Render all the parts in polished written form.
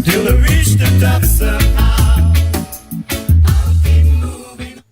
till I reach the top somehow. I'll keep moving.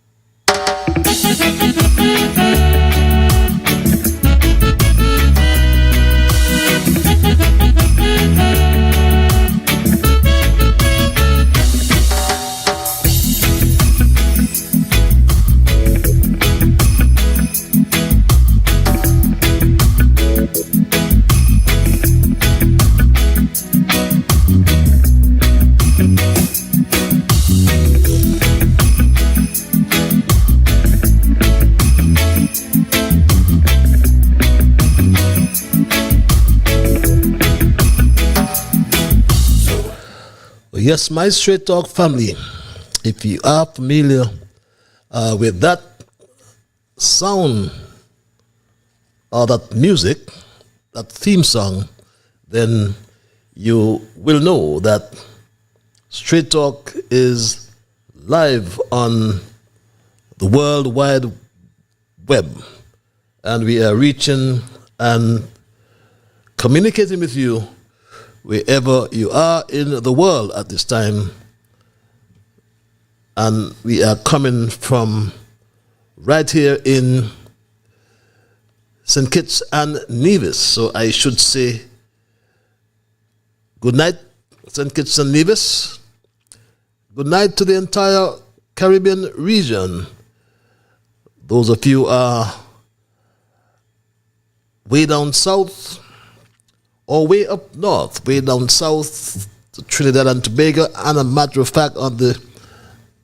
Yes, my Straight Talk family, if you are familiar with that sound or that music, that theme song, then you will know that Straight Talk is live on the World Wide Web, and we are reaching and communicating with you wherever you are in the world at this time. And we are coming from right here in St. Kitts and Nevis. So I should say good night, St. Kitts and Nevis. Good night to the entire Caribbean region. Those of you are way down south, or way up north, way down south to Trinidad and Tobago, and a matter of fact on the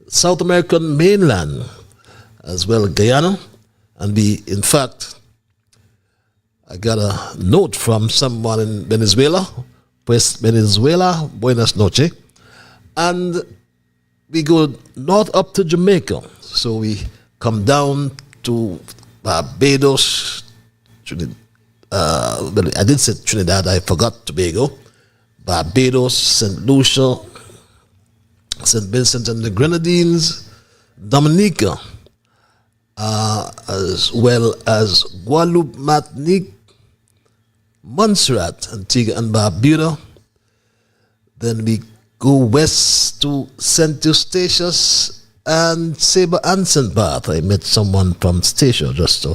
South American mainland, as well as Guyana. And in fact, I got a note from someone in Venezuela, pues Venezuela, buenas noches. And we go north up to Jamaica. So we come down to Barbados, Trinidad. I did say Trinidad, I forgot Tobago, Barbados, St. Lucia, St. Vincent and the Grenadines, Dominica, as well as Guadeloupe, Martinique, Montserrat, Antigua and Barbuda. Then we go west to St. Eustatius and Sabre and St. Barth. I met someone from Statia just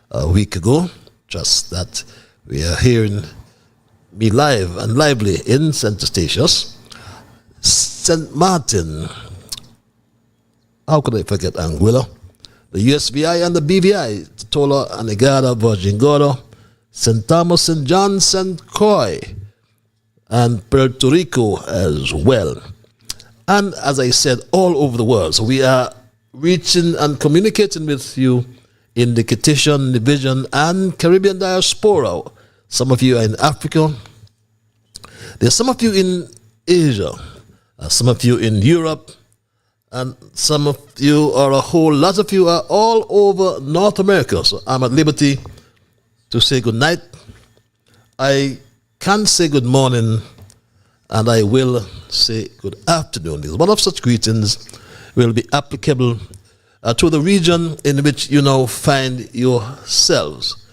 a week ago. Just that we are hearing me live and lively in St. Eustatius. St. Martin, how could I forget Anguilla? The USVI and the BVI, Tola and Negada, Virgin Gorda, St. Thomas, St. John, St. Croix, and Puerto Rico as well. And as I said, all over the world. So we are reaching and communicating with you in the Kittitian division and Caribbean diaspora. Some of you are in Africa. There's some of you in Asia, some of you in Europe, and some of you, or a whole lot of you, are all over North America. So I'm at liberty to say good night. I can say good morning, and I will say good afternoon. One of such greetings will be applicable to the region in which you now find yourselves.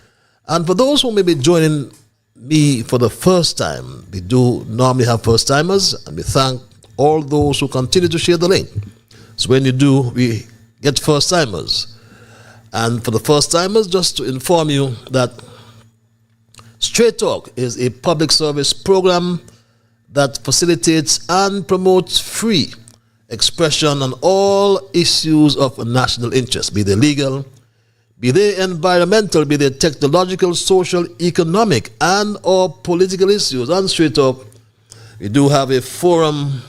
And for those who may be joining me for the first time, we do normally have first timers, and we thank all those who continue to share the link. So when you do, we get first timers. And for the first timers, just to inform you that Straight Talk is a public service program that facilitates and promotes free expression on all issues of national interest, be they legal, be they environmental, be they technological, social, economic, and or political issues. And Straight Talk, we do have a forum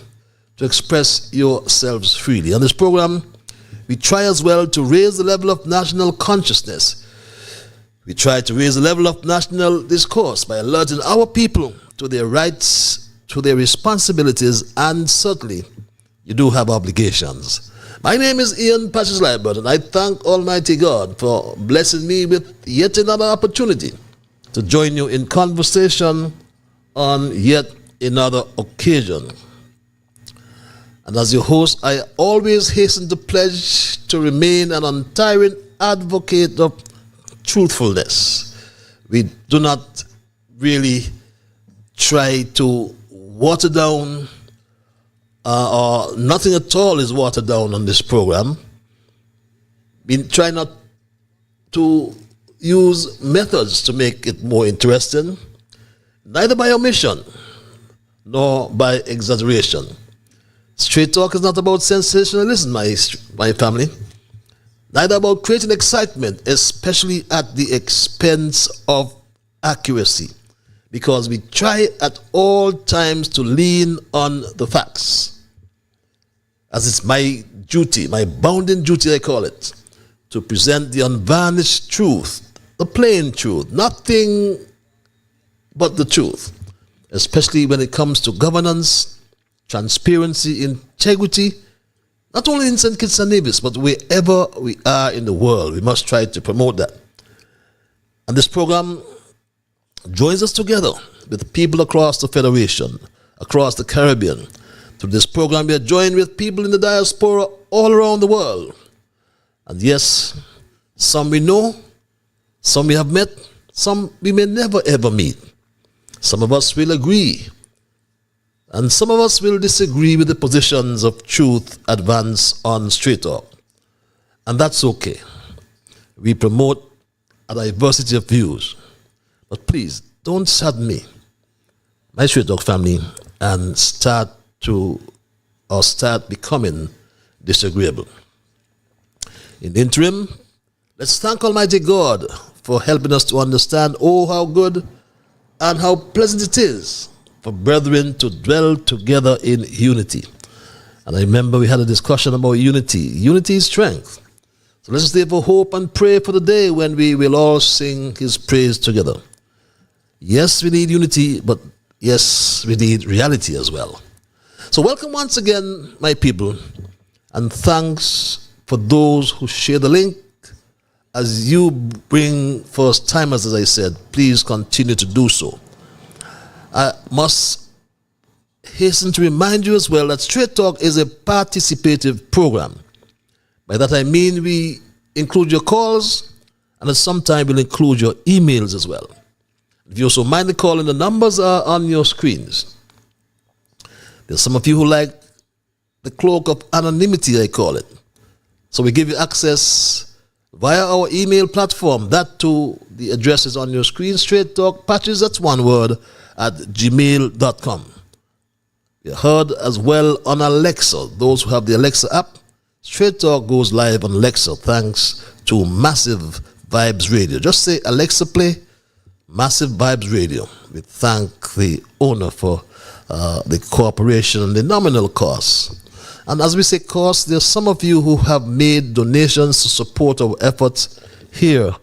to express yourselves freely. On this program, we try as well to raise the level of national consciousness. We try to raise the level of national discourse by alerting our people to their rights, to their responsibilities, and certainly you do have obligations. My name is Ian Patches Liburd, and I thank Almighty God for blessing me with yet another opportunity to join you in conversation on yet another occasion. And as your host, I always hasten to pledge to remain an untiring advocate of truthfulness. We do not really try to water down or nothing at all is watered down on this program. We try not to use methods to make it more interesting, neither by omission nor by exaggeration. Straight talk is not about sensationalism, my family, neither about creating excitement, especially at the expense of accuracy, because we try at all times to lean on the facts, as it's my duty, my bounden duty I call it, to present the unvarnished truth, the plain truth, nothing but the truth, especially when it comes to governance, transparency, integrity, not only in St. Kitts and Nevis, but wherever we are in the world. We must try to promote that. And this program joins us together with people across the Federation, across the Caribbean. Through this program, we are joined with people in the diaspora all around the world. And yes, some we know, some we have met, some we may never ever meet. Some of us will agree, and some of us will disagree with the positions of truth advanced on Straight Talk. And that's okay. We promote a diversity of views. But please, don't sadden me, my Straight Talk family, and start becoming disagreeable. In the interim, let's thank Almighty God for helping us to understand, oh, how good and how pleasant it is for brethren to dwell together in unity. And I remember we had a discussion about unity. Unity is strength. So let's therefore hope and pray for the day when we will all sing his praise together. Yes, we need unity, but yes, we need reality as well. So welcome once again, my people, and thanks for those who share the link. As you bring first-timers, as I said, please continue to do so. I must hasten to remind you as well that Straight Talk is a participative program. By that I mean we include your calls, and at some time we'll include your emails as well. If you also mind the calling, the numbers are on your screens. There's some of you who like the cloak of anonymity, I call it. So we give you access via our email platform, that to the addresses on your screen, Straight Talk Patches, that's one word, at gmail.com. You're heard as well on Alexa. Those who have the Alexa app, Straight Talk goes live on Alexa thanks to Massive Vibes Radio. Just say, Alexa, play Massive Vibes Radio. We thank the owner for the cooperation and the nominal costs. And as we say costs, there's some of you who have made donations to support our efforts here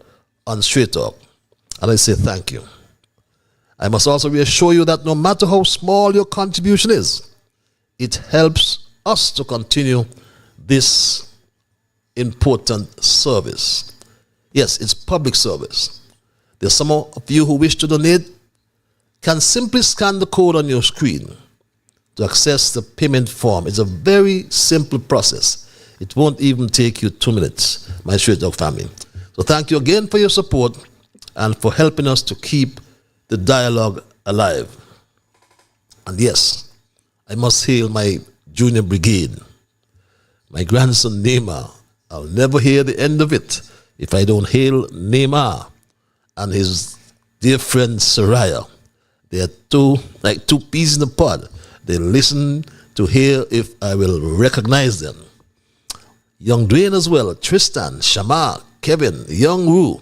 on Straight Talk. And I say thank you. I must also reassure you that no matter how small your contribution is, it helps us to continue this important service. Yes, it's public service. There's some of you who wish to donate, can simply scan the code on your screen to access the payment form. It's a very simple process. It won't even take you 2 minutes, my Straight Talk family. So thank you again for your support and for helping us to keep the dialogue alive. And yes, I must hail my junior brigade, my grandson Neymar. I'll never hear the end of it if I don't hail Neymar and his dear friend Soraya. They are like two peas in a pod. They listen to hear if I will recognize them. Young Dwayne as well, Tristan, Shamar, Kevin, Young Ru,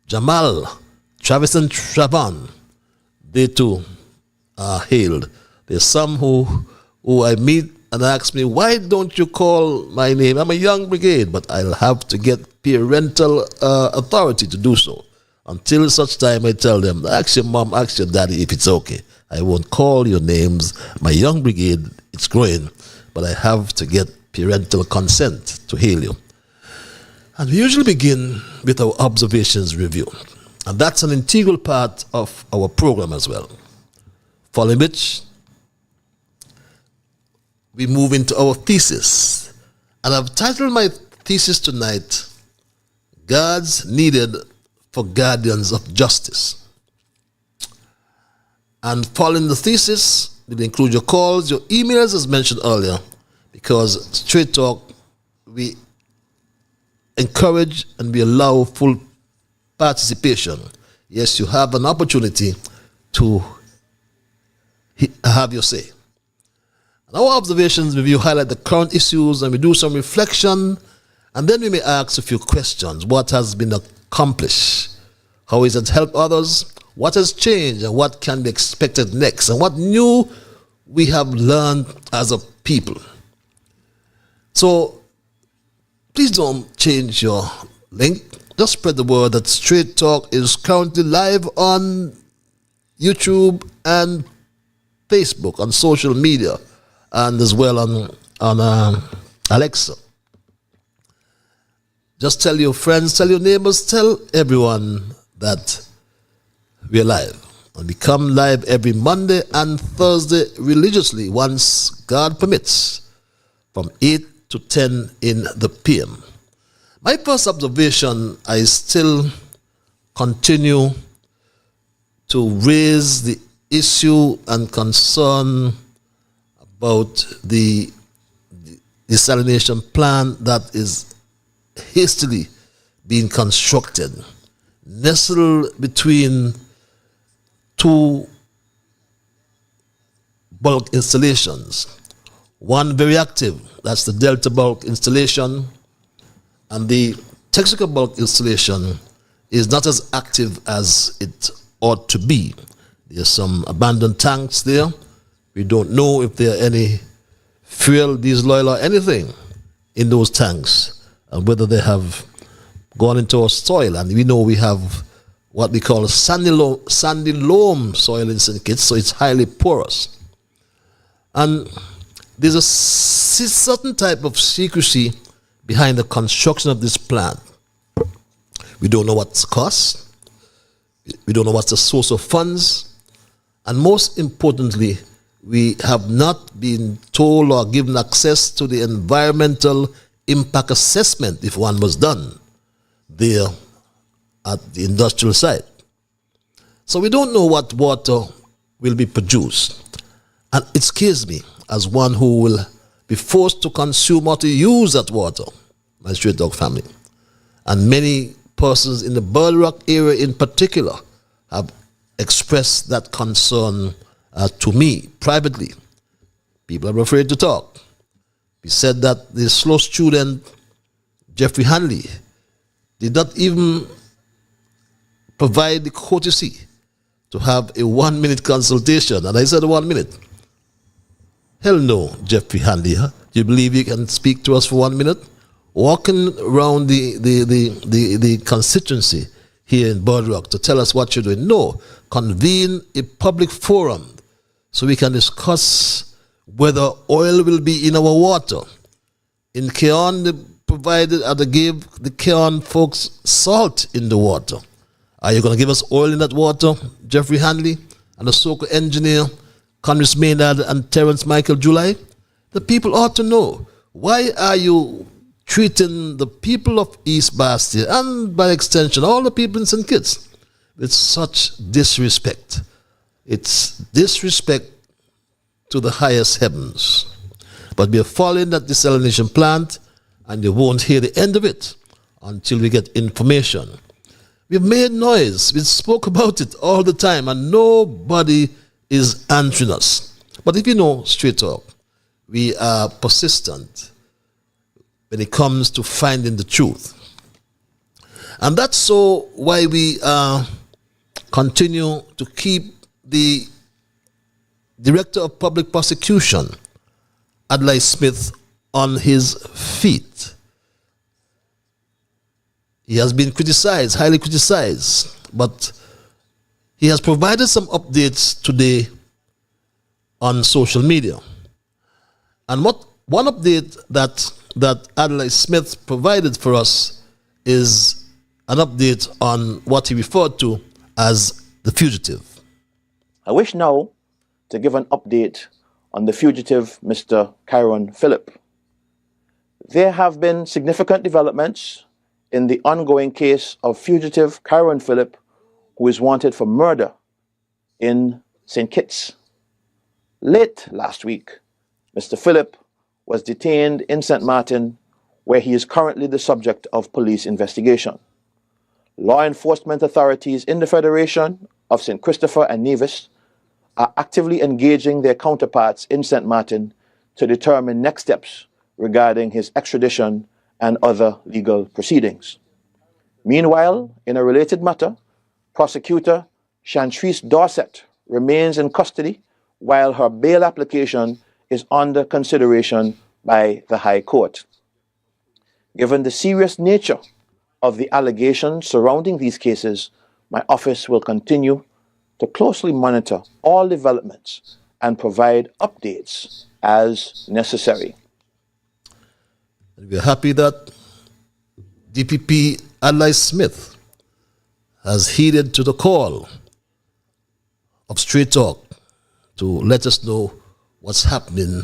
Jamal, Travis and Travan. They too are hailed. There's some who I meet and ask me, why don't you call my name? I'm a young brigade, but I'll have to get parental authority to do so. Until such time I tell them, ask your mom, ask your daddy if it's okay. I won't call your names. My young brigade, it's growing, but I have to get parental consent to hail you. And we usually begin with our observations review. And that's an integral part of our program as well. Following which, we move into our thesis. And I've titled my thesis tonight, Guards Needed for Guardians of Justice. And following the thesis, We'll include your calls, your emails, as mentioned earlier, because Straight Talk, we encourage and we allow full participation. Yes, you have an opportunity to have your say. And our observations review highlight the current issues, and we do some reflection, and then we may ask a few questions. What has been accomplished? How is it helped others? What has changed, and what can be expected next? And what new we have learned as a people. So please don't change your link. Just spread the word that Straight Talk is currently live on YouTube and Facebook, on social media, and as well on Alexa. Just tell your friends, tell your neighbors, tell everyone that we're live. And we come live every Monday and Thursday religiously, once God permits, from 8 to 10 in the PM. My first observation, I still continue to raise the issue and concern about the desalination plant that is hastily being constructed, nestled between two bulk installations. One very active, that's the Delta bulk installation, and the Texaco bulk installation is not as active as it ought to be. There's some abandoned tanks there. We don't know if there are any fuel, diesel oil, or anything in those tanks, and whether they have gone into our soil. And we know we have what we call sandy loam soil in St. Kitts, so it's highly porous. And there's a certain type of secrecy behind the construction of this plant. We don't know what's the cost. We don't know what's the source of funds. And most importantly, we have not been told or given access to the environmental impact assessment, if one was done there at the industrial site. So we don't know what water will be produced. And it scares me as one who will be forced to consume or to use that water, my Straight Dog family. And many persons in the Bird Rock area in particular have expressed that concern to me privately. People are afraid to talk. We said that the slow student, Jeffrey Hanley, did not even provide the courtesy to have a 1 minute consultation. And I said 1 minute. Hell no, Jeffrey Hanley. Huh? Do you believe you can speak to us for 1 minute? Walking around the constituency here in Bird Rock to tell us what you're doing. No, convene a public forum so we can discuss whether oil will be in our water. In Keon, they provided, or they gave the Keon folks salt in the water. Are you going to give us oil in that water, Jeffrey Hanley, and the Soko engineer, Congress Maynard, and Terrence Michael July? The people ought to know. Why are you treating the people of East Bastia, and by extension all the people in St. Kitts, with such disrespect? It's disrespect to the highest heavens. But we are following that desalination plant, and you won't hear the end of it until we get information. We've made noise. We spoke about it all the time, and nobody is answering us. But if you know Straight Talk, we are persistent when it comes to finding the truth. And that's so why we continue to keep the Director of Public Prosecution, Adlai Smith, on his feet. He has been criticized, highly criticized, but he has provided some updates today on social media. And one update that Adlai Smith provided for us is an update on what he referred to as the fugitive. I wish now to give an update on the fugitive Mr. Kyron Phillip. There have been significant developments in the ongoing case of fugitive Kyron Phillip, who is wanted for murder in St. Kitts. Late last week, Mr. Philip was detained in St. Martin, where he is currently the subject of police investigation. Law enforcement authorities in the Federation of St. Christopher and Nevis are actively engaging their counterparts in St. Martin to determine next steps regarding his extradition and other legal proceedings. Meanwhile, in a related matter, prosecutor Chantrice Dorset remains in custody while her bail application is under consideration by the High Court. Given the serious nature of the allegations surrounding these cases, my office will continue to closely monitor all developments and provide updates as necessary. We're happy that DPP Adlai Smith has heeded to the call of Straight Talk to let us know what's happening,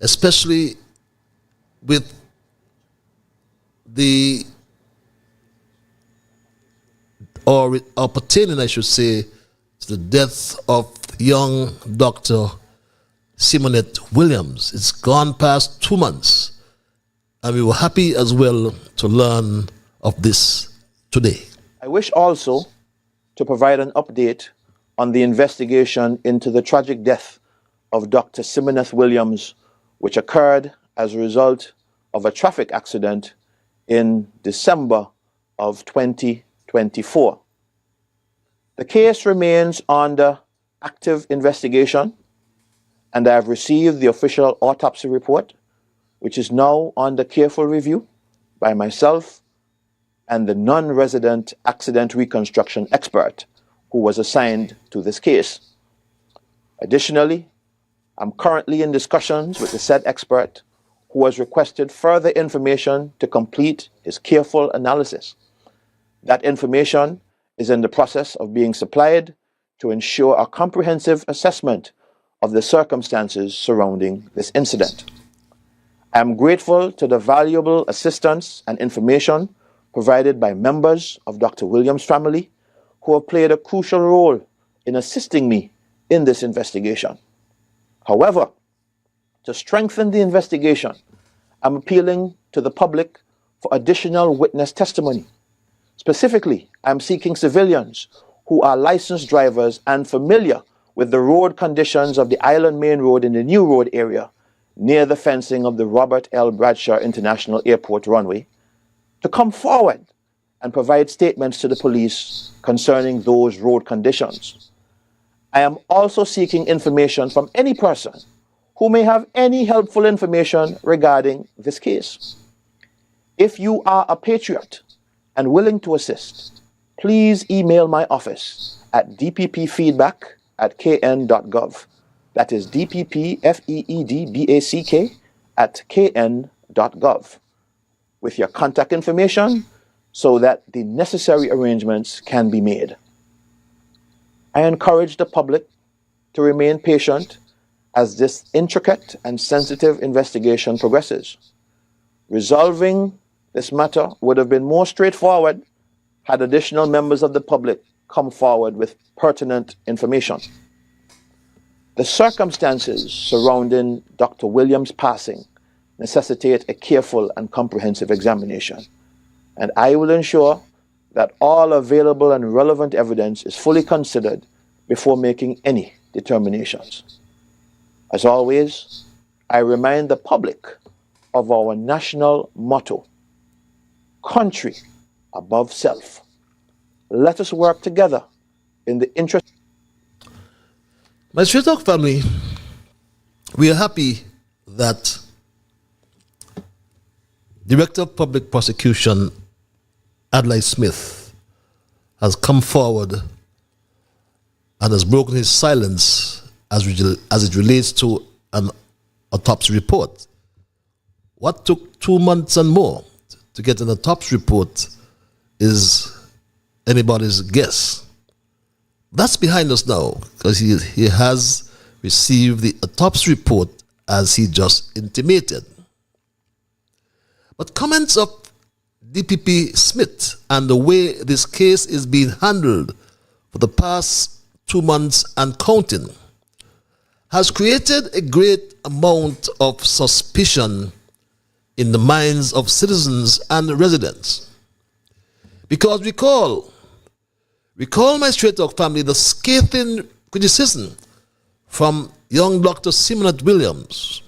especially with pertaining, I should say, to the death of young Dr. Simonette Williams. It's gone past 2 months, and we were happy as well to learn of this today. I wish also to provide an update on the investigation into the tragic death of Dr. Simonette Williams, which occurred as a result of a traffic accident in December of 2024. The case remains under active investigation, and I have received the official autopsy report, which is now under careful review by myself and the non-resident accident reconstruction expert who was assigned to this case. Additionally, I'm currently in discussions with the said expert who has requested further information to complete his careful analysis. That information is in the process of being supplied to ensure a comprehensive assessment of the circumstances surrounding this incident. I am grateful to the valuable assistance and information provided by members of Dr. Williams' family who have played a crucial role in assisting me in this investigation. However, to strengthen the investigation, I'm appealing to the public for additional witness testimony. Specifically, I'm seeking civilians who are licensed drivers and familiar with the road conditions of the Island Main Road in the New Road area near the fencing of the Robert L. Bradshaw International Airport runway to come forward and provide statements to the police concerning those road conditions. I am also seeking information from any person who may have any helpful information regarding this case. If you are a patriot and willing to assist, please email my office at dppfeedback@kn.gov. That is dppfeedback@kn.gov with your contact information so that the necessary arrangements can be made. I encourage the public to remain patient as this intricate and sensitive investigation progresses. Resolving this matter would have been more straightforward had additional members of the public come forward with pertinent information. The circumstances surrounding Dr. Williams' passing necessitate a careful and comprehensive examination, and I will ensure that all available and relevant evidence is fully considered before making any determinations. As always, I remind the public of our national motto, country above self. Let us work together in the interest. My Straight Talk family, we are happy that Director of Public Prosecution Adlai Smith has come forward and has broken his silence as it relates to an autopsy report. What took 2 months and more to get an autopsy report is anybody's guess. That's behind us now because he has received the autopsy report as he just intimated. But comments of DPP Smith and the way this case is being handled for the past 2 months and counting has created a great amount of suspicion in the minds of citizens and residents. Because recall my Straight Talk family, the scathing criticism from young Dr. Simonette Williams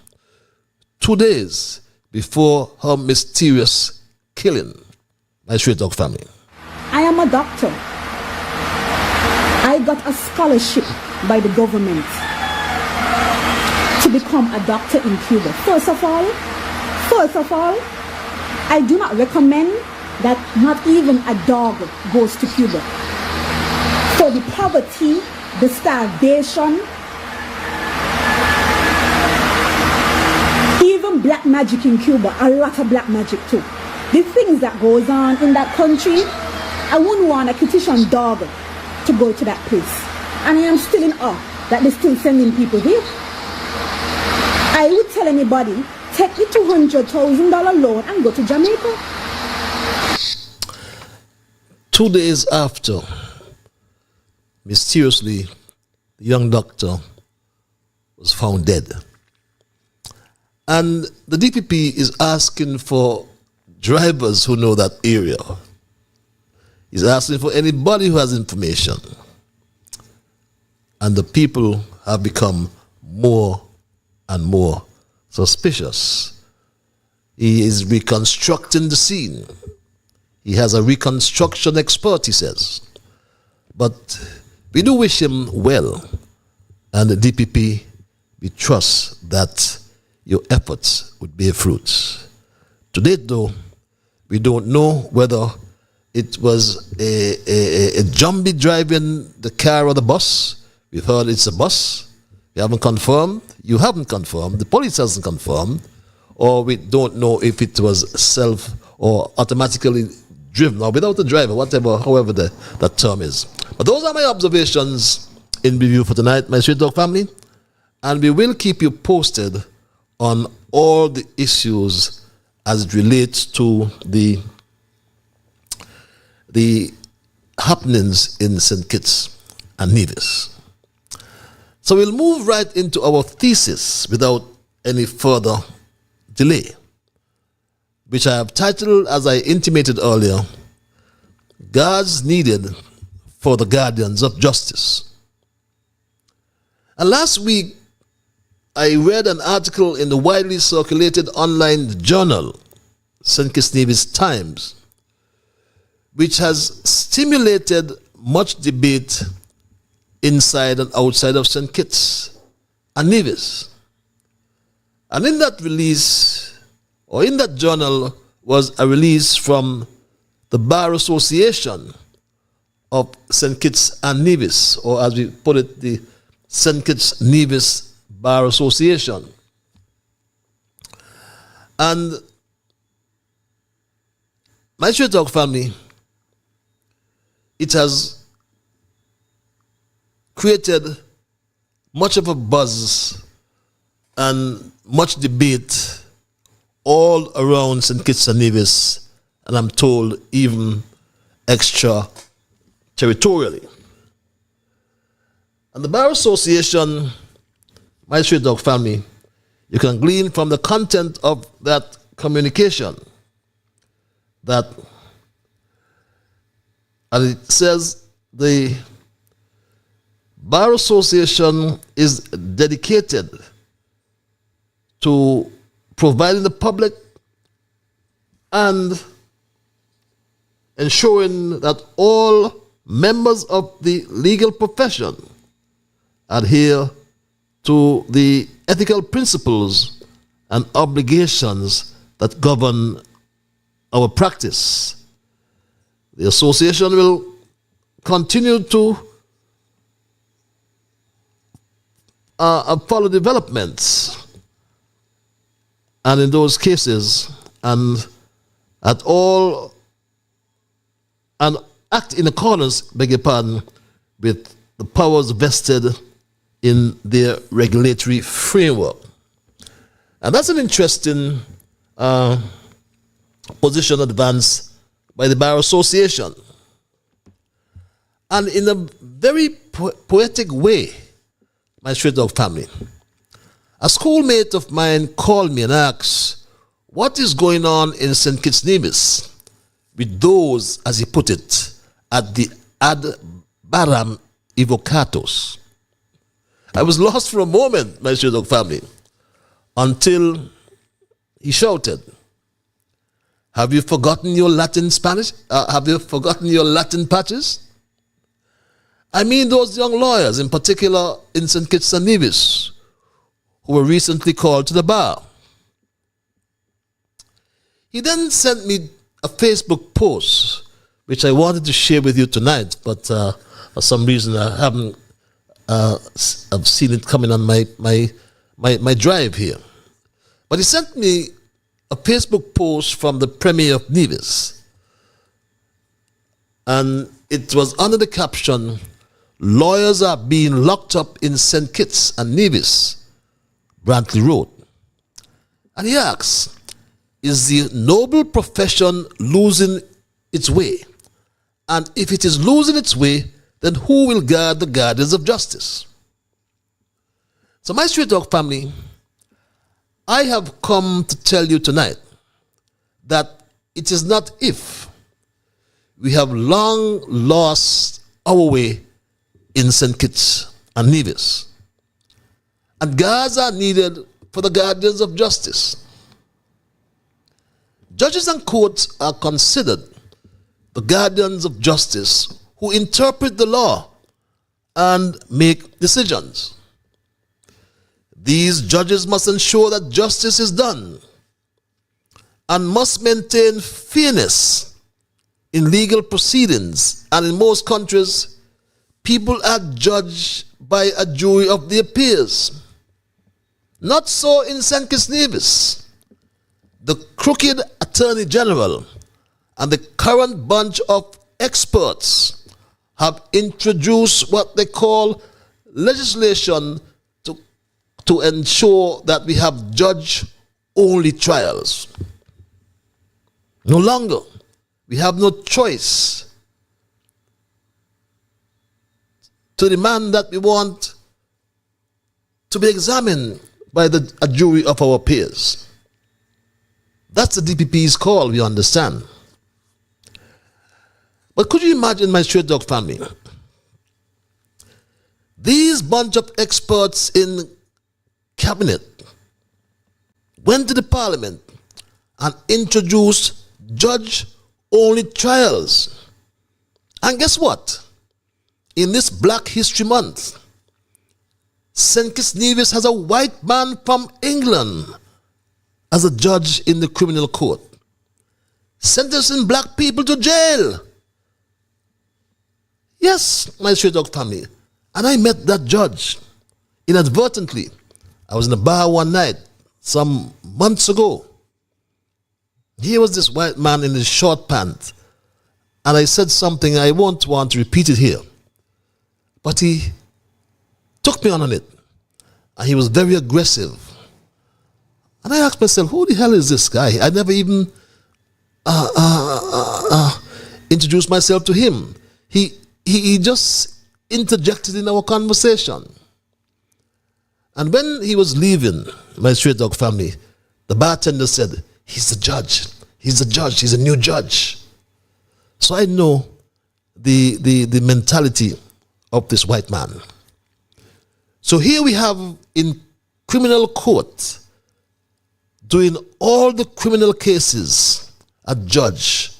2 days before her mysterious killing. My Straight Talk family. I am a doctor. I got a scholarship by the government to become a doctor in Cuba. First of all, I do not recommend that not even a dog goes to Cuba. For the poverty, the starvation, even black magic in Cuba, a lot of black magic too. The things that goes on in that country, I wouldn't want a Kittian dog to go to that place. And I am still in awe that they're still sending people here. I would tell anybody, take the $200,000 loan and go to Jamaica. 2 days after, mysteriously, the young doctor was found dead. And the DPP is asking for drivers who know that area. He's asking for anybody who has information. And the people have become more and more suspicious. He is reconstructing the scene. He has a reconstruction expert, he says. But we do wish him well. And the DPP, we trust that your efforts would bear fruits. To date, though, we don't know whether it was a zombie driving the car or the bus. We've heard it's a bus. We haven't confirmed. You haven't confirmed. The police hasn't confirmed. Or we don't know if it was self or automatically driven or without a driver, however that term is. But those are my observations in review for tonight, my Straight Talk family. And we will keep you posted on all the issues as it relates to the happenings in St. Kitts and Nevis. So we'll move right into our thesis without any further delay, which I have titled, as I intimated earlier, Guards Needed for the Guardians of Justice. And last week, I read an article in the widely circulated online journal, St. Kitts Nevis Times, which has stimulated much debate inside and outside of St. Kitts and Nevis. And in that release, or in that journal, was a release from the Bar Association of St. Kitts and Nevis, or as we put it, the St. Kitts Nevis Bar Association. And my Straight Talk family, it has created much of a buzz and much debate all around St. Kitts and Nevis, and I'm told even extra territorially. And the Bar Association, my Straight Talk family, you can glean from the content of that communication that, and it says, the Bar Association is dedicated to providing the public and ensuring that all members of the legal profession adhere to the ethical principles and obligations that govern our practice. The association will continue to follow developments, and in those cases, and at all, and act in accordance, beg your pardon, with the powers vested in their regulatory framework. And that's an interesting position advanced by the Bar Association. And in a very poetic way, my Straight Dog family, a schoolmate of mine called me and asked, what is going on in St. Kitts Nevis with those, as he put it, at the Ad Baram Evocatos? I was lost for a moment, my Straight Dog family, until he shouted, have you forgotten your Latin Spanish? Have you forgotten your Latin patches? I mean those young lawyers, in particular in St. Kitts and Nevis, who were recently called to the bar. He then sent me a Facebook post, which I wanted to share with you tonight, but for some reason I haven't I've seen it coming on my drive here. But he sent me a Facebook post from the Premier of Nevis, and it was under the caption, lawyers are being locked up in St. Kitts and Nevis, Brantley wrote. And he asks, is the noble profession losing its way? And if it is losing its way, then who will guard the guardians of justice? So my Straight Dog family, I have come to tell you tonight that it is not if. We have long lost our way in St. Kitts and Nevis. And guards are needed for the guardians of justice. Judges and courts are considered the guardians of justice who interpret the law and make decisions. These judges must ensure that justice is done and must maintain fairness in legal proceedings. And in most countries, people are judged by a jury of their peers. Not so in St. Kitts Nevis. The crooked Attorney General and the current bunch of experts have introduced what they call legislation to ensure that we have judge-only trials. No longer. We have no choice to demand that we want to be examined by a jury of our peers. That's the DPP's call, we understand. But could you imagine, my Straight Dog family? These bunch of experts in cabinet went to the parliament and introduced judge-only trials. And guess what? In this Black History Month, St. Kitts Nevis has a white man from England as a judge in the criminal court, sentencing black people to jail. Yes, my Straight Dog family. And I met that judge inadvertently. I was in a bar one night some months ago. Here was this white man in his short pants, and I said something I won't want to repeat it here. But he took me on it, and he was very aggressive. And I asked myself, who the hell is this guy? I never even introduced myself to him. He just interjected in our conversation. And when he was leaving, my Straight Dog family, the bartender said, he's the judge. He's the judge. He's a new judge. So I know the mentality of this white man. So here we have in criminal court, doing all the criminal cases, a judge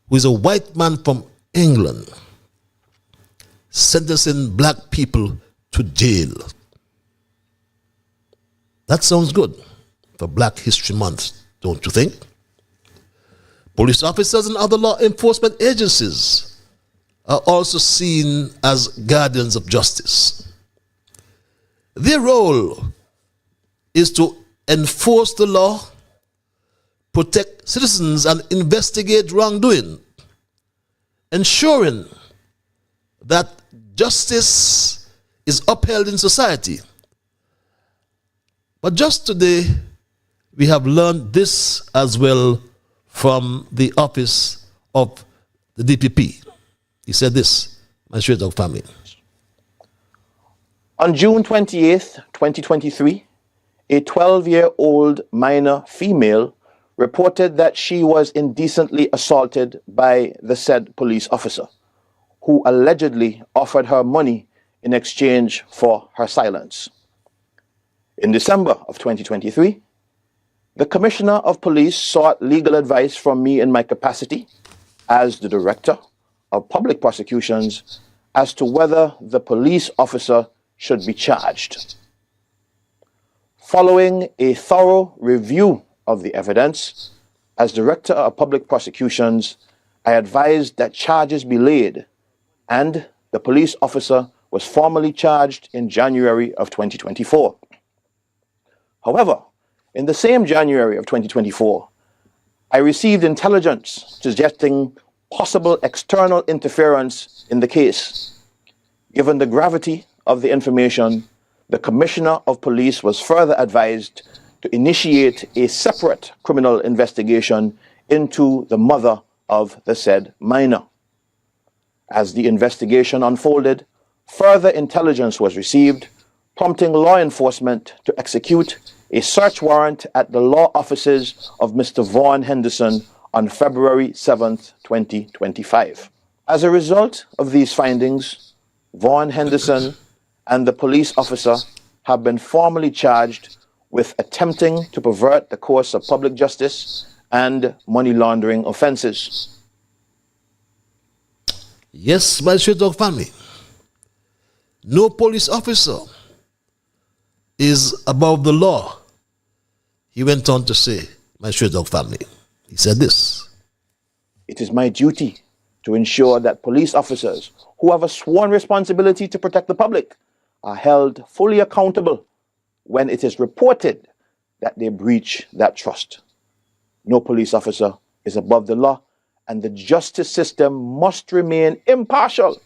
who is a white man from England, sentencing black people to jail. That sounds good for Black History Month, don't you think? Police officers and other law enforcement agencies are also seen as guardians of justice. Their role is to enforce the law, protect citizens, and investigate wrongdoing, ensuring that justice is upheld in society. But just today, we have learned this as well from the office of the DPP. He said this, my Straight Dog family. On June 28th, 2023, a 12-year-old minor female reported that she was indecently assaulted by the said police officer, who allegedly offered her money in exchange for her silence. In December of 2023, the Commissioner of Police sought legal advice from me in my capacity as the Director of Public Prosecutions as to whether the police officer should be charged. Following a thorough review of the evidence, as Director of Public Prosecutions, I advised that charges be laid, and the police officer was formally charged in January of 2024. However, in the same January of 2024, I received intelligence suggesting possible external interference in the case. Given the gravity of the information, the Commissioner of Police was further advised to initiate a separate criminal investigation into the mother of the said minor. As the investigation unfolded, further intelligence was received, prompting law enforcement to execute a search warrant at the law offices of Mr. Vaughan Henderson on February 7th, 2025. As a result of these findings, Vaughan Henderson and the police officer have been formally charged with attempting to pervert the course of public justice and money laundering offenses. Yes, my straight dog family. No police officer is above the law. He went on to say, my straight dog family. He said this: It is my duty to ensure that police officers who have a sworn responsibility to protect the public are held fully accountable when it is reported that they breach that trust. No police officer is above the law, and the justice system must remain impartial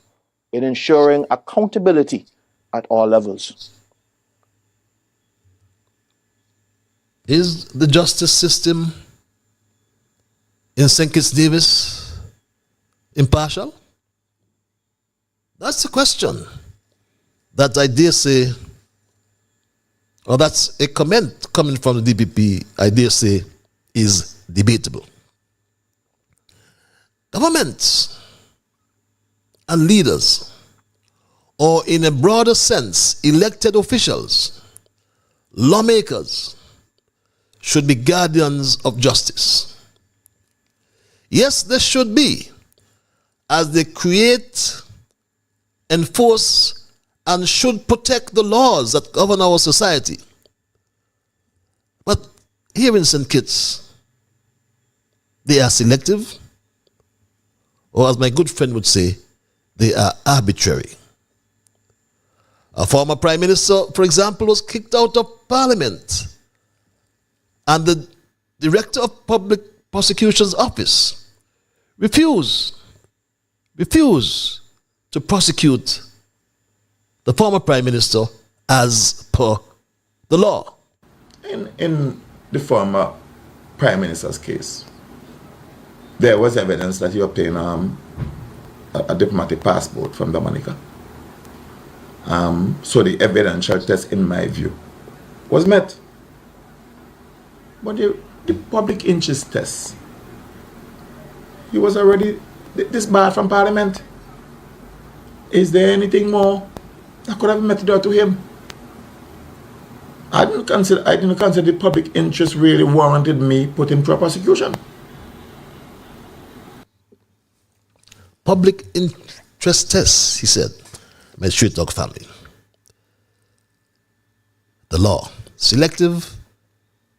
in ensuring accountability at all levels. Is the justice system in St. Kitts Nevis impartial? That's the question that I dare say, or that's a comment coming from the DPP, I dare say, is debatable. Governments and leaders, or in a broader sense, elected officials, lawmakers, should be guardians of justice. Yes, they should be, as they create, enforce, and should protect the laws that govern our society. But here in St. Kitts, they are selective, or as my good friend would say, they are arbitrary. A former prime minister, for example, was kicked out of parliament, and the director of public prosecution's office refused to prosecute the former prime minister as per the law. In the former prime minister's case, there was evidence that he obtained a diplomatic passport from Dominica. So the evidential test, in my view, was met. But the public interest test, he was already disbarred from Parliament. Is there anything more that could have been meted out to him? I didn't consider the public interest really warranted me putting for prosecution. Public interest tests, he said, my street dog family. The law, selective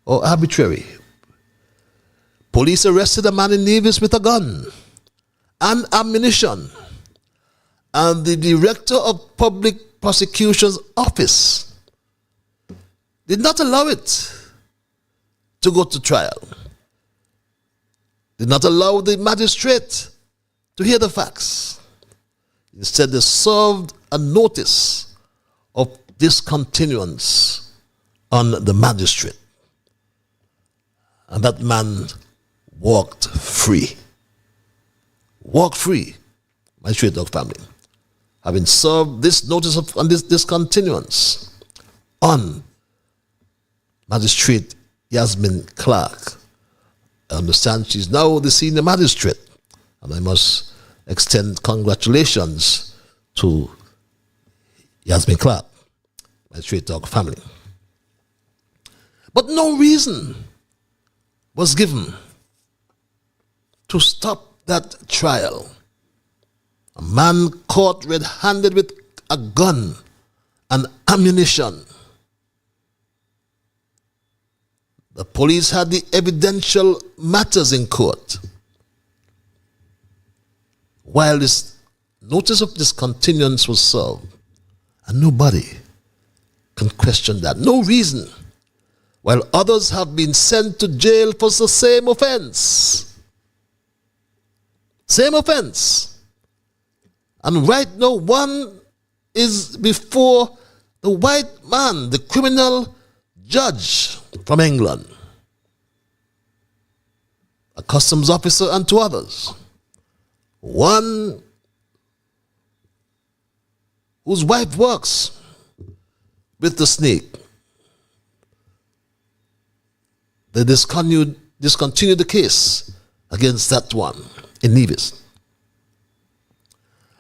or arbitrary. Police arrested a man in Nevis with a gun and ammunition, and the director of public prosecution's office did not allow it to go to trial, did not allow the magistrate to hear the facts. Instead, they served a notice of discontinuance on the magistrate. And that man walked free. Walked free, my straight dog family. having served this notice of on this discontinuance on Magistrate Yasmin Clark. I understand she's now the senior magistrate, and I must extend congratulations to Yasmin Clark, my Straight Dog family. But no reason was given to stop that trial. A man caught red-handed with a gun and ammunition. The police had the evidential matters in court. While this notice of discontinuance was served, and nobody can question that. No reason. While others have been sent to jail for the same offense. Same offense. And right now, one is before the white man, the criminal judge from England, a customs officer, and two others. One whose wife works with the snake. They discontinued the case against that one in Nevis.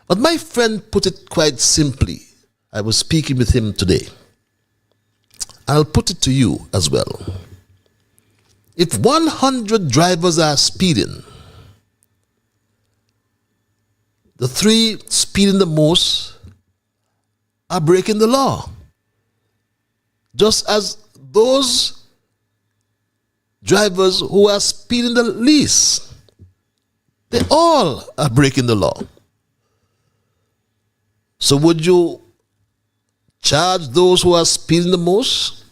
But my friend put it quite simply. I was speaking with him today. I'll put it to you as well. If 100 drivers are speeding, the 3 speeding the most are breaking the law. Just as those drivers who are speeding the least, they all are breaking the law. So would you charge those who are speeding the most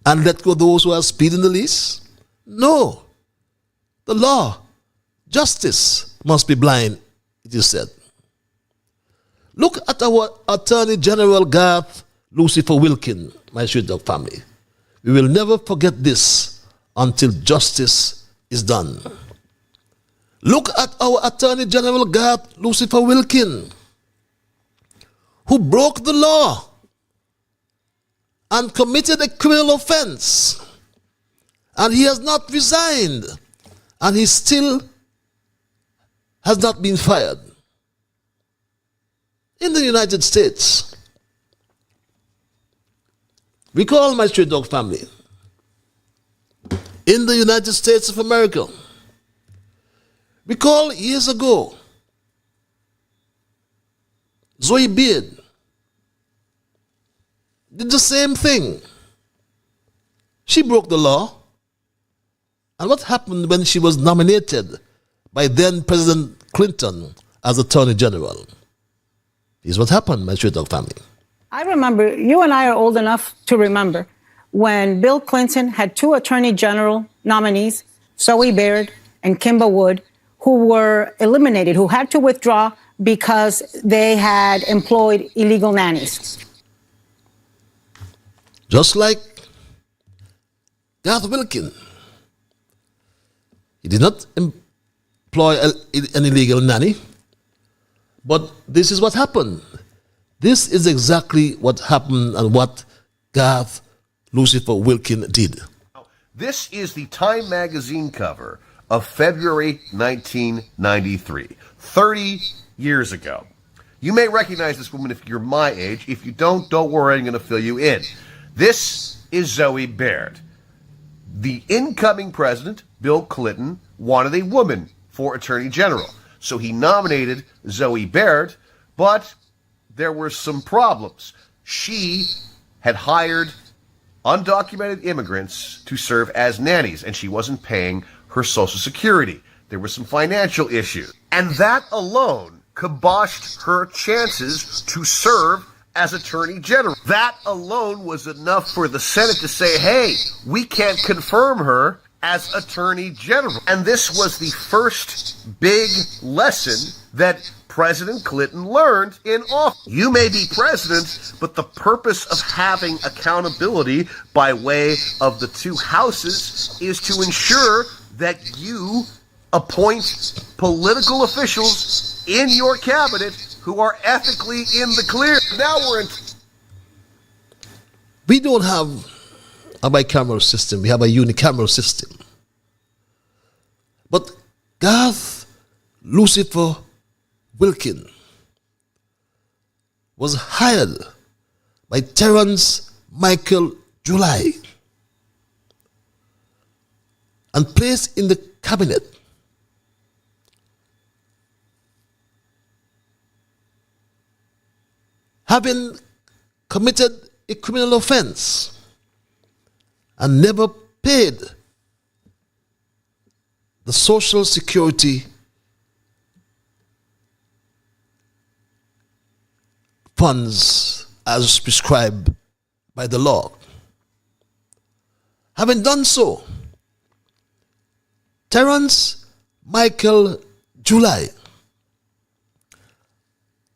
and let go those who are speeding the least? No. The law, justice must be blind, it is said. Look at our Attorney General Garth Lucifer Wilkin, my Straight Dog family. We will never forget this until justice is done. Look at our Attorney General Garth Lucifer Wilkin, who broke the law and committed a criminal offense. And he has not resigned. And he still has not been fired. In the United States, recall, my Straight Dog family, in the United States of America, recall years ago, Zoe Beard did the same thing. She broke the law. And what happened when she was nominated by then President Clinton as Attorney General? Here's what happened, my Straight Dog family. I remember, you and I are old enough to remember, when Bill Clinton had 2 Attorney General nominees, Zoe Baird and Kimba Wood, who were eliminated, who had to withdraw because they had employed illegal nannies. Just like Garth Wilkin. He did not employ an illegal nanny, but this is what happened. This is exactly what happened and what Garth Lucifer Wilkin did. This is the Time magazine cover of February 1993, 30 years ago. You may recognize this woman if you're my age. If you don't worry, I'm going to fill you in. This is Zoe Baird. The incoming president, Bill Clinton, wanted a woman for Attorney General. So he nominated Zoe Baird, but there were some problems. She had hired undocumented immigrants to serve as nannies, and she wasn't paying her Social Security. There were some financial issues. And that alone kiboshed her chances to serve as Attorney General. That alone was enough for the Senate to say, hey, we can't confirm her as Attorney General. And this was the first big lesson that President Clinton learned in office. You may be president, but the purpose of having accountability by way of the 2 houses is to ensure that you appoint political officials in your cabinet who are ethically in the clear. Now we're in. We don't have a bicameral system, we have a unicameral system. But Garth Lucifer Wilkin was hired by Terence Michael July and placed in the cabinet. Having committed a criminal offense and never paid the Social Security funds as prescribed by the law. Having done so, Terence Michael July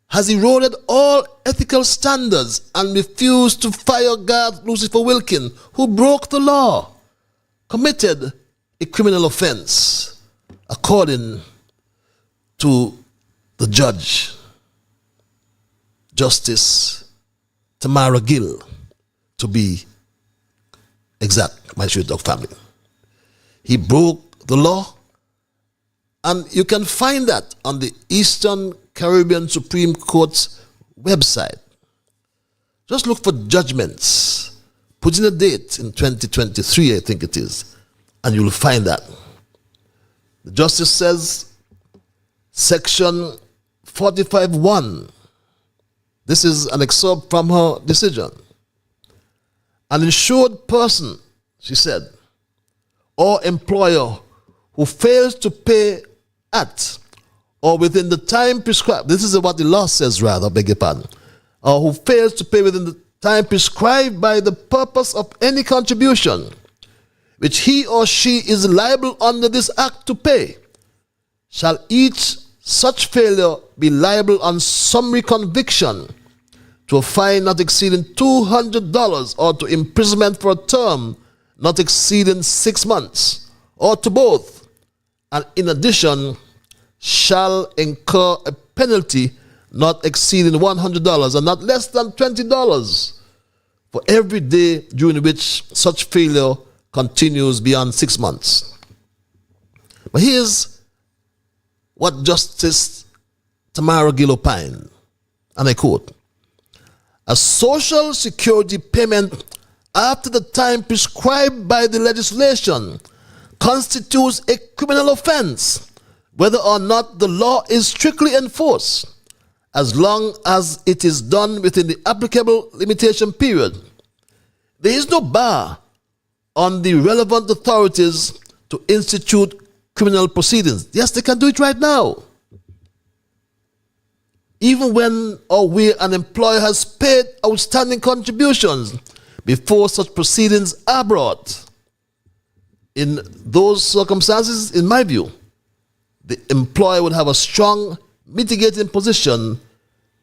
has eroded all ethical standards and refused to fire Garth Lucifer Wilkin, who broke the law, committed a criminal offense, according to the judge, Justice Tamara Gill, to be exact, my sweet dog family. He broke the law, and you can find that on the Eastern Caribbean Supreme Court's website. Just look for judgments. Put in a date in 2023, I think it is, and you'll find that. The justice says, Section 45(1). This is an excerpt from her decision. An insured person, she said, or employer who fails to pay at or within the time prescribed, this is what the law says rather, beg your pardon, or who fails to pay within the time prescribed by the purpose of any contribution which he or she is liable under this act to pay, shall each such failure be liable on summary conviction to a fine not exceeding $200 or to imprisonment for a term not exceeding 6 months, or to both, and in addition shall incur a penalty not exceeding $100 and not less than $20 for every day during which such failure continues beyond 6 months. But here's what Justice Tamara Gill opined, and I quote, "A Social Security payment after the time prescribed by the legislation constitutes a criminal offense, whether or not the law is strictly enforced, as long as it is done within the applicable limitation period. There is no bar on the relevant authorities to institute criminal proceedings." Yes, they can do it right now. Even when or where an employer has paid outstanding contributions before such proceedings are brought. In those circumstances, in my view, the employer would have a strong mitigating position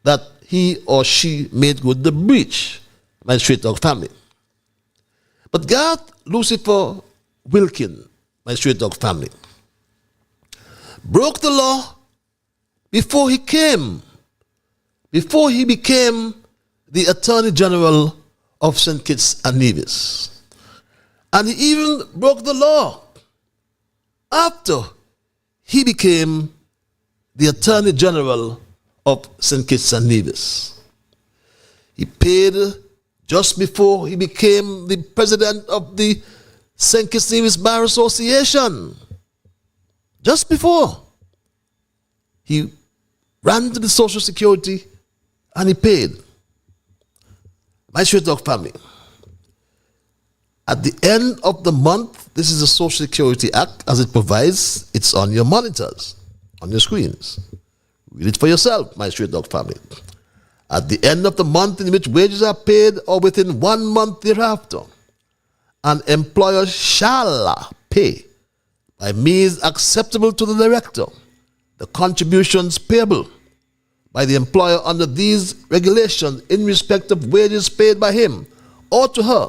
that he or she made good the breach, my straight dog family. But Garth Lucifer Wilkin, my straight dog family, broke the law before he became the Attorney General of St. Kitts and Nevis. And he even broke the law after he became the Attorney General of St. Kitts and Nevis. He paid just before he became the president of the St. Kitts and Nevis Bar Association. Just before. He ran to the Social Security and he paid. My straight dog family, at the end of the month, this is the Social Security Act as it provides, it's on your monitors, on your screens. Read it for yourself, my straight dog family. At the end of the month in which wages are paid or within 1 month thereafter, an employer shall pay by means acceptable to the director the contributions payable by the employer under these regulations in respect of wages paid by him or to her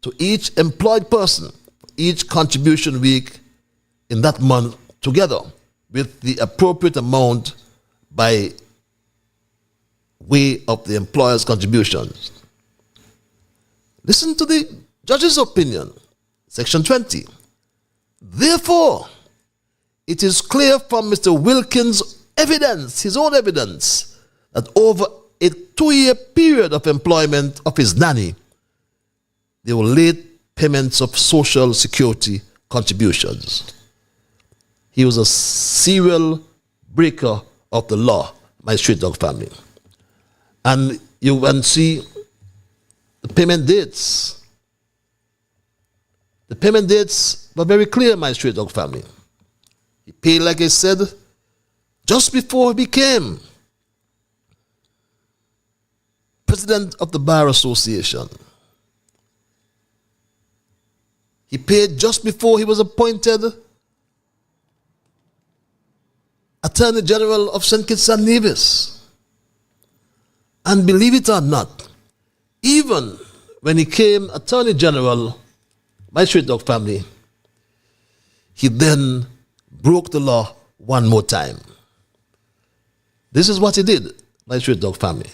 to each employed person, each contribution week in that month, together with the appropriate amount by way of the employer's contributions. Listen to the judge's opinion. Section 20. Therefore, it is clear from Mr. Wilkins' evidence, his own evidence, that over a 2-year period of employment of his nanny, there were late payments of social security contributions. He was a serial breaker of the law, my street dog family. And you can see the payment dates. The payment dates were very clear, my street dog family. He paid, like I said, just before he became president of the Bar Association. He paid just before he was appointed Attorney General of St. Kitts and Nevis. And believe it or not, even when he came Attorney General, my street dog family, he then broke the law one more time. This is what he did, my street dog family.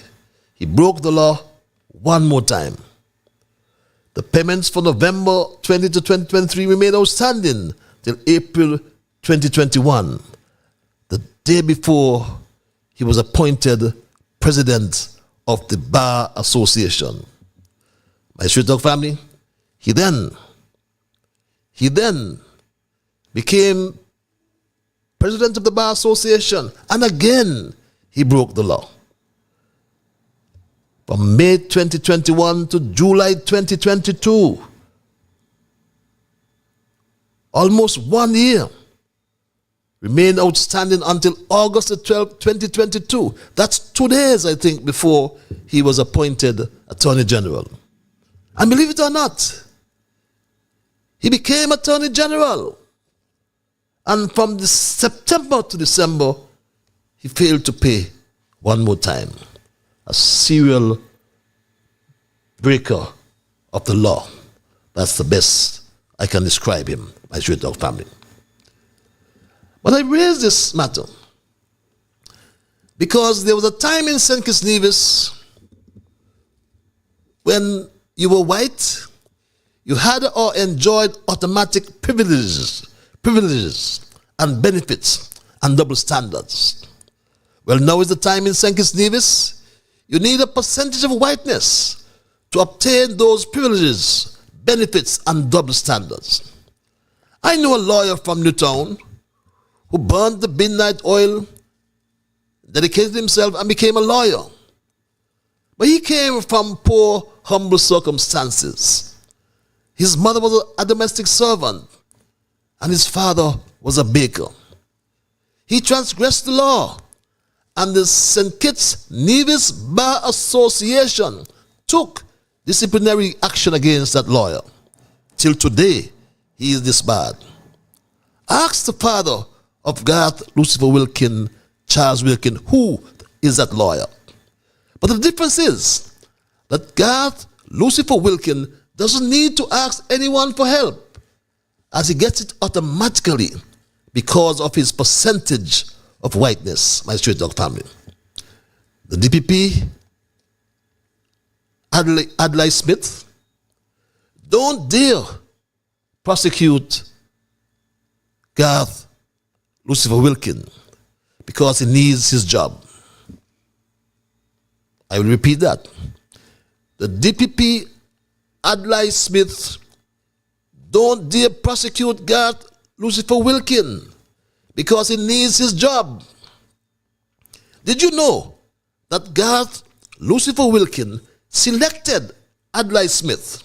He broke the law one more time. The payments for November 20 to 2023 remained outstanding till April 2021, the day before he was appointed president of the Bar Association. My street dog family, he then became president of the Bar Association, and again he broke the law. From May 2021 to July 2022, almost 1 year remained outstanding until August the 12th, 2022. That's 2 days, I think, before he was appointed Attorney General. And believe it or not, he became Attorney General. And from September to December, he failed to pay one more time. A serial breaker of the law. That's the best I can describe him, my street dog family. But I raised this matter because there was a time in St. Kitts Nevis when you were white, you had or enjoyed automatic privileges and benefits and double standards. Well, now is the time in St. Kitts Nevis. You need a percentage of whiteness to obtain those privileges, benefits, and double standards. I know a lawyer from Newtown who burned the midnight oil, dedicated himself, and became a lawyer. But he came from poor, humble circumstances. His mother was a domestic servant, and his father was a baker. He transgressed the law, and the St. Kitts Nevis Bar Association took disciplinary action against that lawyer. Till today, he is disbarred. Ask the father of Garth Lucifer Wilkin, Charles Wilkin, who is that lawyer. But the difference is that Garth Lucifer Wilkin doesn't need to ask anyone for help, as he gets it automatically because of his percentage of whiteness, my street dog family. The DPP, Adlai Smith, don't dare prosecute Garth Lucifer Wilkin because he needs his job. I will repeat that. The DPP, Adlai Smith, don't dare prosecute Garth Lucifer Wilkin because he needs his job. Did you know that Garth Lucifer Wilkin selected Adlai Smith,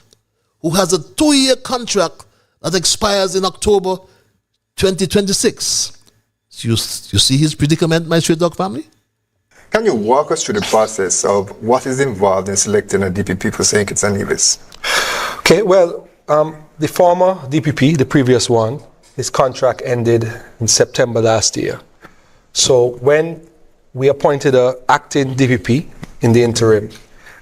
who has a 2-year contract that expires in October 2026? You see his predicament, my street dog family? Can you walk us through the process of what is involved in selecting a DPP for St. Kitts and Nevis? Okay, well, the former DPP, the previous one, his contract ended in September last year. So when we appointed an acting DPP in the interim,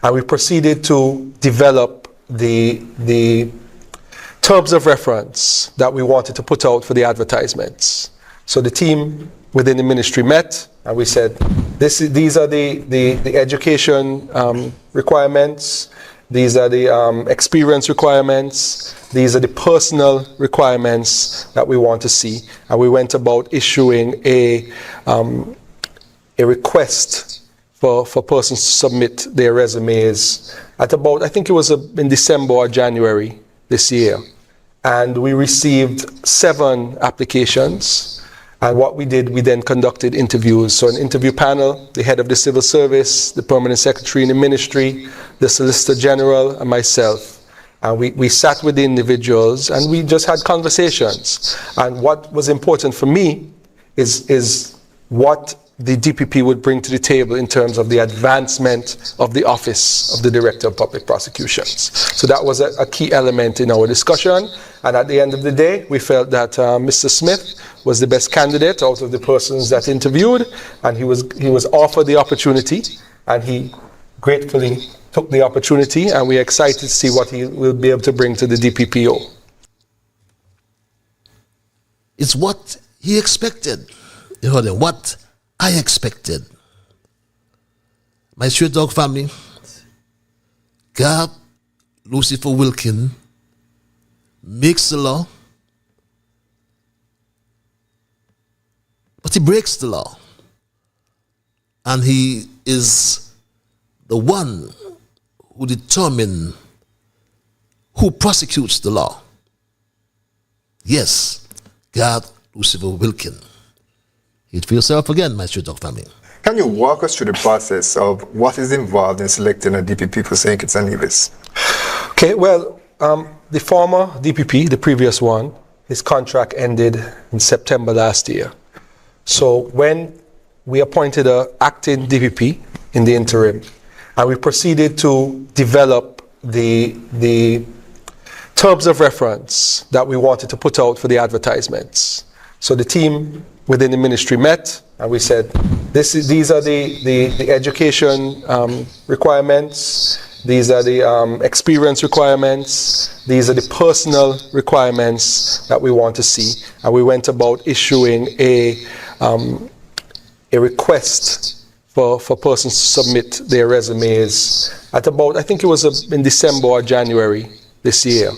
and we proceeded to develop the terms of reference that we wanted to put out for the advertisements. So the team within the ministry met, and we said, these are the education requirements, these are the experience requirements, these are the personal requirements that we want to see. And we went about issuing a request for persons to submit their resumes at about, I think it was in December or January this year. And we received 7 applications. And what we did, we then conducted interviews. So an interview panel, the head of the civil service, the permanent secretary in the ministry, the solicitor general, and myself. And we sat with the individuals and we just had conversations. And what was important for me is what the DPP would bring to the table in terms of the advancement of the office of the Director of Public Prosecutions. So that was a key element in our discussion. And at the end of the day, we felt that Mr. Smith was the best candidate out of the persons that interviewed, and he was offered the opportunity, and he gratefully took the opportunity, and we're excited to see what he will be able to bring to the DPPO. It's what he expected. You heard him. What I expected. My Straight Dog family, God, Lucifer Wilkin, makes the law, but he breaks the law. And he is the one who determines who prosecutes the law. Yes, God, Lucifer Wilkin. It for yourself again, my Straight Dog family. Can you walk us through the process of what is involved in selecting a DPP for St. Kitts and Nevis? Okay, well, the former DPP, the previous one, his contract ended in September last year. So when we appointed an acting DPP in the interim, and we proceeded to develop the terms of reference that we wanted to put out for the advertisements. So the team within the ministry met, and we said, these are the education requirements, these are the experience requirements, these are the personal requirements that we want to see. And we went about issuing a request for persons to submit their resumes at about, I think it was in December or January this year.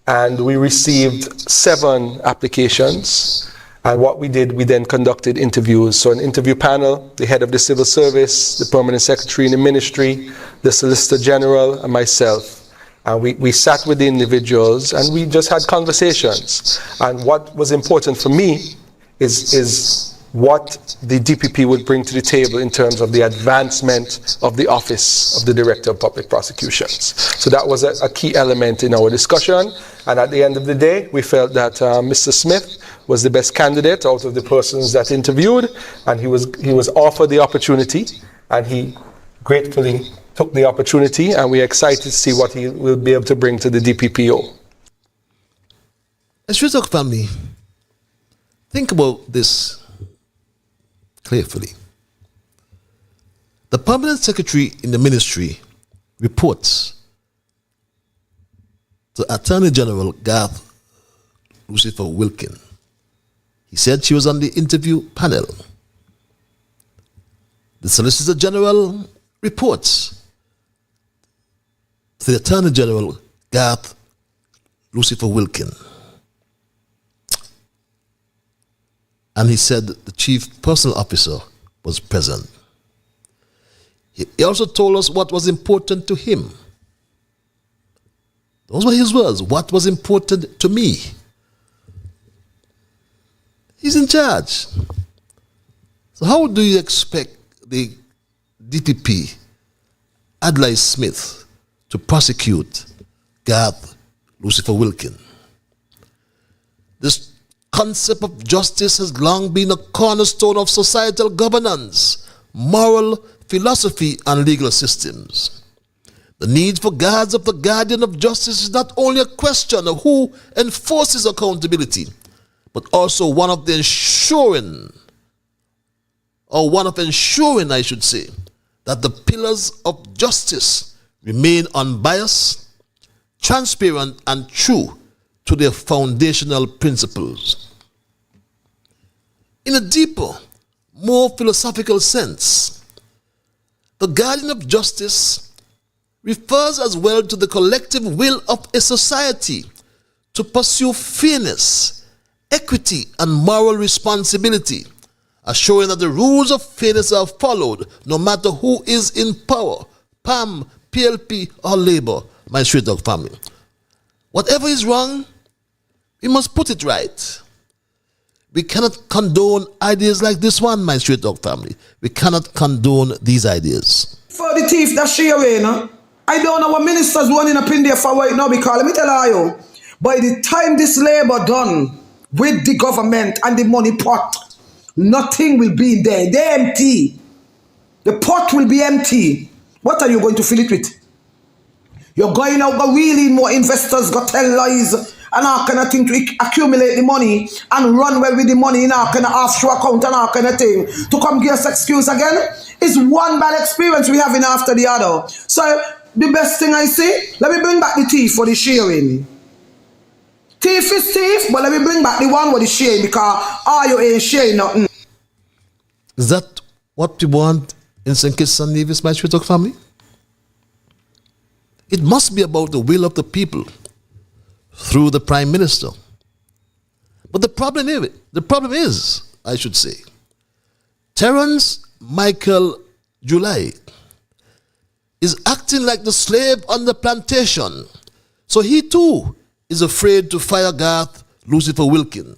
And we received 7 applications. And what we did, we then conducted interviews. So an interview panel, the head of the civil service, the permanent secretary in the ministry, the solicitor general, and myself. And we sat with the individuals and we just had conversations. And what was important for me is what the DPP would bring to the table in terms of the advancement of the office of the Director of Public Prosecutions. So that was a key element in our discussion. And at the end of the day, we felt that Mr. Smith was the best candidate out of the persons that interviewed, and he was offered the opportunity, and he gratefully took the opportunity, and we're excited to see what he will be able to bring to the DPPO. As Straight Dog family, think about this carefully. The permanent secretary in the ministry reports to Attorney General Garth Lucifer Wilkin. He said she was on the interview panel. The Solicitor General reports to the Attorney General Garth Lucifer Wilkin. And he said the chief personal officer was present. He also told us what was important to him. Those were his words. What was important to me? He's in charge. So how do you expect the DPP, Adlai Smith, to prosecute Garth Lucifer Wilkin? This concept of justice has long been a cornerstone of societal governance, moral philosophy, and legal systems. The need for guards of the guardian of justice is not only a question of who enforces accountability, but also one of ensuring, I should say, that the pillars of justice remain unbiased, transparent, and true to their foundational principles. In a deeper, more philosophical sense, the guardian of justice refers as well to the collective will of a society to pursue fairness, equity, and moral responsibility, assuring that the rules of fairness are followed no matter who is in power, PAM, PLP, or Labour, my Street Dog family. Whatever is wrong, we must put it right. We cannot condone ideas like this one, my Street Dog family. We cannot condone these ideas. For the thief that she away, no? I don't know what ministers running up in there for right now, because let me tell you, by the time this Labour done with the government and the money pot, nothing will be there. They're empty. The pot will be empty. What are you going to fill it with? You're going out, go really more investors, go tell lies, and all kind of thing to accumulate the money and run well with the money in all kind of offshore account and all kind of thing. To come give us excuse again, it's one bad experience we having after the other. So the best thing I say, let me bring back the thief for the sharing. Thief is thief, but let me bring back the one with the sharing, because all you ain't sharing nothing. Is that what we want in St. Kitts and Nevis, my Street Dog family? It must be about the will of the people through the Prime Minister. But the problem is, I should say, Terence Michael July is acting like the slave on the plantation. So he too is afraid to fire Garth Lucifer Wilkin.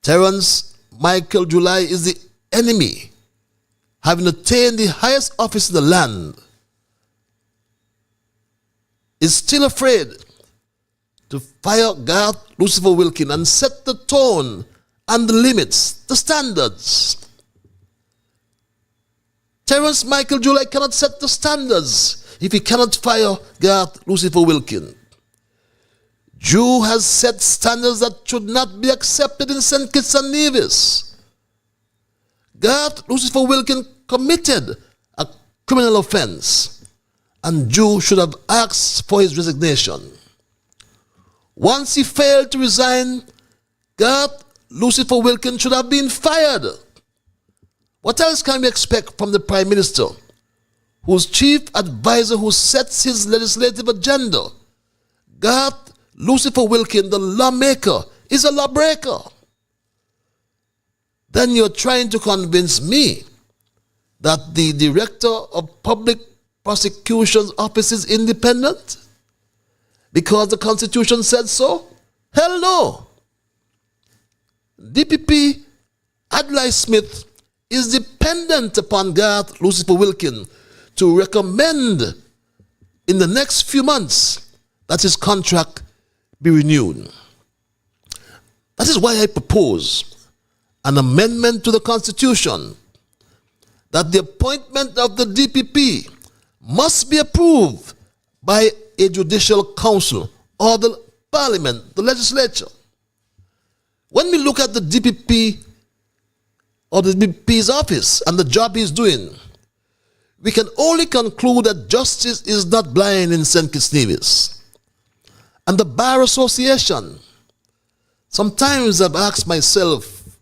Terence Michael July is the enemy, having attained the highest office in the land, is still afraid to fire Garth Lucifer Wilkin and set the tone and the limits, the standards. Terence Michael July cannot set the standards if he cannot fire Garth Lucifer Wilkin. Jew has set standards that should not be accepted in St. Kitts and Nevis. Garth Lucifer Wilkin committed a criminal offense, and Jew should have asked for his resignation. Once he failed to resign, Garth Lucifer Wilkin should have been fired. What else can we expect from the Prime Minister, whose chief advisor who sets his legislative agenda? Garth Lucifer Wilkin, the lawmaker, is a lawbreaker. Then you're trying to convince me that the Director of Public Prosecution's office is independent because the Constitution said so? Hell no. DPP Adlai Smith is dependent upon Garth Lucifer Wilkin to recommend in the next few months that his contract be renewed. That is why I propose an amendment to the Constitution that the appointment of the DPP must be approved by a judicial council or the parliament, the legislature. When we look at the DPP or the DPP's office and the job he's doing, we can only conclude that justice is not blind in St. Kitts Nevis. And the Bar Association, sometimes I've asked myself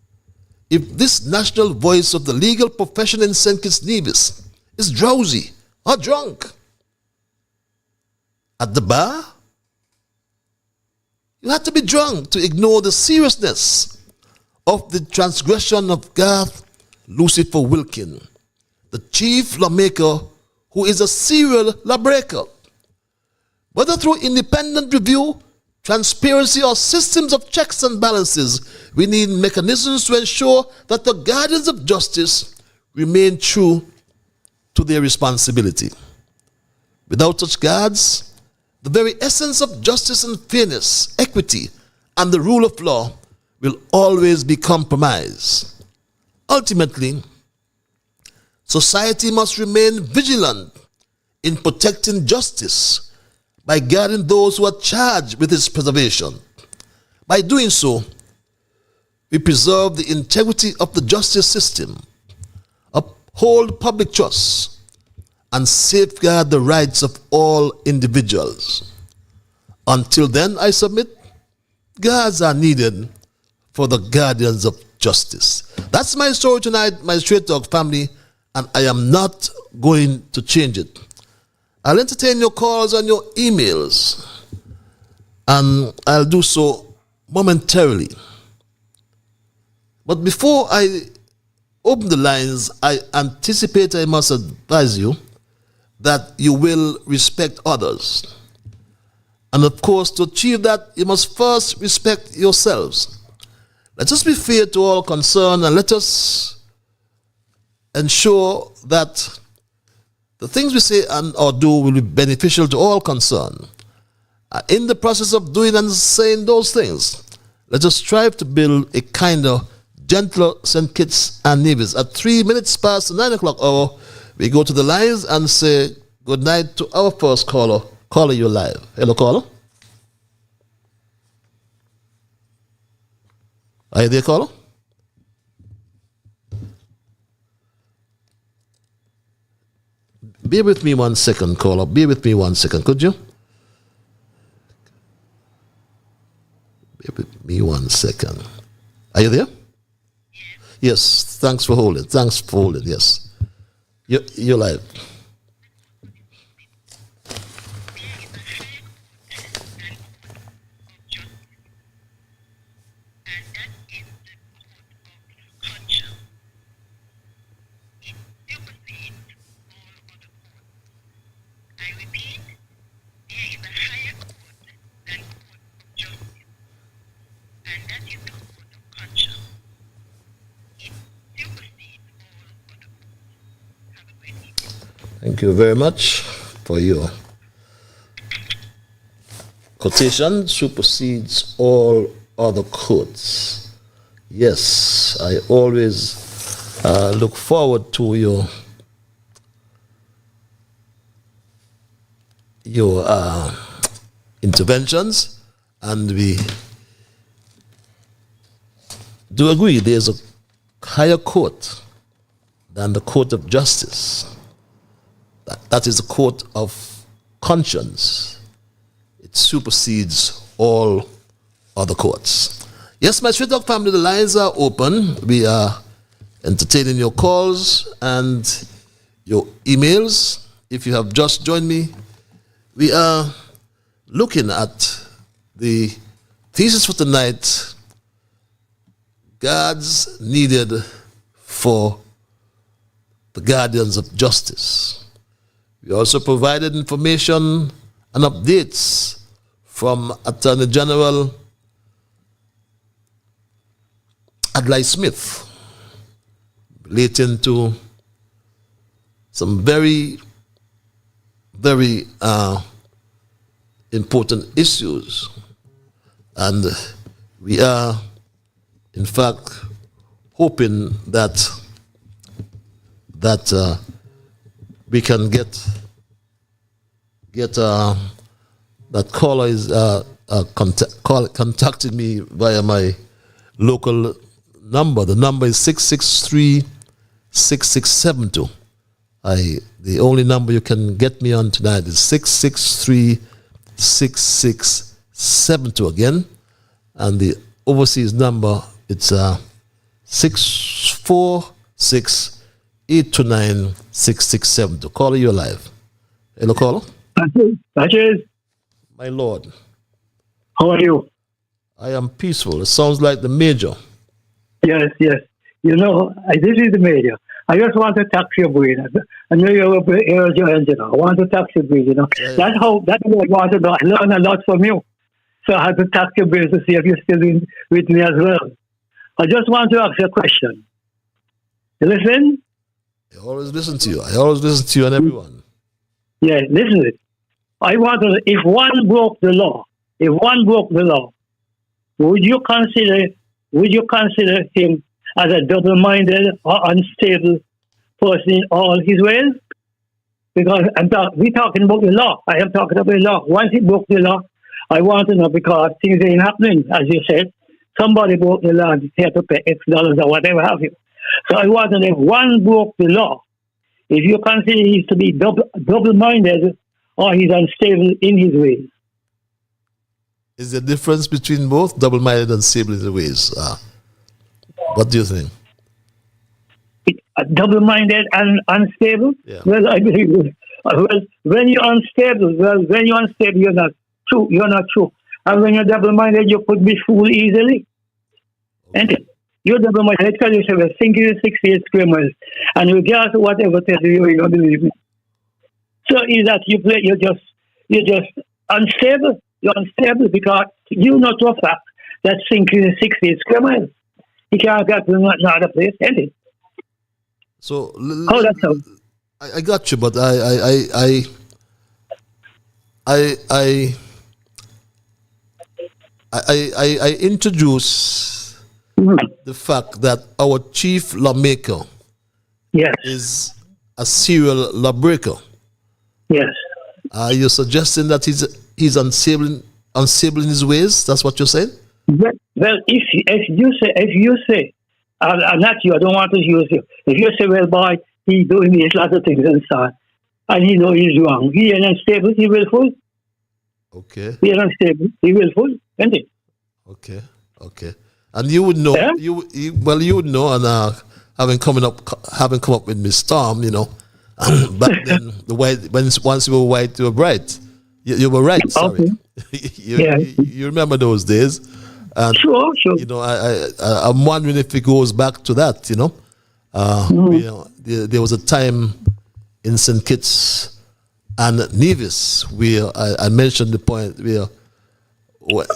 if this national voice of the legal profession in St. Kitts Nevis is drowsy or drunk. At the bar, you have to be drunk to ignore the seriousness of the transgression of Garth Lucifer Wilkin, the chief lawmaker who is a serial lawbreaker. Whether through independent review, transparency, or systems of checks and balances, we need mechanisms to ensure that the guardians of justice remain true to their responsibility. Without such guards, the very essence of justice and fairness, equity, and the rule of law will always be compromised. Ultimately, society must remain vigilant in protecting justice by guarding those who are charged with its preservation. By doing so, we preserve the integrity of the justice system, uphold public trust, and safeguard the rights of all individuals. Until then, I submit, guards are needed for the guardians of justice. That's my story tonight, my Straight Talk family, and I am not going to change it. I'll entertain your calls and your emails, and I'll do so momentarily. But before I open the lines, I anticipate I must advise you that you will respect others. And of course, to achieve that, you must first respect yourselves. Let us be fair to all concerned, and let us ensure that the things we say and or do will be beneficial to all concerned. In the process of doing and saying those things, let us strive to build a kinder, gentler St. Kitts and Nevis. At 3 minutes past the 9 o'clock hour, we go to the lines and say good night to our first caller. Caller, you live. Hello, caller. Are you there, caller? Bear with me 1 second, caller. Bear with me 1 second, could you? Bear with me 1 second. Are you there? Yes, thanks for holding. Thanks for holding, yes. You're live. Thank you very much for your quotation. Supersedes all other courts. Yes, I always look forward to your interventions, and we do agree there's a higher court than the court of justice. That is a court of conscience. It supersedes all other courts. Yes, my Straight Talk family, the lines are open. We are entertaining your calls and your emails. If you have just joined me, we are looking at the thesis for tonight, guards needed for the guardians of justice. We also provided information and updates from Attorney General Adlai Smith relating to some very, very important issues. And we are, in fact, hoping that we can get that caller is contacted me via my local number. The number is 663-6672. The only number you can get me on tonight is 663-6672 again, and the overseas number it's 646-829-6672. Caller, you're live. Hello, caller. Patches. My lord. How are you? I am peaceful. It sounds like the major. Yes, yes. You know, this is the major. I just want to tax your brain. I know you're a engineer. I want to tax your brain, you know. Yeah. That's what I want to know. I learn a lot from you. So I have to tax your brain to see if you're still with me as well. I just want to ask you a question. You listen? I always listen to you. I always listen to you and everyone. Yeah, listen. I want to know, if one broke the law, would you consider him as a double-minded or unstable person in all his ways? Because we're talking about the law. I am talking about the law. Once he broke the law, I want to know, because things ain't happening, as you said. Somebody broke the law and they have to pay X dollars or whatever have you. So I want to know, if one broke the law, if you consider him to be double-minded or he's unstable in his ways. Is there a difference between both double-minded and stable in the ways? What do you think? Double-minded and unstable. Yeah. Well, I believe. Well, when you're unstable, you're not true. You're not true. And when you're double-minded, you could be fooled easily. And you're double-minded. I tell you, sir, thinking is 68 square miles, and regardless of whatever tells you, you're going to believe me. So is that you're just unstable. You're unstable because you know to a fact that sinking is 68 square miles. You can't get to another place, ain't it? So How that sound? I got you, but I introduce the fact that our chief lawmaker Yes. is a serial lawbreaker. Yes. Are you suggesting that he's unstable in his ways? That's what you're saying? Well, if you say, not you, I don't want to use you. If you say, well, boy, he's doing these lots of things inside, and he know he's wrong. He ain't unstable, he willful. Okay. He ain't unstable, he willful, isn't it? Okay. And you would know. Yeah? You would know. And having come up with Miss Storm, you know, back then once you were white, you were bright. You were right. Sorry. Okay. You remember those days? And, Sure. You know, I'm wondering if it goes back to that. You know, you know, there was a time in St. Kitts and Nevis where I mentioned the point where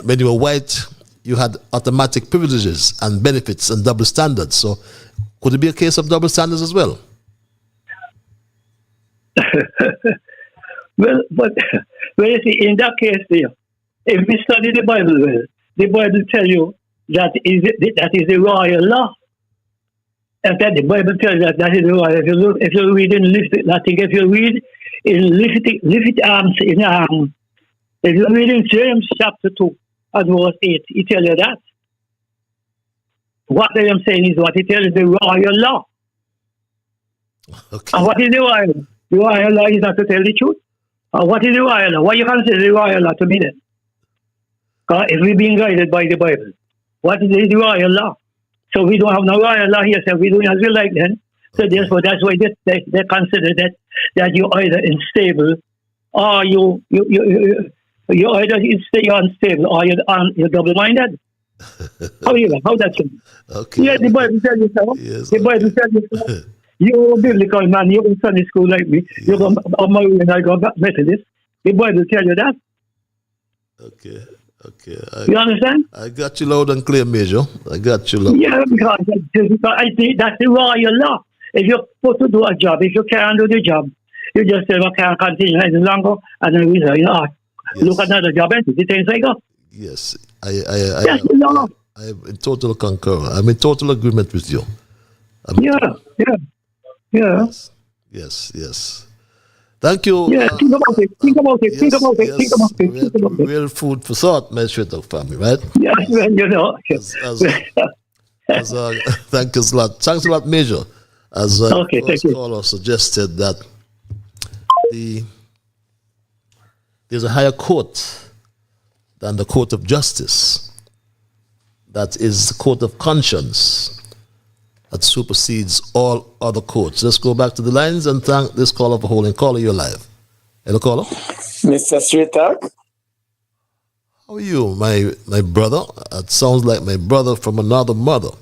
when you were white, you had automatic privileges and benefits and double standards. So could it be a case of double standards as well? Well, you see, in that case there, if we study the Bible well, the Bible tell you that is the royal law. And that the Bible tells you that is the royal. If you read in Leviticus, I think if you read in if you read in James chapter 2 and verse 8, he tells you that. What I am saying is what he tells you the royal law. Okay. And what is the royal law? The royal law is not to tell the truth. What is the royal law? What you consider the royal law to me then? If we're being guided by the Bible, what is the royal law? So we don't have no royal law here, so we do as we like then. So therefore, that's why they consider that you're either unstable or you're either you're unstable or you're double-minded. How that's it? Okay. Yeah, the Bible tells you so. Yes, The Bible tells you so. You're a biblical man, you're in Sunday school like me, you're going to Marie and I go back Methodist. The Bible tells you that. Okay. You understand? I got you loud and clear, Major. I got you loud. Yeah, because I think that's the royal law. If you're supposed to do a job, if you can't do the job, you just say, I can't continue any longer, and then we say, look at another job, and the things like that. Yes. That's the law. I am in total concur. I'm in total agreement with you. Yeah. Yes. Thank you. Yeah, think about it. Think about it. Real food for thought, my Shwetak family, right? Yeah, you know. Thank you a lot. Thanks a lot, Major. As thank you. caller suggested that there's a higher court than the court of justice. That is the court of conscience that supersedes all other courts. Let's go back to the lines and thank this caller for holding. Caller, you're live. Hello, caller. Mr. Shwetak. How are you, my brother? It sounds like my brother from another mother.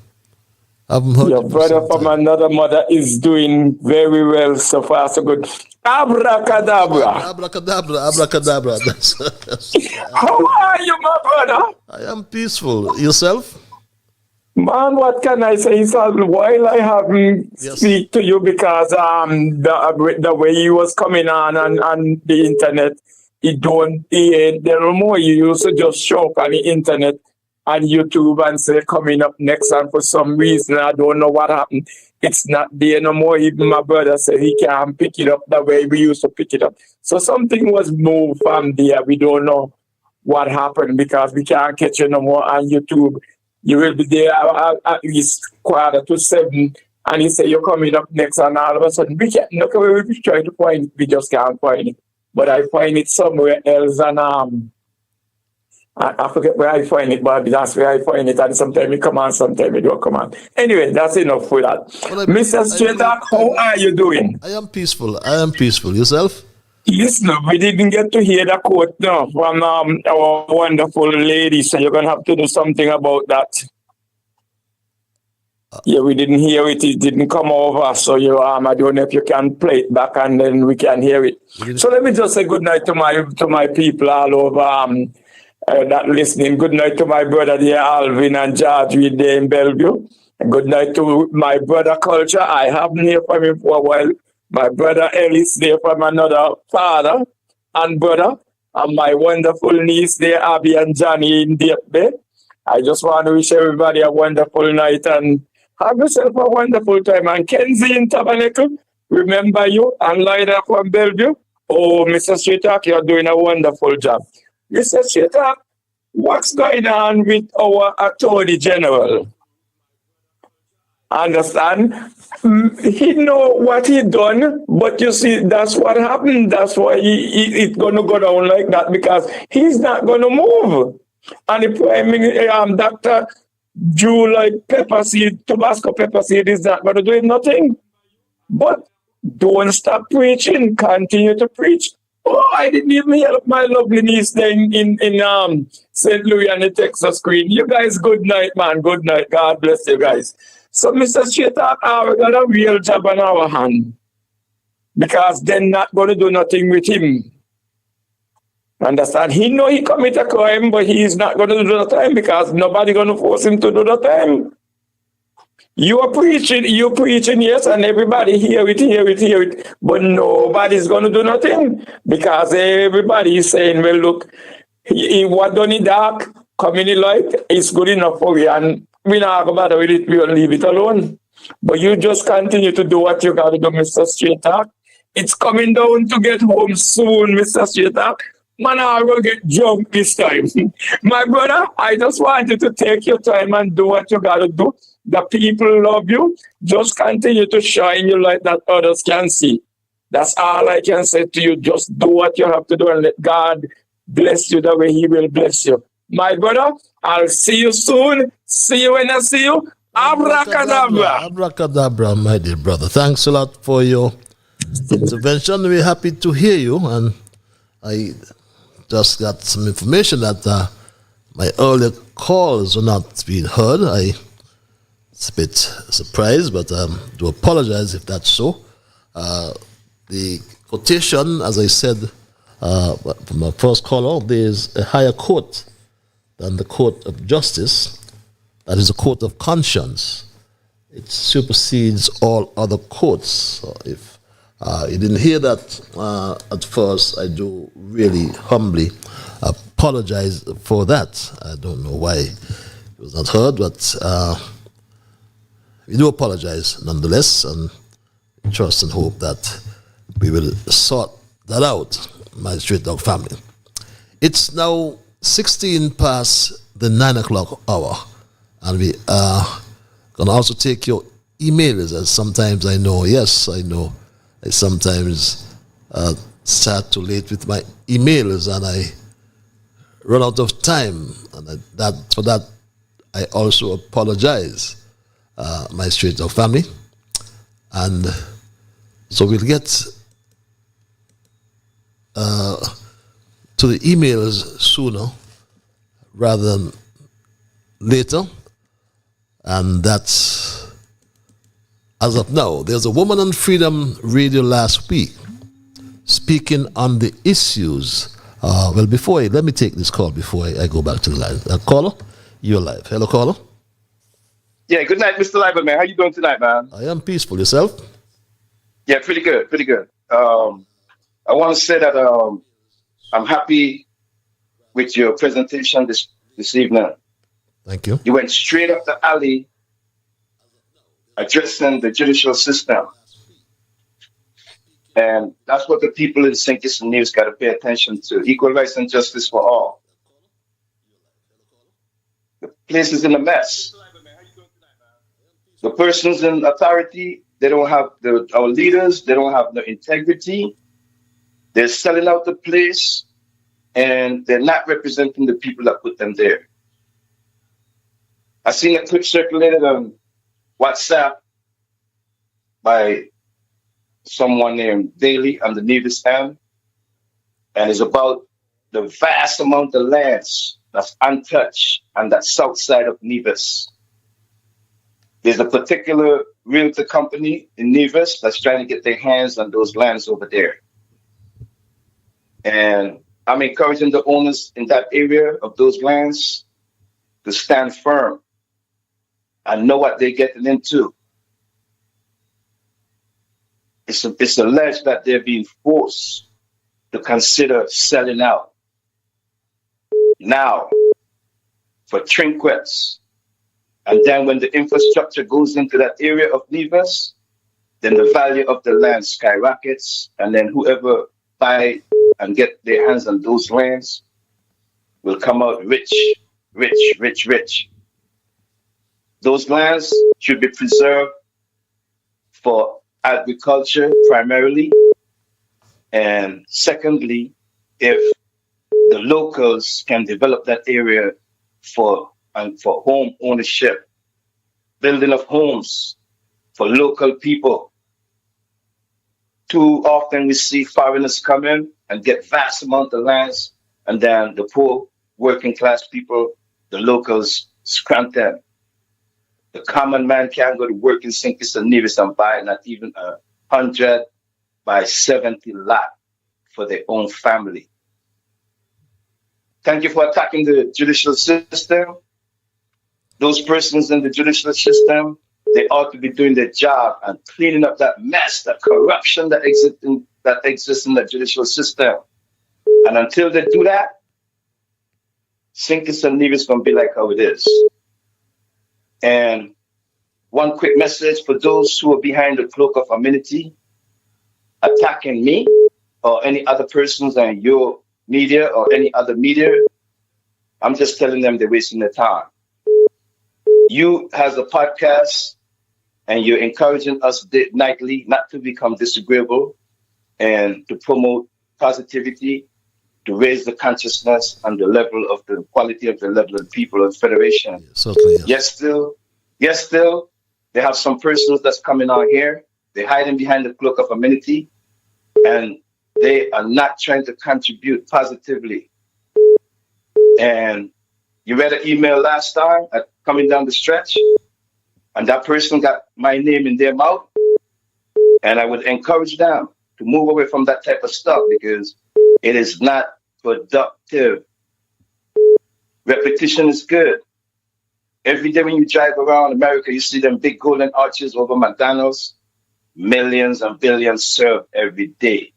Your brother from another mother is doing very well so far, so good. Abracadabra. Abracadabra. How are you, my brother? I am peaceful. Yourself? Man, what can I say? It's a while I haven't speak to you because the way you was coming on the internet, there no more. You used to just show up on the internet and YouTube and say coming up next, and for some reason I don't know what happened. It's not there no more. Even my brother said he can't pick it up the way we used to pick it up. So something was moved from there. We don't know what happened because we can't catch you no more on YouTube. You will be there at least 6:45, and he said you're coming up next, and all of a sudden we can't look away. We try to find it, we just can't find it. But I find it somewhere else, and I forget where I find it, but that's where I find it. And sometimes it come on, sometimes it don't come on. Anyway, that's enough for that. Well, Mr. Strater, how are you doing? I am peaceful. I am peaceful. Yourself? Listen, we didn't get to hear the quote now from our wonderful lady, so you're going to have to do something about that. Yeah, we didn't hear it. It didn't come over. So I don't know if you can play it back and then we can hear it. So let me just say good night to my people all over that listening. Good night to my brother there, Alvin and George, with there in Bellevue. And good night to my brother Culture. I haven't heard from him for a while. My brother Ellis there from another father and brother. And my wonderful niece there, Abby and Johnny in Deep Bay. I just want to wish everybody a wonderful night and have yourself a wonderful time. And Kenzie in Tabernacle, remember you. And Lyda from Bellevue. Oh, Mr. Strater, you're doing a wonderful job. Mr. Strater, what's going on with our Attorney General? Understand? He know what he done, but you see, that's what happened. That's why it's going to go down like that, because he's not going to move. And the Prime Minister, Dr. Drew, like pepper seed, Tabasco pepper seed, is not going to do nothing. But don't stop preaching. Continue to preach. Oh, I didn't even help my lovely niece there in St. Louis and the Texas Queen. You guys, good night, man. Good night. God bless you guys. So, Mr. Strater, we got a real job on our hand, because they're not going to do nothing with him. Understand? He know he commit a crime, but he's not going to do the time because nobody going to force him to do the time. You preaching, yes, and everybody hear it, but nobody's going to do nothing because everybody is saying, well, look, he what done in dark, come in the light, it's good enough for you, and we not go bother with it, we'll leave it alone. But you just continue to do what you got to do, Mr. Strater. It's coming down to get home soon, Mr. Strater. Man, I will get drunk this time. My brother, I just want you to take your time and do what you got to do. The people love you. Just continue to shine your light that others can see. That's all I can say to you. Just do what you have to do and let God bless you the way He will bless you. My brother, I'll see you soon. See you when I see you. Abracadabra. Abracadabra, my dear brother. Thanks a lot for your intervention. We're happy to hear you. And I just got some information that my earlier calls were not being heard. It's a bit surprised, but do apologize if that's so. The quotation, as I said from my first caller, there's a higher court than the court of justice. That is a court of conscience. It supersedes all other courts. So if you didn't hear that at first, I do really humbly apologize for that. I don't know why it was not heard, but we do apologize nonetheless, and trust and hope that we will sort that out, my Straight Dog family. It's now 16 past the 9 o'clock hour, and we are going to also take your emails, as sometimes I know I sometimes start too late with my emails and I run out of time, and for that I also apologize, my Straight Dog family. And so we'll get to the emails sooner rather than later, and that's as of now. There's a woman on Freedom Radio last week speaking on the issues. Let me take this call before I go back to the line. Caller, you're live. Hello, caller. Yeah, good night, Mr. Liburd, man. How you doing tonight, man? I am peaceful. Yourself? Yeah, pretty good. I want to say that I'm happy with your presentation this evening. Thank you. You went straight up the alley addressing the judicial system. And that's what the people in St. Kitts and Nevis got to pay attention to. Equal rights and justice for all. The place is in a mess. The persons in authority, they don't have our leaders, they don't have no integrity. They're selling out the place. and they're not representing the people that put them there. I seen a clip circulated on WhatsApp by someone named Daly on the Nevis end, and it's about the vast amount of lands that's untouched on that south side of Nevis. There's a particular realtor company in Nevis that's trying to get their hands on those lands over there. And I'm encouraging the owners in that area of those lands to stand firm and know what they're getting into. It's alleged that they're being forced to consider selling out now for trinkets. And then when the infrastructure goes into that area of Nevis, then the value of the land skyrockets, and then whoever buy and get their hands on those lands will come out rich, rich, rich, rich. Those lands should be preserved for agriculture primarily. And secondly, if the locals can develop that area for home ownership, building of homes for local people. Too often we see foreigners come in and get vast amount of lands, and then the poor working class people, the locals, scramp them. The common man can't go to work in St. Kitts and Nevis and buy not even 100 by 70 lot for their own family. Thank you for attacking the judicial system. Those persons in the judicial system, they ought to be doing their job and cleaning up that mess, that corruption that exists in the judicial system. And until they do that, St. Kitts and Nevis is going to be like how it is. And one quick message for those who are behind the cloak of amenity, attacking me or any other persons on your media or any other media, I'm just telling them they're wasting their time. You has a podcast and you're encouraging us nightly not to become disagreeable and to promote positivity, to raise the consciousness and the level of the quality of the level of people of the Federation. Certainly, yes. Yes, still, they have some persons that's coming out here. They're hiding behind the cloak of amenity, and they are not trying to contribute positively. And you read an email last time coming down the stretch, and that person got my name in their mouth. And I would encourage them to move away from that type of stuff because it is not productive. Repetition is good. Every day when you drive around America, you see them big golden arches over McDonald's. Millions and billions served every day.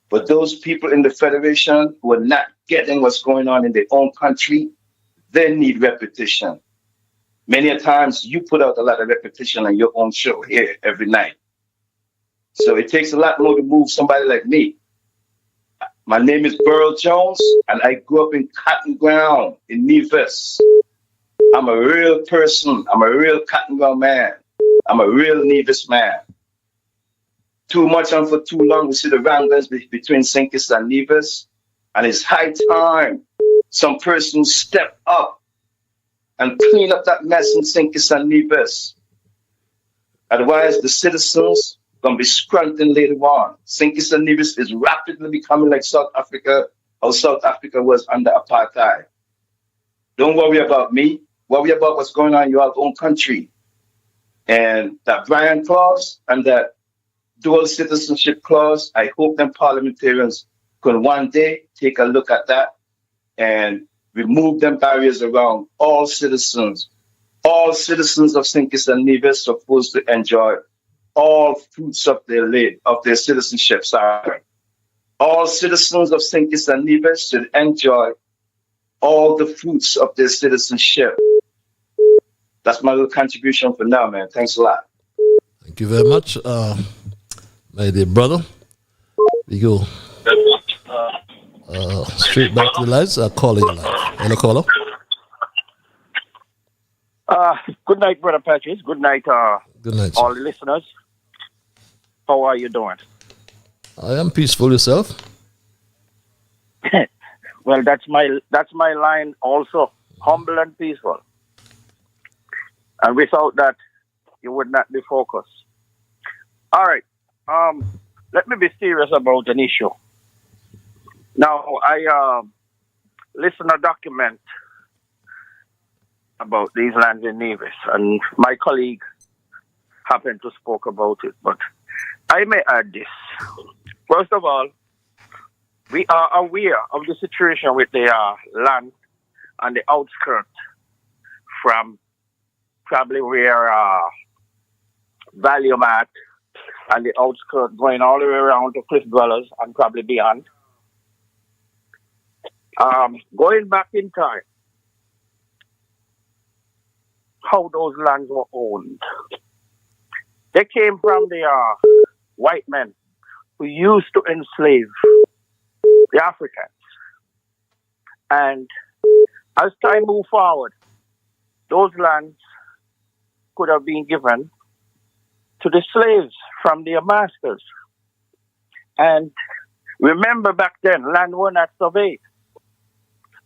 But those people in the Federation who are not getting what's going on in their own country, they need repetition. Many a times you put out a lot of repetition on your own show here every night. So it takes a lot more to move somebody like me. My name is Burl Jones, and I grew up in Cotton Ground in Nevis. I'm a real person. I'm a real Cotton Ground man. I'm a real Nevis man. Too much and for too long, we see the wranglings between St. Kitts and Nevis, and it's high time some persons step up and clean up that mess in St. Kitts and Nevis. Otherwise, the citizens going to be scrunting later on. St. Kitts and Nevis is rapidly becoming like South Africa, how South Africa was under apartheid. Don't worry about me. Worry about what's going on in your own country. And that Bryan clause and that dual citizenship clause, I hope them parliamentarians could one day take a look at that and remove them barriers around all citizens. All citizens of St. Kitts and Nevis are supposed to enjoy all fruits of their citizenship. Sorry. All citizens of St. Kitts and Nevis should enjoy all the fruits of their citizenship. That's my little contribution for now, man. Thanks a lot. Thank you very much, my dear brother. We go straight back to the lines. Calling you live. Hello, caller. Good night, Brother Patrice. Good night, Good night, all the listeners. How are you doing? I am peaceful. Yourself? Well, that's my line also. Humble and peaceful. And without that, you would not be focused. All right. Let me be serious about an issue. Now, I listened to a document about these lands in Nevis, and my colleague happened to spoke about it. But I may add this. First of all, we are aware of the situation with the land on the outskirts from probably where Valium at, and the outskirts going all the way around to Cliff Dwellers and probably beyond. Going back in time, how those lands were owned. They came from the white men who used to enslave the Africans. And as time moved forward, those lands could have been given to the slaves from their masters. And remember back then, land were not surveyed.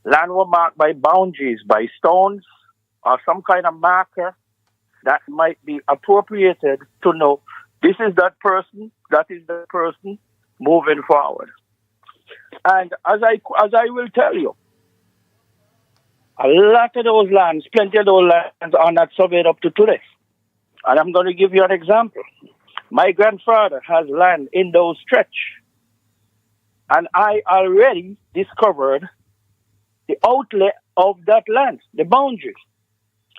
Land were marked by boundaries, by stones, or some kind of marker that might be appropriated to know this is that person, that is the person moving forward. And as I will tell you, a lot of those lands, plenty of those lands are not surveyed up to today. And I'm going to give you an example. My grandfather has land in those stretch. And I already discovered the outlet of that land, the boundaries.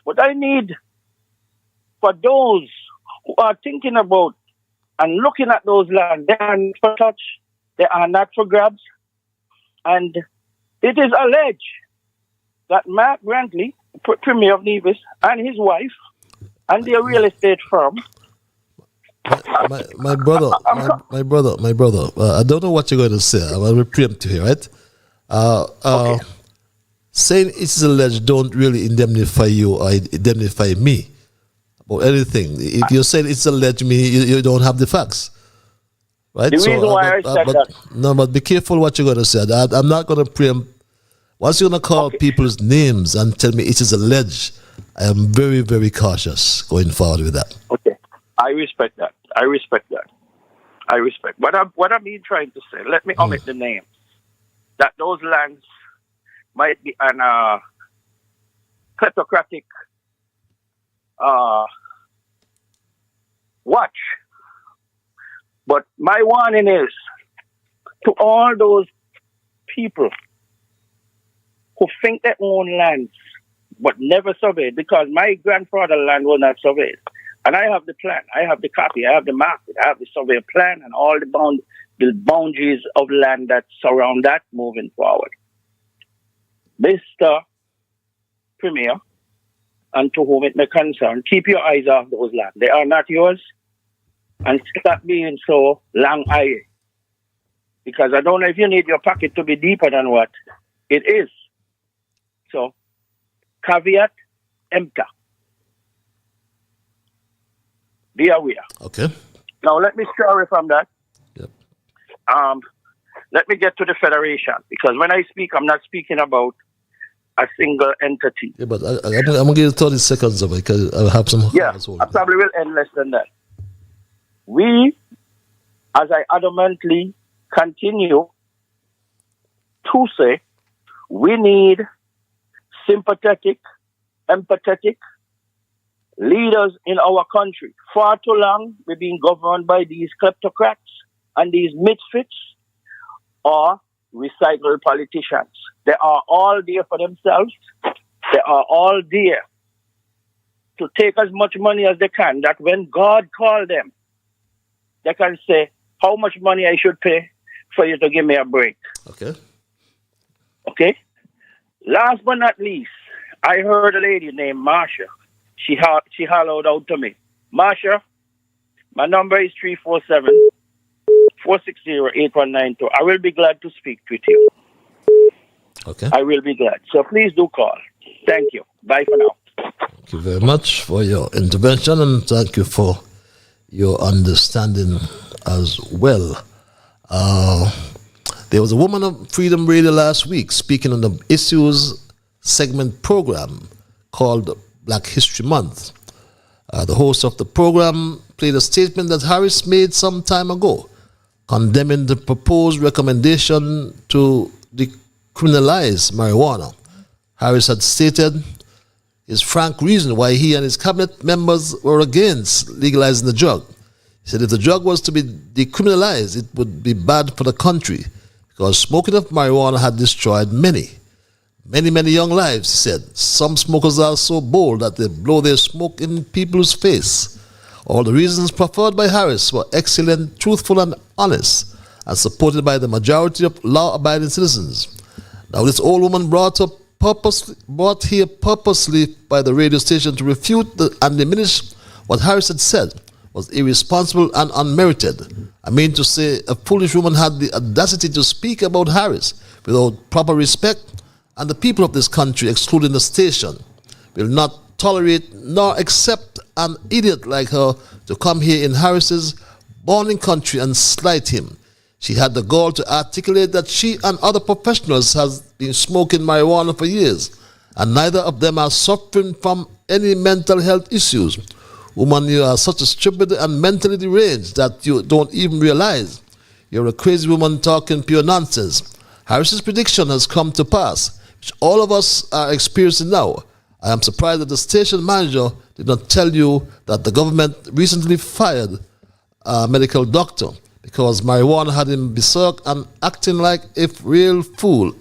What I need for those who are thinking about and looking at those lands, they are not for touch, they are not for grabs. And it is alleged that Mark Grantley, Premier of Nevis, and his wife, and their real estate firm. My brother, I don't know what you're going to say. I'm going to preempt you here, right? Okay. Saying it's alleged don't really indemnify you or indemnify me about anything. If you're saying it's alleged, me, you don't have the facts. Right? The reason why I said that. No, but be careful what you're going to say. I'm not going to preempt. Once you're going to call people's names and tell me it is alleged, I am very, very cautious going forward with that. Okay. I respect that. What I'm trying to say, let me omit the names. That those lands might be an kleptocratic watch. But my warning is to all those people who think they own lands but never surveyed, because my grandfather's land was not surveyed. And I have the plan, I have the copy, I have the market, I have the survey plan and all the boundaries of land that surround that moving forward. Mr. Premier, and to whom it may concern, keep your eyes off those lands. They are not yours. And stop being so long-eyed. Because I don't know if you need your pocket to be deeper than what it is. So, caveat emptor. Be aware. Okay. Now, let me stray away from that. Yep. Let me get to the Federation. Because when I speak, I'm not speaking about a single entity. Yeah, but I'm going to give you 30 seconds of it because I have some... Yeah, I probably will end less than that. We, as I adamantly continue to say, we need sympathetic, empathetic leaders in our country. Far too long, we've been governed by these kleptocrats and these misfits or recycled politicians. They are all there for themselves. They are all there to take as much money as they can, that when God called them, they can say how much money I should pay for you to give me a break. Okay. Okay? Last but not least, I heard a lady named Marsha. She hollowed out to me. Marsha, my number is 347-460-8192. I will be glad to speak with you. Okay. I will be glad. So please do call. Thank you. Bye for now. Thank you very much for your intervention, and thank you for your understanding as well. There was a woman on Freedom Radio last week speaking on the Issues segment program called Black History Month. The host of the program played a statement that Harris made some time ago, condemning the proposed recommendation to decriminalize marijuana. Harris had stated his frank reason why he and his cabinet members were against legalizing the drug. He said if the drug was to be decriminalized, it would be bad for the country because smoking of marijuana had destroyed many young lives, he said. Some smokers are so bold that they blow their smoke in people's face. All the reasons proffered by Harris were excellent, truthful, and honest, and supported by the majority of law-abiding citizens. Now, this old woman brought here purposely by the radio station to refute and diminish what Harris had said was irresponsible and unmerited. I mean to say, a foolish woman had the audacity to speak about Harris without proper respect, and the people of this country, excluding the station, will not tolerate nor accept an idiot like her to come here in Harris's born country and slight him. She had the gall to articulate that she and other professionals has been smoking marijuana for years, and neither of them are suffering from any mental health issues. Woman, you are such a stupid and mentally deranged that you don't even realize you're a crazy woman talking pure nonsense. Harris's prediction has come to pass, which all of us are experiencing now. I am surprised that the station manager did not tell you that the government recently fired a medical doctor because marijuana had him berserk and acting like a real fool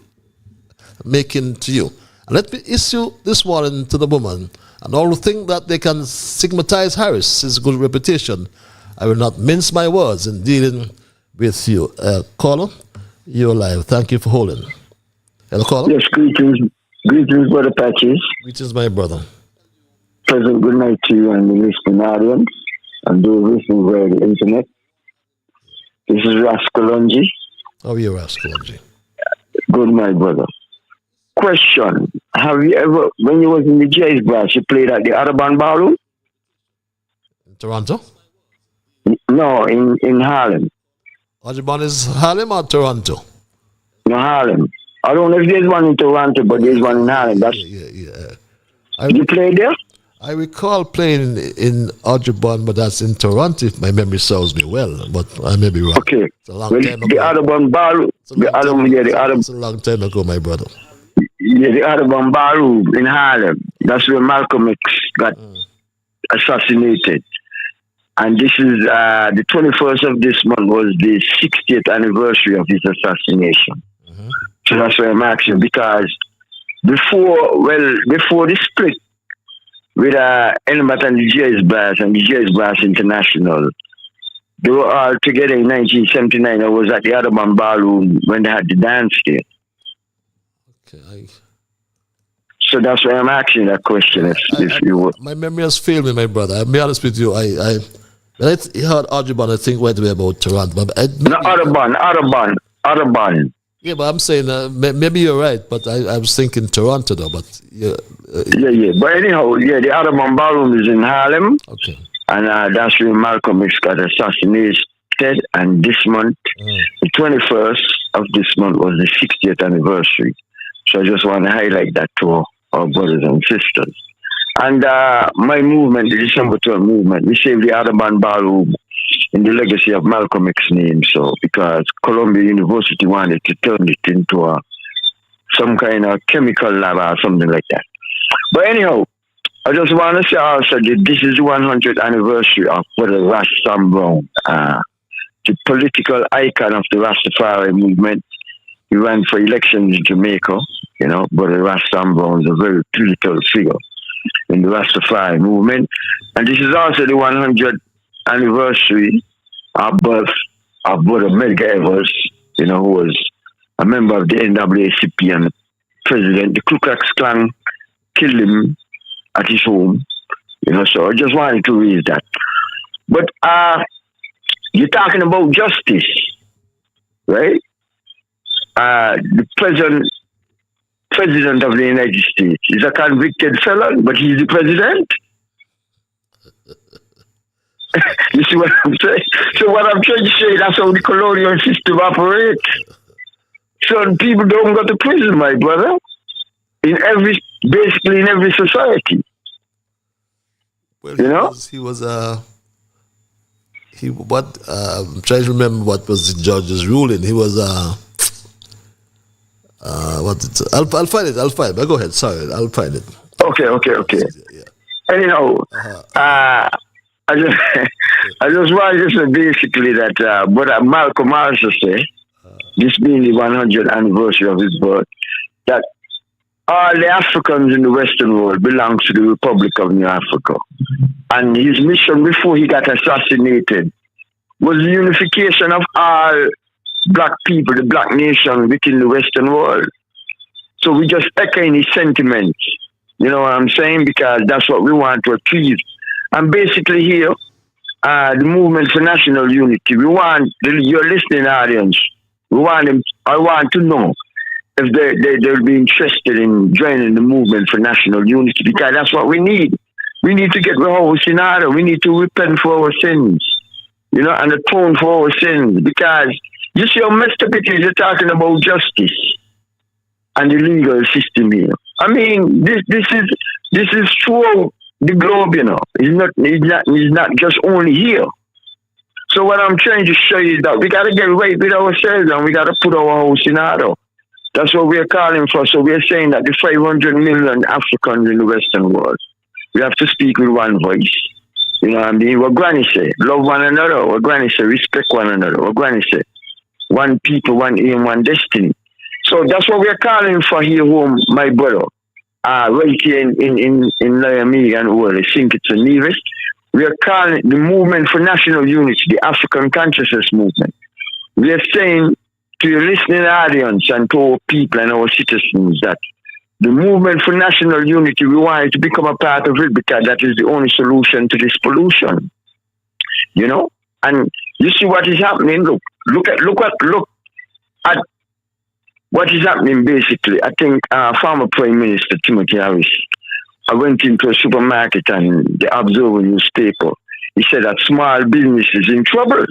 making to you. And let me issue this warning to the woman and all who think that they can stigmatize Harris's good reputation. I will not mince my words in dealing with you. Caller, you're live. Thank you for holding. Hello, caller. Yes, greetings, Brother Patches. Greetings, my brother. Pleasant good night to you and the listening audience and those listening via the internet. This is Rascolongi. How are you, Rascolongi? Good night, brother. Question: have you ever, when you was in the jazz brass, you played at the Audubon Ballroom? In Toronto? No, in Harlem. Audubon is Harlem or Toronto? No, Harlem. I don't know if there's one in Toronto, but there's one in Harlem. You played there? I recall playing in Audubon, but that's in Toronto, if my memory serves me well. But I may be wrong. Okay. It's a long time ago. The Audubon Ballroom. It's a long time ago, my brother. Yeah, the Audubon Ballroom in Harlem. That's where Malcolm X got assassinated. And this is the 21st of this month was the 60th anniversary of his assassination. So that's why I'm asking, because before the split with Elmat and the Jazz Brass and the Jazz Brass International, they were all together in 1979. I was at the Audubon Ballroom when they had the dance there. Okay. So that's why I'm asking that question. If you would. My memory has failed me, my brother. I'll be honest with you. When I heard Audubon, I think right away about Toronto. No, Audubon. Yeah, but I'm saying maybe you're right, but I was thinking Toronto though. But yeah. But anyhow, the Audubon Ballroom is in Harlem. Okay. And that's where Malcolm X got assassinated. And this month, the 21st of this month was the 60th anniversary. So I just want to highlight that to our brothers and sisters. And my movement, the December 12 movement, we saved the Audubon Ballroom in the legacy of Malcolm X's name. So because Columbia University wanted to turn it into some kind of chemical lab or something like that. But anyhow, I just want to say also that this is the 100th anniversary of Brother Ras Sam Brown, the political icon of the Rastafari movement. He ran for elections in Jamaica, Brother Ras Sam Brown is a very critical figure in the Rastafari movement. And this is also the 100th anniversary of birth of Brother Medgar Evers, who was a member of the NAACP and president. The Ku Klux Klan killed him at his home, so I just wanted to raise that. But you're talking about justice, right? The president of the United States is a convicted felon, but he's the president. You see what I'm saying? So what I'm trying to say, that's how the colonial system operates. So people don't go to prison, my brother. Basically in every society. Well, You know? I'm trying to remember what was the judge's ruling. He was I'll find it. But go ahead. Sorry, I'll find it. Okay. Anyhow, I just I just wanted to say basically that what Malcolm also say, this being the 100th anniversary of his birth, that all the Africans in the Western world belong to the Republic of New Africa. And his mission before he got assassinated was the unification of all black people, the black nation within the Western world. So we just echoing his sentiments. You know what I'm saying? Because that's what we want to achieve. And basically here, the movement for national unity, we want your listening audience, I want to know if they'll be interested in joining the movement for national unity, because that's what we need. We need to get the house in order. We need to repent for our sins, and atone for our sins. Because you see how messed up it is. You're talking about justice and the legal system here. I mean, this is throughout the globe. It's not just only here. So what I'm trying to show you is that we got to get right with ourselves and we got to put our house in order. That's what we're calling for. So we're saying that the 500 million Africans in the Western world, we have to speak with one voice. You know what I mean? What Granny say, love one another. What Granny say, respect one another. What Granny say, one people, one aim, one destiny. So that's what we're calling for here home, my brother. Right here in Miami and all I think it's a Nevis. We are calling the movement for national unity, the African consciousness movement. We are saying to your listening audience and to our people and our citizens that the movement for national unity, we want it to become a part of it because that is the only solution to this pollution. And you see what is happening. Look at what is happening basically. I think former Prime Minister Timothy Harris, I went into a supermarket and the Observer newspaper, he said that small business is in trouble.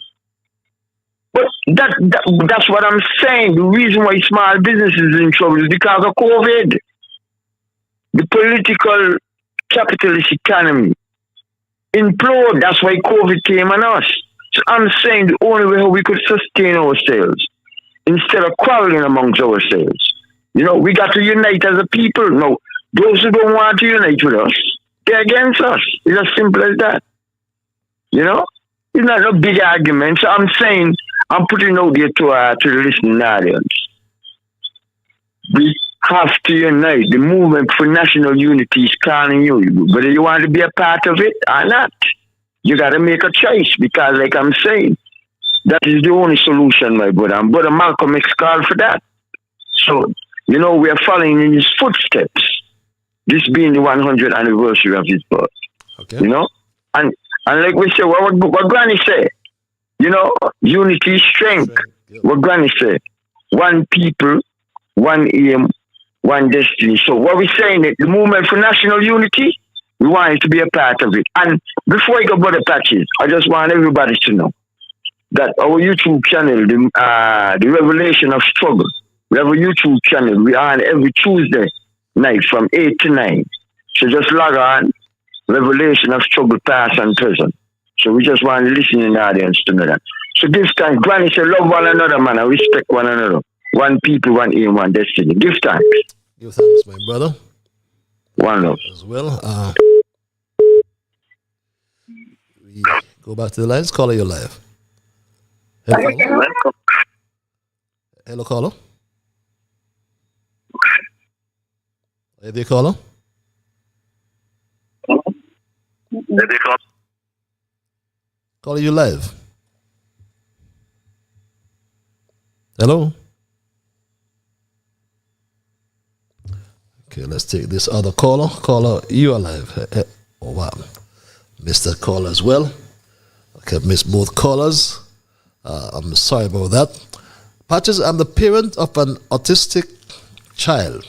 But that's what I'm saying. The reason why small business is in trouble is because of COVID. The political capitalist economy implode. That's why COVID came on us. So I'm saying the only way we could sustain ourselves instead of quarreling amongst ourselves. We got to unite as a people. No, those who don't want to unite with us, they're against us. It's as simple as that. It's not a big argument. So I'm saying, I'm putting out there to the listening audience. We have to unite. The movement for national unity is calling you. Whether you want to be a part of it or not, you got to make a choice because, like I'm saying, that is the only solution, my brother. And Brother Malcolm X called for that. So, we are following in his footsteps. This being the 100th anniversary of his birth. Okay. And like we say, what Granny say, unity is strength. What Granny say, one people, one aim, one destiny. So what we're saying is the movement for national unity, we want it to be a part of it. And before I go about the patches, I just want everybody to know that our YouTube channel, the Revelation of Struggle, we have a YouTube channel. We are on every Tuesday night from 8 to 9. So just log on, Revelation of Struggle, Past and Present. So we just want the listening audience to know that. So this time, Granny said, love one another, man, and respect one another. One people, one aim, one destiny. Give thanks. Give thanks, my brother. One love. As well. We go back to the lines. Caller, you're live. Hello, caller. Hello, caller. Are you there, caller? Caller, you live. Hello. Okay, let's take this other caller. Caller, you are live. Oh, wow. Missed that caller as well. Okay, I've missed both callers. I'm sorry about that. Patches, I'm the parent of an autistic child.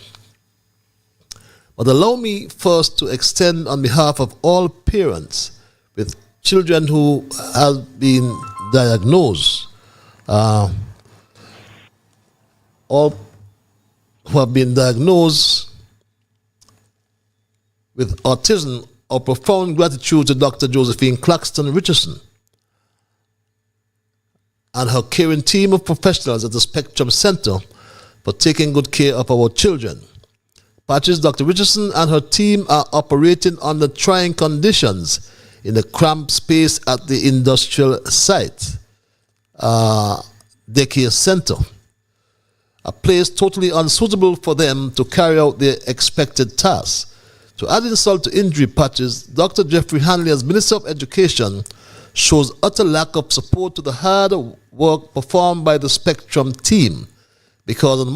But allow me first to extend on behalf of all parents with children who have been diagnosed all who have been diagnosed with autism our profound gratitude to Dr. Josephine Claxton Richardson and her caring team of professionals at the Spectrum Center for taking good care of our children. Patches, Dr. Richardson and her team are operating under trying conditions in the cramped space at the industrial site, daycare center, a place totally unsuitable for them to carry out their expected tasks. To add insult to injury, Patches, Dr. Jeffrey Hanley as Minister of Education shows utter lack of support to the hard work performed by the Spectrum team, because on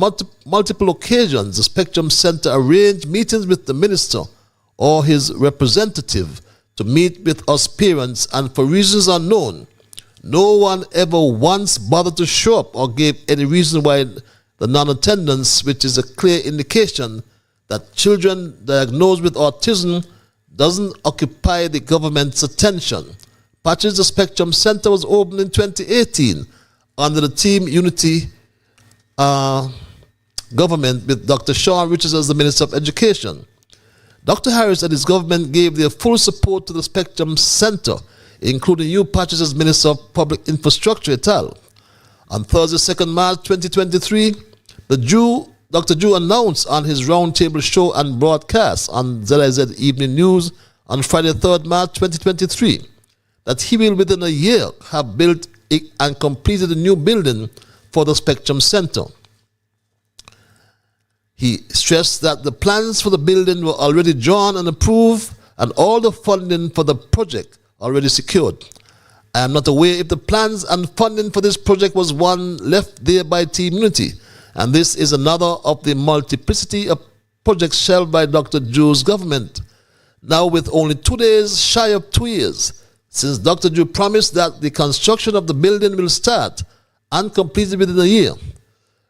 multiple occasions the Spectrum Center arranged meetings with the minister or his representative to meet with us parents, and for reasons unknown, no one ever once bothered to show up or gave any reason why the non-attendance, which is a clear indication that children diagnosed with autism doesn't occupy the government's attention. Patches, the Spectrum Center was opened in 2018 under the Team Unity government with Dr. Sean Richards as the Minister of Education. Dr. Harris and his government gave their full support to the Spectrum Center, including you, Patches, as Minister of Public Infrastructure et al. On Thursday, 2nd March 2023, Dr. Jew announced on his roundtable show and broadcast on ZIZ Evening News on Friday, 3rd March 2023, that he will within a year have built and completed a new building for the Spectrum Center. He stressed that the plans for the building were already drawn and approved and all the funding for the project already secured. I am not aware if the plans and funding for this project was one left there by Team Unity, and this is another of the multiplicity of projects shelved by Dr. Jew's government. Now, with only 2 days shy of 2 years since Dr. Jew promised that the construction of the building will start and completed within a year,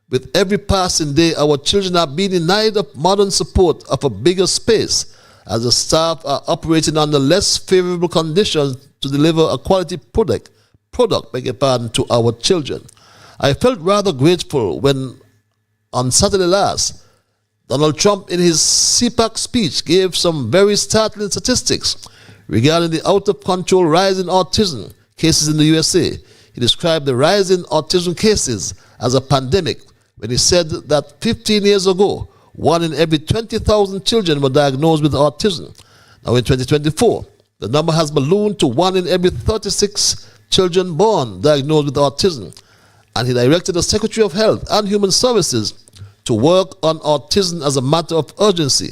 with every passing day, our children are being denied of modern support of a bigger space, as the staff are operating under less favorable conditions to deliver a quality product to our children. I felt rather grateful when, on Saturday last, Donald Trump in his CPAC speech gave some very startling statistics regarding the out-of-control rise in autism cases in the USA. He described the rise in autism cases as a pandemic when he said that 15 years ago, 1 in every 20,000 children were diagnosed with autism. Now in 2024, the number has ballooned to 1 in every 36 children born diagnosed with autism. And he directed the Secretary of Health and Human Services to work on autism as a matter of urgency.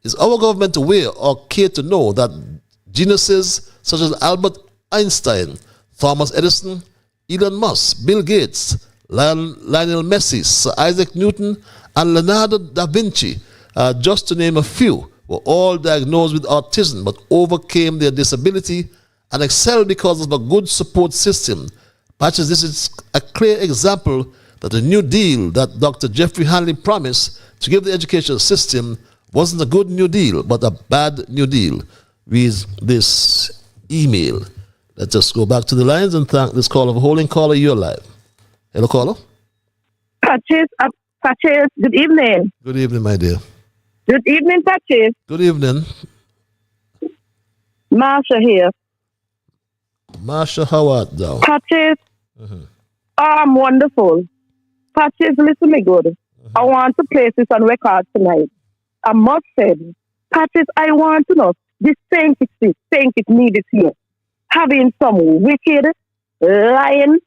Is our government aware or care to know that geniuses such as Albert Einstein, Thomas Edison, Elon Musk, Bill Gates, Lionel Messi, Sir Isaac Newton, and Leonardo da Vinci, just to name a few, were all diagnosed with autism but overcame their disability and excelled because of a good support system? Patches, this is a clear example that the New Deal that Dr. Jeffrey Hanley promised to give the education system wasn't a good New Deal, but a bad New Deal. Reads this email. Let's just go back to the lines and thank this caller for holding. Caller, you're live. Hello, caller. Patches, good evening. Good evening, my dear. Good evening, Patches. Good evening. Marsha here. Marsha, how art thou? Patches, I'm wonderful. Patches, listen me good. I want to place this on record tonight. I must say, Patches, I want to know, this Saint Nevis here, having some wicked, lying,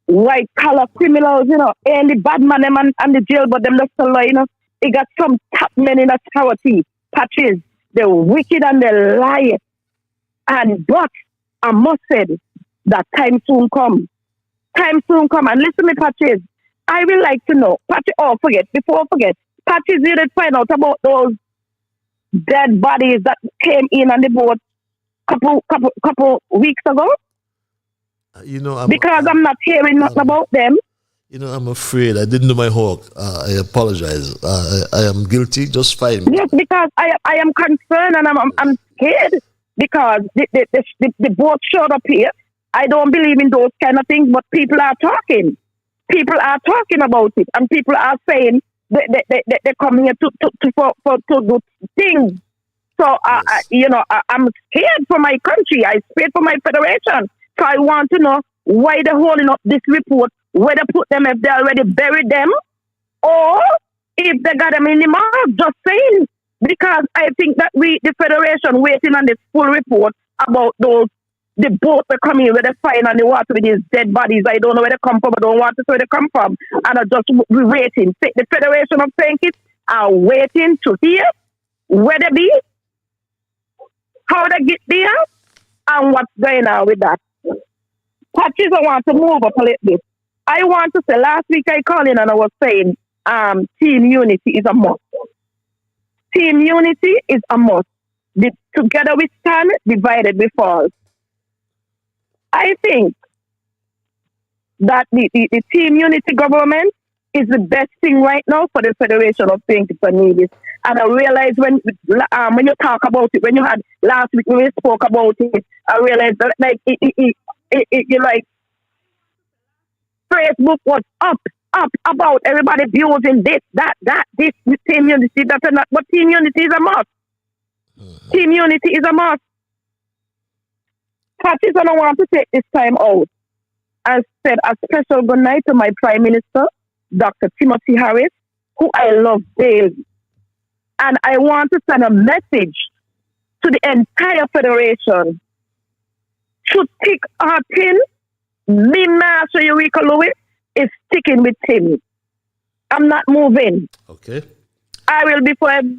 white-collar criminals, and the bad man them and the jail, but them just lie, They got some top men in authority, Patches. They're wicked and they lie. But I must say that time soon come. Time soon come. And listen to me, Patches. I will like to know. Before I forget, Patches, you did find out about those dead bodies that came in on the boat couple weeks ago? Because I'm not hearing nothing about them. I'm afraid I didn't do my homework. I apologize. I am guilty. Just fine. Yes, because I am concerned and I'm scared because the boat showed up here. I don't believe in those kind of things, but people are talking. people are talking about it, and people are saying they come here to do things. So, I'm scared for my country. I'm scared for my federation. So I want to know why they're holding up this report, whether put them if they already buried them, or if they got them in the mouth. Just saying. Because I think that the federation, waiting on this full report about the boat that come in where they find on the water with these dead bodies. I don't know where they come from. I don't want to know where they come from. And I just be waiting. The Federation of Saints are waiting to hear where they be, how they get there, and what's going on with that. Patches, I want to move up a little bit. I want to say, last week I called in and I was saying team unity is a must. Team unity is a must. Together we stand, divided we fall. I think that the team unity government is the best thing right now for the Federation of Saints and Nevis. And I realized when you talk about it, when you had last week when we spoke about it, I realized that like it like Facebook was up about everybody abusing this team unity, that's not, but team unity is a must. Team unity is a must. Patches, and I want to take this time out and said a special good night to my Prime Minister, Dr. Timothy Harris, who I love daily. And I want to send a message to the entire Federation to stick our pin. Me, Master Eureka Lewis, is sticking with him. I'm not moving. Okay. I will be forever.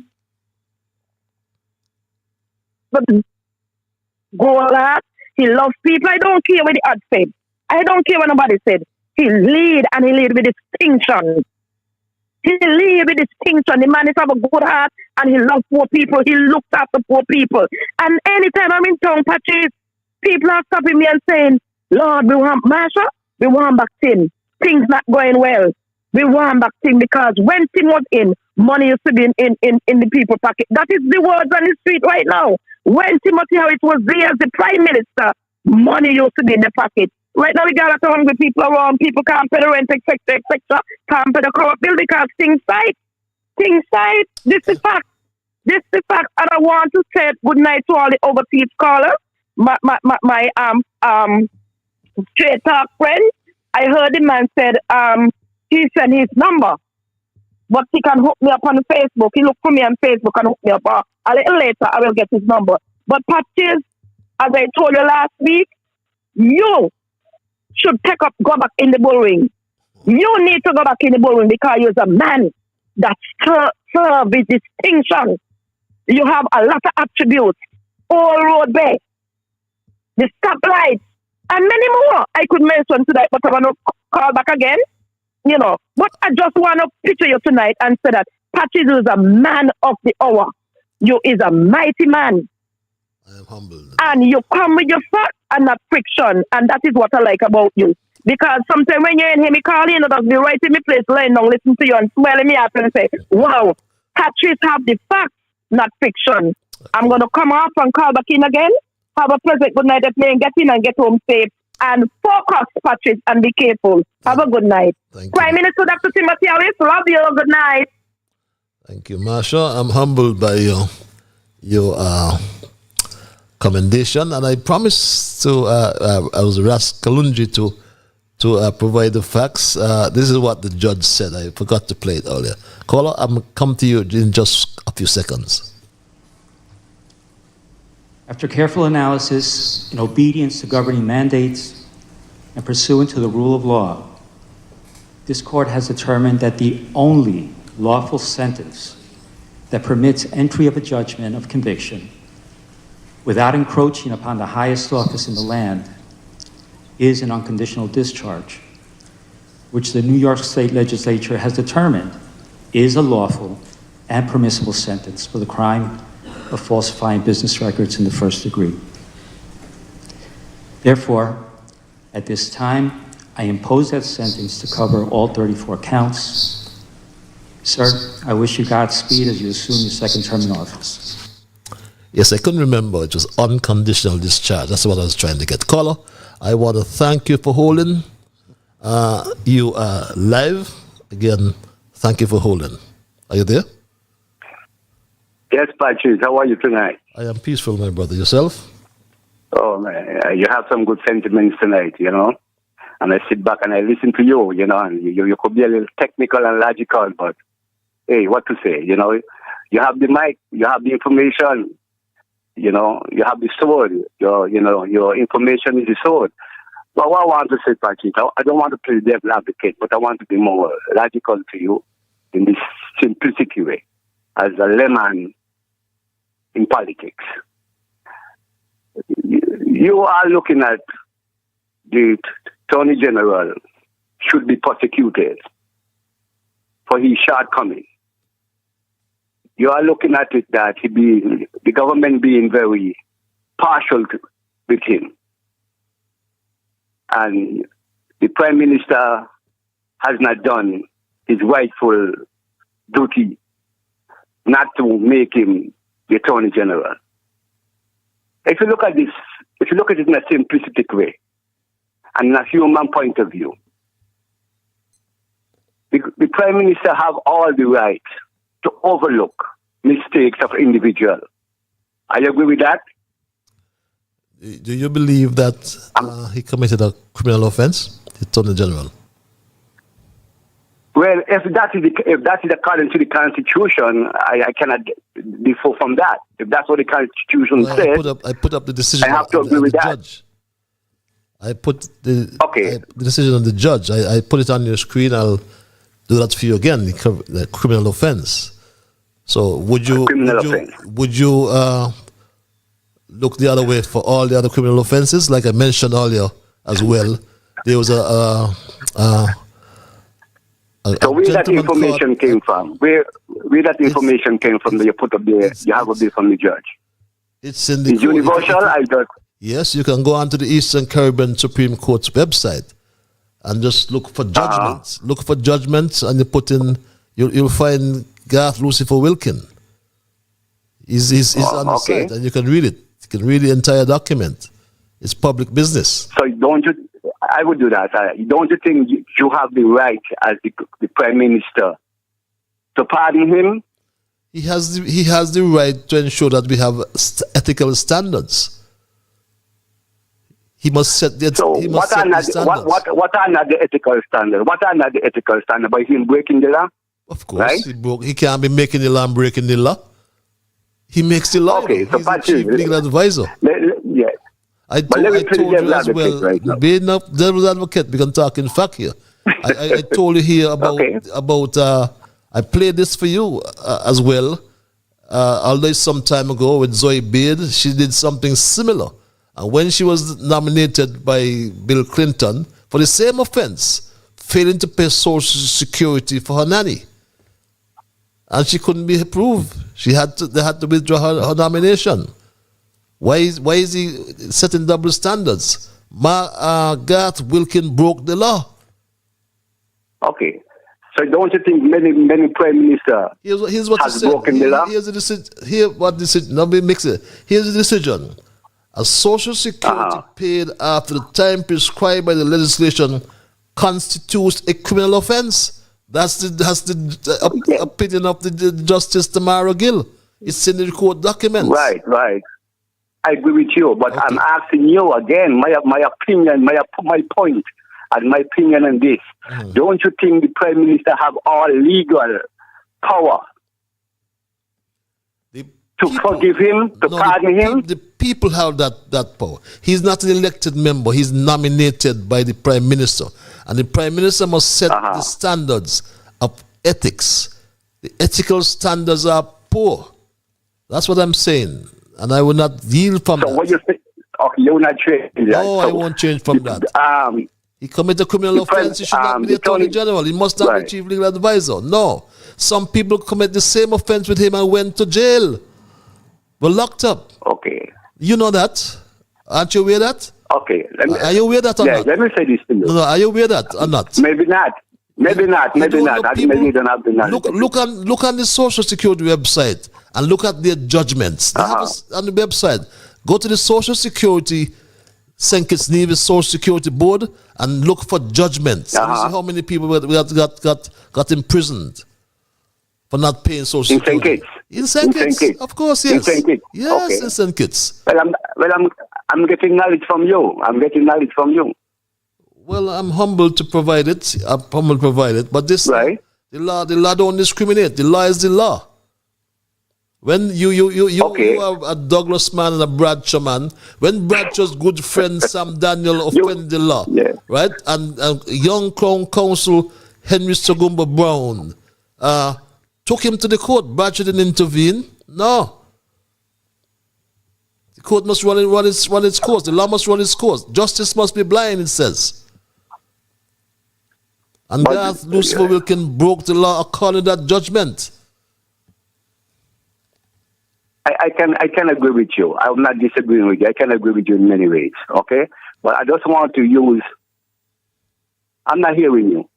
But go on. He loves people. I don't care what the odds said. I don't care what nobody said. He lead and he lead with distinction. He lead with distinction. The man is have a good heart and he loves poor people. He looks after poor people. And anytime I'm in town, Patches, people are stopping me and saying, Lord, we want Marsha, we want back Tim. Things not going well. We want back Tim because when Tim was in, money used to be in the people's pocket. That is the words on the street right now. When Timothy Harris was there as the Prime Minister, money used to be in the pocket. Right now we got a lot of hungry people around. People can't pay the rent, etc., can't pay the corrupt bill because things tight. Things tight. This is fact. This is fact. And I want to say good night to all the overseas callers. My straight talk friend. I heard the man said he sent his number, but he can hook me up on Facebook. He looked for me on Facebook and hook me up. A little later, I will get his number. But Patches, as I told you last week, you should go back in the bullring. You need to go back in the bullring because you're a man that serve with distinction. You have a lot of attributes. All road bay, the stoplights, and many more I could mention tonight, but I'm going to call back again. But I just want to picture you tonight and say that Patches is a man of the hour. You is a mighty man. I am humbled. And you come with your facts and not friction. And that is what I like about you. Because sometimes when you hear me calling, you just be right in my place, lying down, listen to you and smiling me up and say, wow, Patches have the facts, not fiction. I'm going to come off and call back in again. Have a pleasant good night at me and get in and get home safe. And focus, Patches, and be careful. Have a good night. Prime Minister Dr. Timothy Harris, love you. Good night. Thank you, Marsha. I'm humbled by your commendation, and I promised to I was asked Kalunji to provide the facts. This is what the judge said. I forgot to play it earlier. Caller, I'm come to you in just a few seconds. After careful analysis, in obedience to governing mandates, and pursuant to the rule of law, this court has determined that the only lawful sentence that permits entry of a judgment of conviction without encroaching upon the highest office in the land is an unconditional discharge, which the New York State Legislature has determined is a lawful and permissible sentence for the crime of falsifying business records in the first degree. Therefore, at this time, I impose that sentence to cover all 34 counts. Sir, I wish you Godspeed as you assume your second term in office. Yes, I couldn't remember. It was unconditional discharge. That's what I was trying to get. Caller, I want to thank you for holding. You are live. Again, thank you for holding. Are you there? Yes, Patrice. How are you tonight? I am peaceful, my brother. Yourself? Oh, man. You have some good sentiments tonight, you know. And I sit back and I listen to you, you know, and you could be a little technical and logical, but hey, what to say, you know? You have the mic, you have the information, you know, you have the sword. Your information is the sword. But what I want to say, Patrick, I don't want to play the devil advocate, but I want to be more logical to you in this simplicity way, as a layman in politics. You are looking at the Attorney General should be prosecuted for his shortcoming. You are looking at it that the government being very partial with him. And the Prime Minister has not done his rightful duty not to make him the Attorney General. If you look at this, if you look at it in a simplistic way, and in a human point of view, the Prime Minister have all the right to overlook mistakes of individuals. I agree with that. Do you believe that he committed a criminal offense, the Attorney General? Well, if that is according to the Constitution, I cannot differ from that. If that's what the Constitution says, I put up the decision. I have to agree with that. Judge. I put the decision on the judge. I put it on your screen. I'll do that for you again. The criminal offense. So would you look the other way for all the other criminal offenses? Like I mentioned earlier as well, there was so where that information came from? Where that information came from that you put up there? You have up there from the judge. It's in the it's universal. Yes, you can go onto the Eastern Caribbean Supreme Court's website and just look for judgments. Look for judgments, and you put in. You'll find Garth Lucifer Wilkin. He's on the site, and you can read it. You can read the entire document. It's public business. So don't you? I would do that. Don't you think you have the right as the Prime Minister to pardon him? He has the right to ensure that we have ethical standards. He must set the standards. What are not the ethical standards? What are not the ethical standards by him breaking the law? Of course, right? He can't be making the law and breaking the law. He makes the law. Okay, so he's the chief legal advisor. Yeah. I told you as well, right, being a devil's advocate, we can talk in fact here. I told you here about I played this for you as well, although some time ago with Zoe Beard, she did something similar. And when she was nominated by Bill Clinton for the same offense, failing to pay Social Security for her nanny, and she couldn't be approved. They had to withdraw her nomination. Why is he setting double standards? Garth Wilkin broke the law. Okay. So don't you think many prime ministers here's what has broken the law? Here's the decision. Let me mix it. Here's the decision. A Social Security paid after the time prescribed by the legislation constitutes a criminal offense. That's the opinion of the Justice Tamara Gill. It's in the court documents. Right. I agree with you, but I'm asking you again, my opinion, my point, and my opinion on this. Don't you think the Prime Minister have all legal power to forgive him, to pardon him? The people have that power. He's not an elected member. He's nominated by the Prime Minister. And the Prime Minister must set the standards of ethics. The ethical standards are poor. That's what I'm saying. And I will not yield from that. So what you say? Okay, you will not change that. No, I won't change from that. He committed a criminal offense. He should not be the Attorney General. He must not be Chief Legal Advisor. No. Some people commit the same offense with him and went to jail. Were locked up. Okay. You know that? Aren't you aware of that? Okay. Are you aware of that or not? Let me say this to you. No, are you aware of that or not? Maybe not. Maybe not. I don't have the knowledge. Look on the Social Security website and look at their judgments. They have on the website. Go to the Social Security St. Kitts Nevis Social Security Board and look for judgments. And you see how many people got imprisoned for not paying Social Security. In St. Kitts, of course, yes. In St. Kitts. Yes, Okay. in St. Kitts. I'm getting knowledge from you. Well, I'm humbled to provide it. But this the law don't discriminate. The law is the law. When you are a Douglas man and a Bradshaw man, when Bradshaw's good friend Sam Daniel offended the law, right? And young Crown Counsel Henry Sagumba Brown took him to the court. Bradshaw didn't intervene. No. The court must run its course. The law must run its course. Justice must be blind, it says. And Garth Lucifer Wilkin broke the law according to that judgment. I can agree with you. I'm not disagreeing with you. I can agree with you in many ways. Okay, but I just want to use. I'm not hearing you.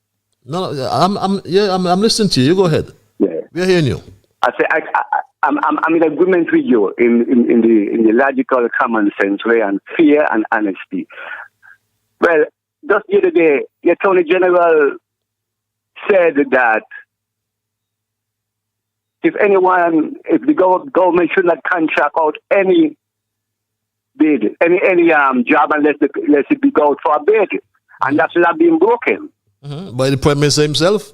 No, I'm listening to you. You go ahead. Yeah, we're hearing you. I say I'm in agreement with you in the logical, common sense way and fear and honesty. Well, just the other day, the Attorney General said that if the government should not contract out any bid, any job unless it be go out for a bid, and that's not being broken. By the Prime Minister himself?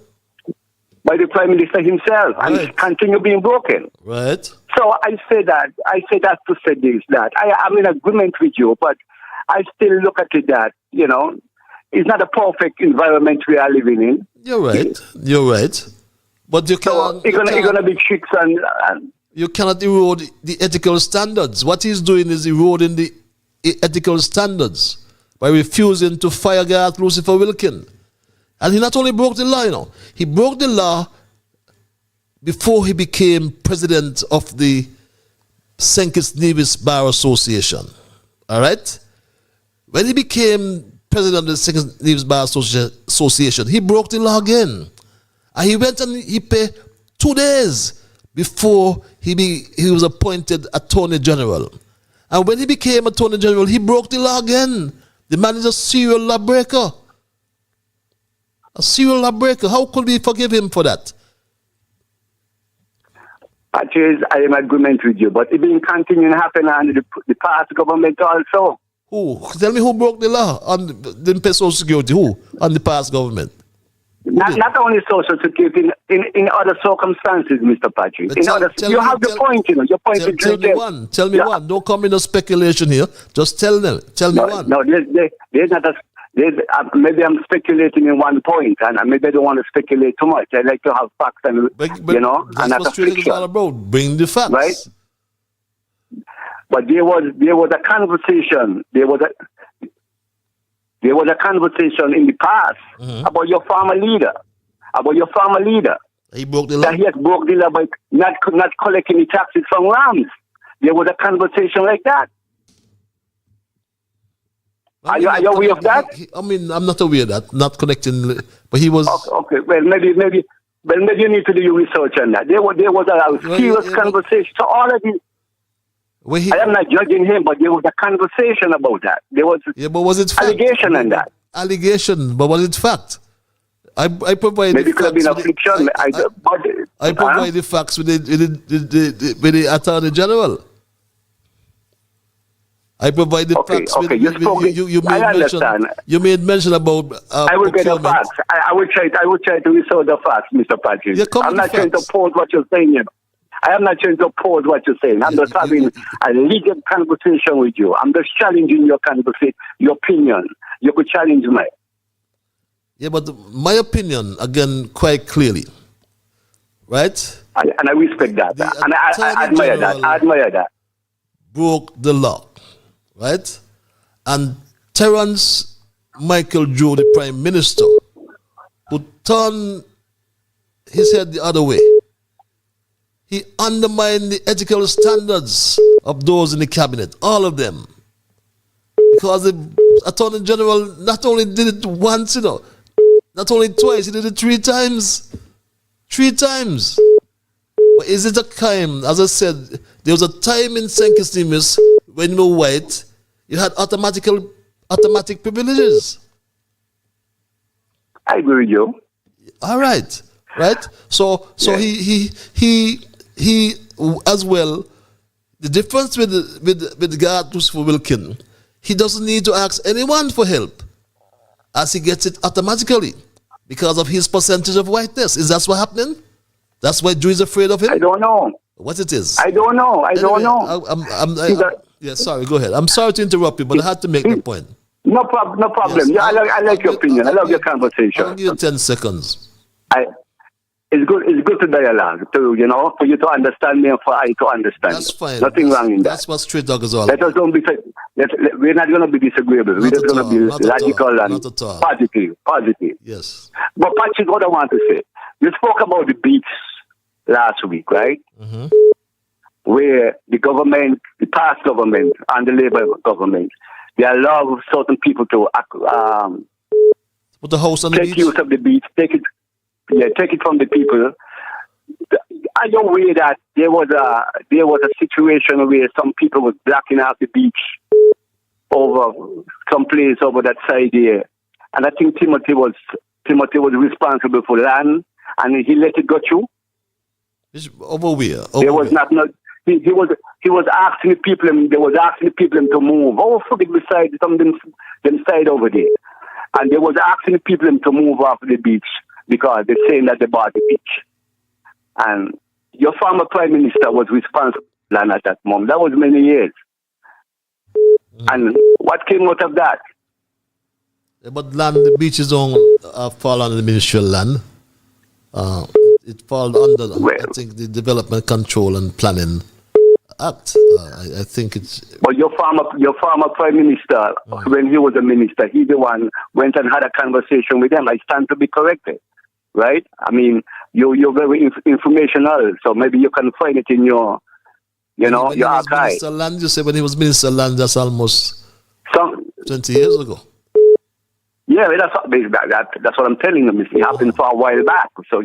By the Prime Minister himself, and it's continue being broken. Right. So I say that to say this, that I'm in agreement with you, but I still look at it that, it's not a perfect environment we are living in. You're right. But you can't. It's gonna be tricks and you cannot erode the ethical standards. What he's doing is eroding the ethical standards by refusing to fire Garth Lucifer Wilkin. And he not only broke the law, he broke the law before he became president of the St. Kitts Nevis Bar Association. All right? When he became president of the St. Kitts Nevis Bar Association, he broke the law again. And he went and he paid 2 days before he was appointed Attorney General. And when he became Attorney General, he broke the law again. The man is a serial lawbreaker. A serial lawbreaker. How could we forgive him for that? Actually, I am in agreement with you, but it been continuing to happen under the past government also. Who? Tell me who broke the law on the Social Security? Who? On the past government? Not only Social Security, in other circumstances, Mr. Patrick. You have the point, Your point is tell me one. Tell me one. Don't come in a speculation here. Just tell them. Tell me one. No, there's not a... maybe I'm speculating in one point, and maybe I don't want to speculate too much. I like to have facts, and that's and not what a fiction. is all about. Bring the facts, right? But there was a conversation. There was a conversation in the past about your former leader. He broke the law. That he has broke the law by not collecting the taxes from rams. There was a conversation like that. Are you aware of that? I'm not aware of that. Not connecting, but he was. Okay. Well, maybe you need to do your research on that. There was a serious conversation. So all of these. I am not judging him, but there was a conversation about that. There was but was it fact? Allegation on that. Allegation, but was it fact? I provide maybe the facts. Maybe it could have been a fiction. I provide the facts with the Attorney General. I provide the facts. Okay, you made mention about. I will get the facts. I will try to research the facts, Mr. Patrick. I'm not trying to oppose what you're saying. I am not trying to oppose what you're saying. I'm just having a legal conversation with you. I'm just challenging your conversation, your opinion. You could challenge me. Yeah, but my opinion, again, quite clearly, right? And I respect that. And I admire that. I admire that. Broke the law, right? And Terence Michael Joe, the Prime Minister, who turned his head the other way. He undermined the ethical standards of those in the cabinet, all of them. Because the Attorney General not only did it once, not only twice, he did it 3 times. 3 times. But is it a crime? As I said, there was a time in St. Kitts Nevis when you were white, you had automatic automatic privileges. I agree with you. All right, right. So he as well. The difference with the guard Christopher Wilkin, he doesn't need to ask anyone for help, as he gets it automatically because of his percentage of whiteness. Is that what's happening? That's why Jew is afraid of him. I don't know what it is. I don't know. I don't know. Yeah, sorry. Go ahead. I'm sorry to interrupt you, but I had to make the point. No problem. No problem. Yes, Yeah, I like your opinion. I love your conversation. I'll give you 10 seconds. It's good to dialogue, for you to understand me and for I to understand. That's fine. Nothing wrong in that. That's what Street Dog is all Let us don't be. We're not going to be disagreeable. We're just going to be logical and positive. Yes. But Patrick, what I want to say, you spoke about the beach last week, right? Mm-hmm. Where the government, the past government and the Labour government, they allow certain people to put the house on the beach. Take use of the beach. Take it from the people. Are you aware that there was a situation where some people was blocking out the beach over some place over that side there, and I think Timothy was responsible for land, and he let it go through. Over where? There was not. He was asking the people. They was asking the people to move over for the side, some them side over there, and they was asking the people to move off the beach because they're saying that they bought the beach. And your former prime minister was responsible for land at that moment. That was many years. And what came out of that? But land, the beaches don't fall under the Ministry of Land. It falls under, I think, the Development Control and Planning Act. I think it's. But your former prime minister, when he was a minister, he the one went and had a conversation with them. I stand to be corrected, right? I mean, you're very informational, so maybe you can find it in your, your archive. Minister of Land, you say when he was Minister of Land, that's almost 20 years ago. Yeah, that's what I'm telling them. It happened for a while back. So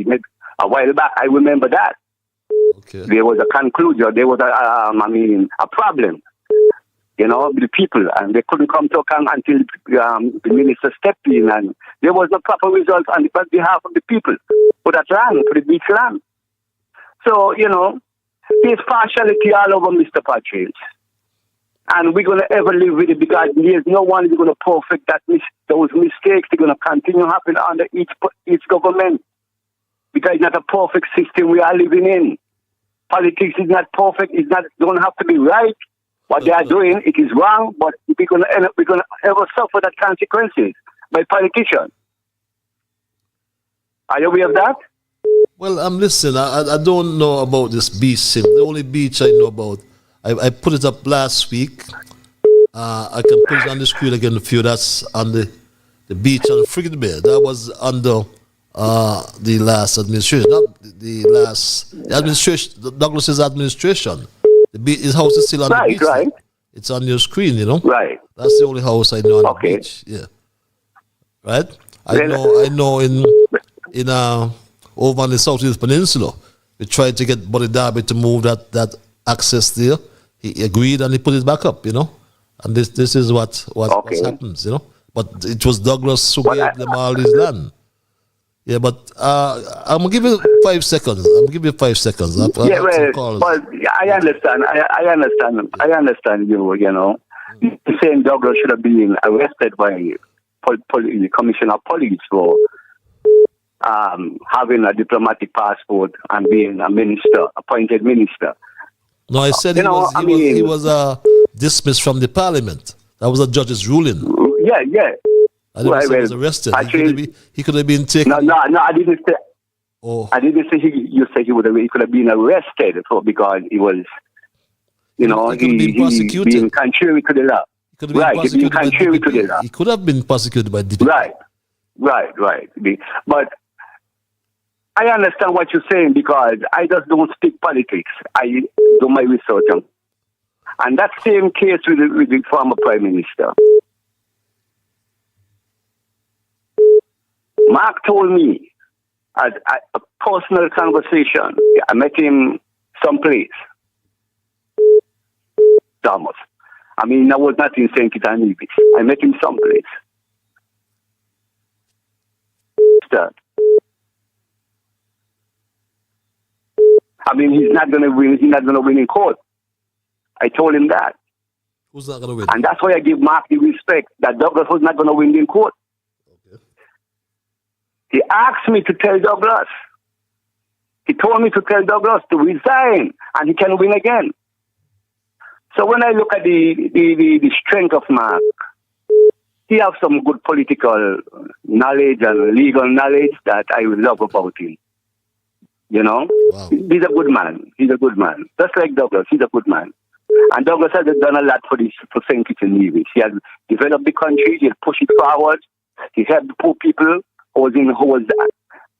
a while back, I remember that. Okay. There was a conclusion. There was a problem, with the people, and they couldn't come to account until the minister stepped in, and there was no proper result on behalf of the people for that land, for the beach land. So, there's partiality all over Mr. Patrick. And we're going to ever live with it because there's no one is going to perfect those mistakes. They're going to continue happening under each government because it's not a perfect system we are living in. Politics is not perfect. It's not don't have to be right. What they are doing, it is wrong, but we're going to ever suffer that consequences by politicians. Are you aware of that? Well, I'm listening. I don't know about this beach thing. The only beach I know about, I put it up last week. I can put it on the screen again if you. That's on the beach on Frigate Bay. That was under the last administration, not the administration, Douglas's administration. His house is still on the beach. Right. It's on your screen, Right. That's the only house I know on the beach. Yeah. Right. I know in over on the Southeast Peninsula, we tried to get Buddy Darby to move that access there. He agreed and he put it back up, And this is what happens, But it was Douglas who gave them all his land. Yeah, but I'm gonna give you 5 seconds. I understand. I understand you. You're saying Douglas should have been arrested by the Commissioner of Police for having a diplomatic passport and being a minister, appointed minister. No, I said he was dismissed from the Parliament. That was a judge's ruling. Yeah. I didn't say he was arrested. He could have been taken. No, I didn't say. Oh. I didn't say you said he could have been arrested because he was, he could have been prosecuted. Being contrary to the law. Being contrary to the law. He could have been prosecuted by DPP. Right. But I understand what you're saying because I just don't speak politics. I do my research on. And that same case with the former Prime Minister. Mark told me at a personal conversation, I met him someplace, Thomas, I mean, I was not in St. Kitts and Nevis. I met him someplace. That. I mean, he's not going to win. He's not going to win in court. I told him that. Who's not going to win? And that's why I give Mark the respect that Douglas was not going to win in court. Okay. He asked me to tell Douglas. He told me to tell Douglas to resign and he can win again. So when I look at the strength of Mark, he has some good political knowledge and legal knowledge that I love about him. You know? Wow. He's a good man. He's a good man. Just like Douglas, he's a good man. And Douglas has done a lot for St. Kitts and Nevis. He has developed the country, he has pushed it forward, he helped the poor people who was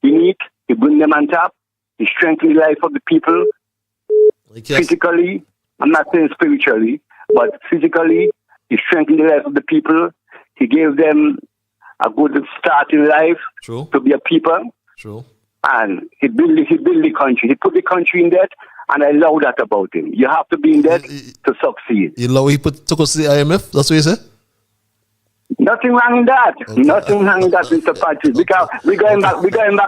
beneath, he bring them on top, he strengthened the life of the people physically, I'm not saying spiritually, but physically, he strengthened the life of the people. He gave them a good start in life to be a people. True. And he built the country. He put the country in debt, and I love that about him. You have to be in debt to succeed. You love he took us to the IMF? That's what you say? Nothing wrong in that. Okay. Nothing wrong in that, Mr. Patrick. Because we're going back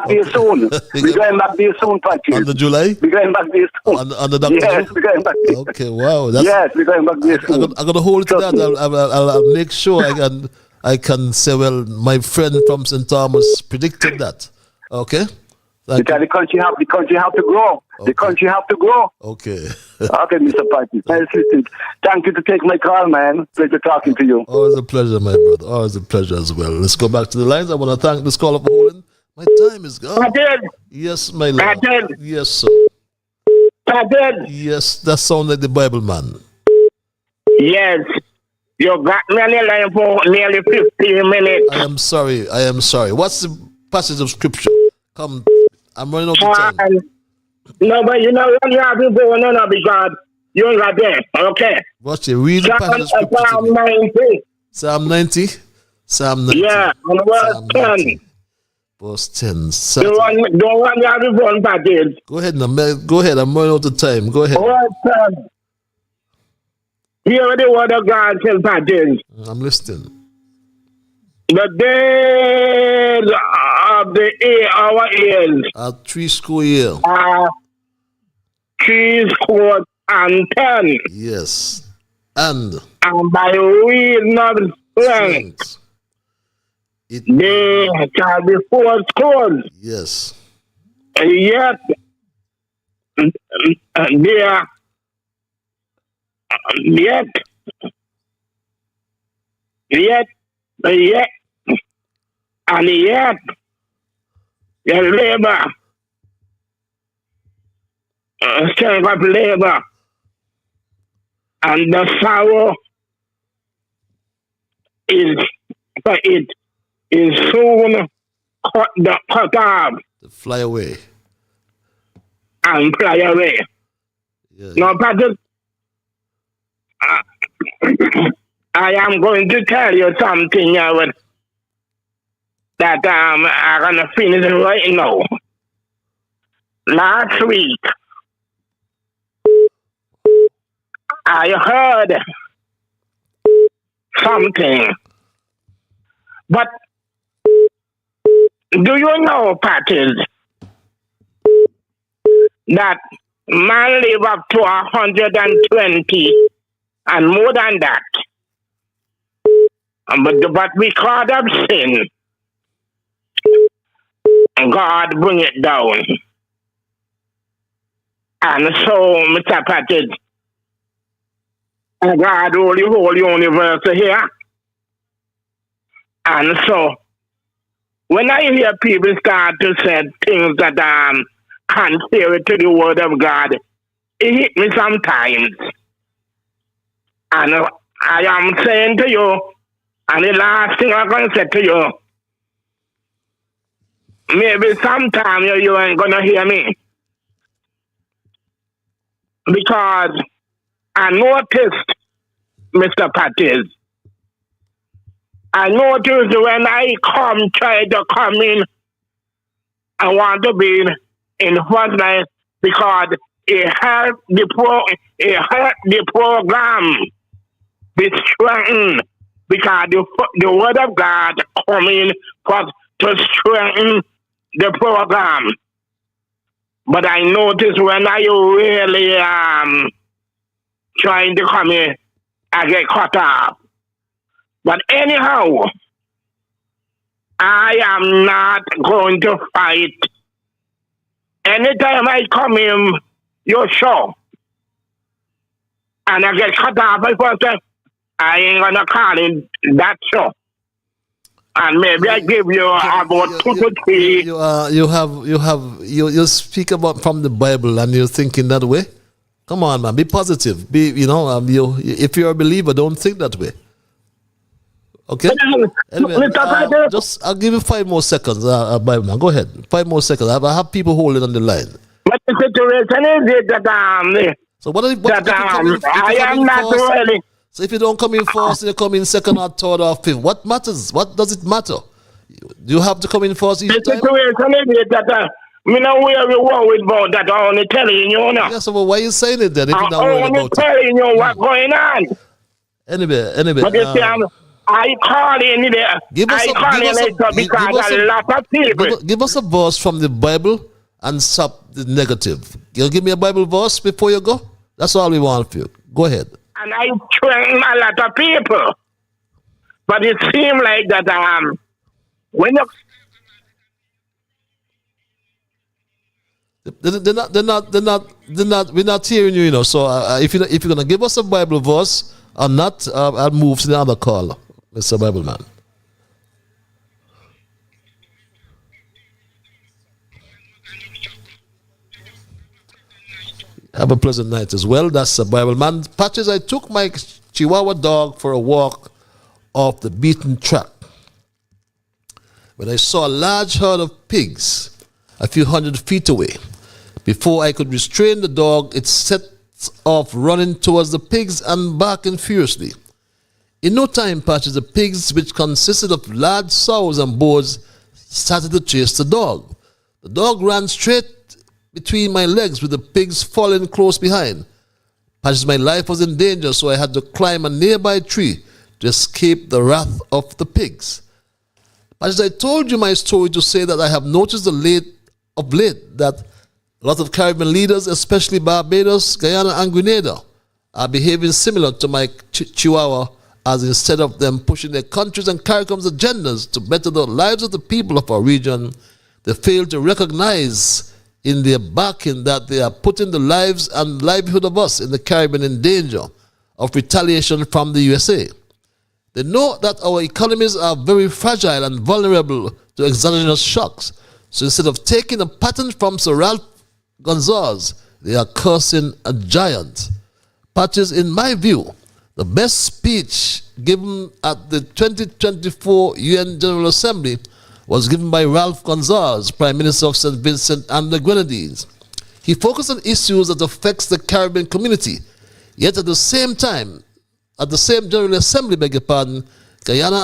there soon. We're going back there soon, Patrick. On the July? We're going back there soon. On the Dr. Yes, we're going back there. Okay, wow. Yes, we're going back there soon. I'm going to hold to that. I'll make sure I can say, well, my friend from St. Thomas predicted that. Okay? Because the country have to grow. Okay. The country have to grow. Okay. Okay, Mr. Patrick. Thank you to take my call, man. Pleasure talking to you. Always a pleasure, my brother. Always a pleasure as well. Let's go back to the lines. I want to thank this caller for holding. My time is gone. Patrick. Yes, my lord. Patrick. Yes, sir. Patrick. Yes, that sounds like the Bible man. Yes. You got me on the line for nearly 15 minutes. I am sorry. What's the passage of scripture? Come, I'm running out of time. No, but you know, you have to go on because you're not there. Okay. Watch it. Read the passage of scripture. Psalm 90. Psalm 90? Psalm 90. Yeah, on verse 10. Verse 10. Don't want you have to go on passage. Go ahead, now. Go ahead. I'm running out of time. Go ahead. Verse 10. Hear the word of God says, Patrick. I'm listening. The days of our years are 3 years. 10. Yes. And by reason of strength, they shall be 40. Yes. Yet your labor, strength of labor, and the sorrow is soon cut off. Fly away. And fly away. Yes. Now, Patrick, I am going to tell you something that I'm going to finish right now. Last week, I heard something. But do you know, Patrick, that man live up to 120 and more than that? But because of sin, God bring it down. And so, Mr. Patrick, God only whole universe here. And so, when I hear people start to say things that contrary to the word of God, it hit me sometimes. And I am saying to you, and the last thing I'm going to say to you, maybe sometime you ain't going to hear me. Because I noticed, Mr. Patrick, I noticed when I try to come in, I want to be in first line because it helped the program. be strengthened because the word of God coming for to strengthen the program. But I notice when I really trying to come in, I get cut off. But anyhow, I am not going to fight. Anytime I come in your show and I get cut off, I ain't gonna call in that show. And maybe I give you about 2 to 3. You speak about from the Bible and you're thinking that way. Come on, man, be positive. If you're a believer, don't think that way. Okay. Anyway, I'll give you 5 more seconds, Bible man. Go ahead, 5 more seconds. I have people holding on the line. But the situation is that so what? I am not really. So if you don't come in first, you come in second or third or fifth. What matters? What does it matter? You have to come in first each time. The situation is that me know where we worried about that. I only telling you now. Yes, well, why are you saying it then? If you're not I worried only about telling you what's going on. Anyway. But you see, I call in there. Because a lot of people. Give us a verse from the Bible and stop the negative. You give me a Bible verse before you go. That's all we want for you. Go ahead. And I train a lot of people. But it seems like that when you we're not hearing you, you know. So if you're gonna give us a Bible verse or not, I'll move to the other caller, Mr. Bible man. Have a pleasant night as well. That's the Bible man. Patches, I took my Chihuahua dog for a walk off the beaten track when I saw a large herd of pigs a few hundred feet away. Before I could restrain the dog, it set off running towards the pigs and barking furiously. In no time, Patches, the pigs, which consisted of large sows and boars, started to chase the dog. The dog ran straight between my legs with the pigs following close behind. Patches, my life was in danger, so I had to climb a nearby tree to escape the wrath of the pigs. Patches, I told you my story to say that I have noticed of late that a lot of Caribbean leaders, especially Barbados, Guyana, and Grenada, are behaving similar to my Chihuahua, as instead of them pushing their countries and CARICOM's agendas to better the lives of the people of our region, they fail to recognize in their barking that they are putting the lives and livelihood of us in the Caribbean in danger of retaliation from the USA. They know that our economies are very fragile and vulnerable to exogenous shocks. So instead of taking a pattern from Sir Ralph Gonzalez, they are cursing a giant. Patches, in my view, the best speech given at the 2024 UN General Assembly was given by Ralph Gonzalez, Prime Minister of St. Vincent and the Grenadines. He focused on issues that affects the Caribbean community, yet at the same time, at the same General Assembly, Guyana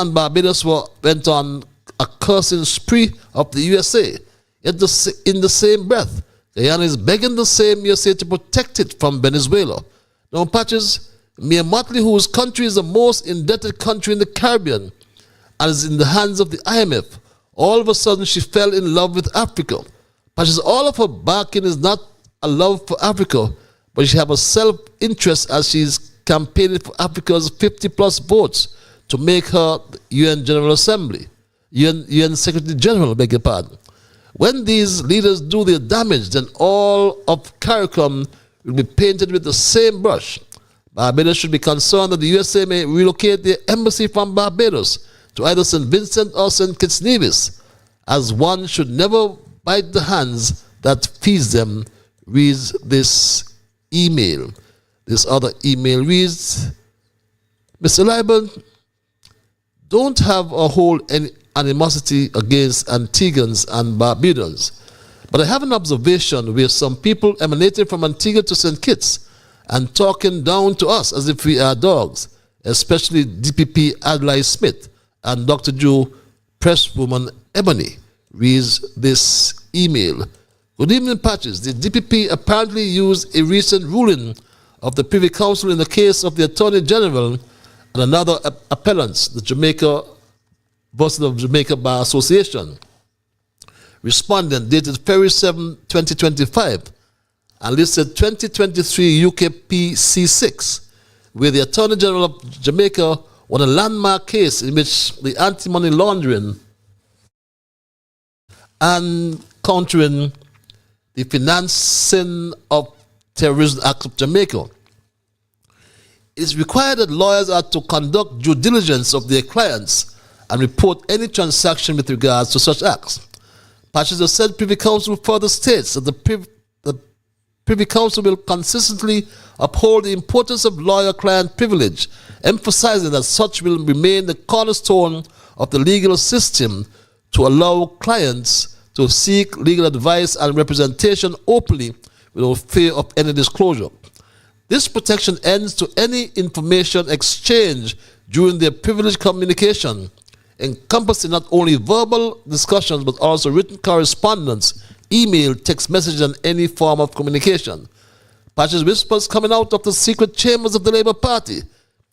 and Barbados went on a cursing spree of the USA. Yet in the same breath, Guyana is begging the same USA to protect it from Venezuela. Now, Patches, Mia Motley, whose country is the most indebted country in the Caribbean and is in the hands of the IMF, all of a sudden she fell in love with Africa. Patches, all of her barking is not a love for Africa, but she has a self-interest as she's campaigning for Africa's 50-plus votes to make her the UN General Assembly, UN Secretary General, beg your pardon. When these leaders do their damage, then all of CARICOM will be painted with the same brush. Barbados should be concerned that the USA may relocate their embassy from Barbados to either St. Vincent or St. Kitts Nevis, as one should never bite the hands that feeds them, reads this email. This other email reads, Mr. Liburd, don't have a whole animosity against Antiguans and Barbudans, but I have an observation where some people emanating from Antigua to St. Kitts and talking down to us as if we are dogs, especially DPP Adlai Smith and Dr. Joe Presswoman Ebony, reads this email. Good evening, Patches. The DPP apparently used a recent ruling of the Privy Council in the case of the Attorney General and another appellants, the Jamaica versus of Jamaica Bar Association. Respondent dated February 7, 2025, and listed 2023 UKP C6, where the Attorney General of Jamaica won a landmark case in which the anti-money laundering and countering the financing of terrorism act of Jamaica. It is required that lawyers are to conduct due diligence of their clients and report any transaction with regards to such acts. Patches have said Privy Council further states that the Privy Council will consistently uphold the importance of lawyer-client privilege, emphasizing that such will remain the cornerstone of the legal system to allow clients to seek legal advice and representation openly without fear of any disclosure. This protection ends to any information exchange during their privileged communication, encompassing not only verbal discussions but also written correspondence, email, text message, and any form of communication. Patches whispers coming out of the secret chambers of the Labour Party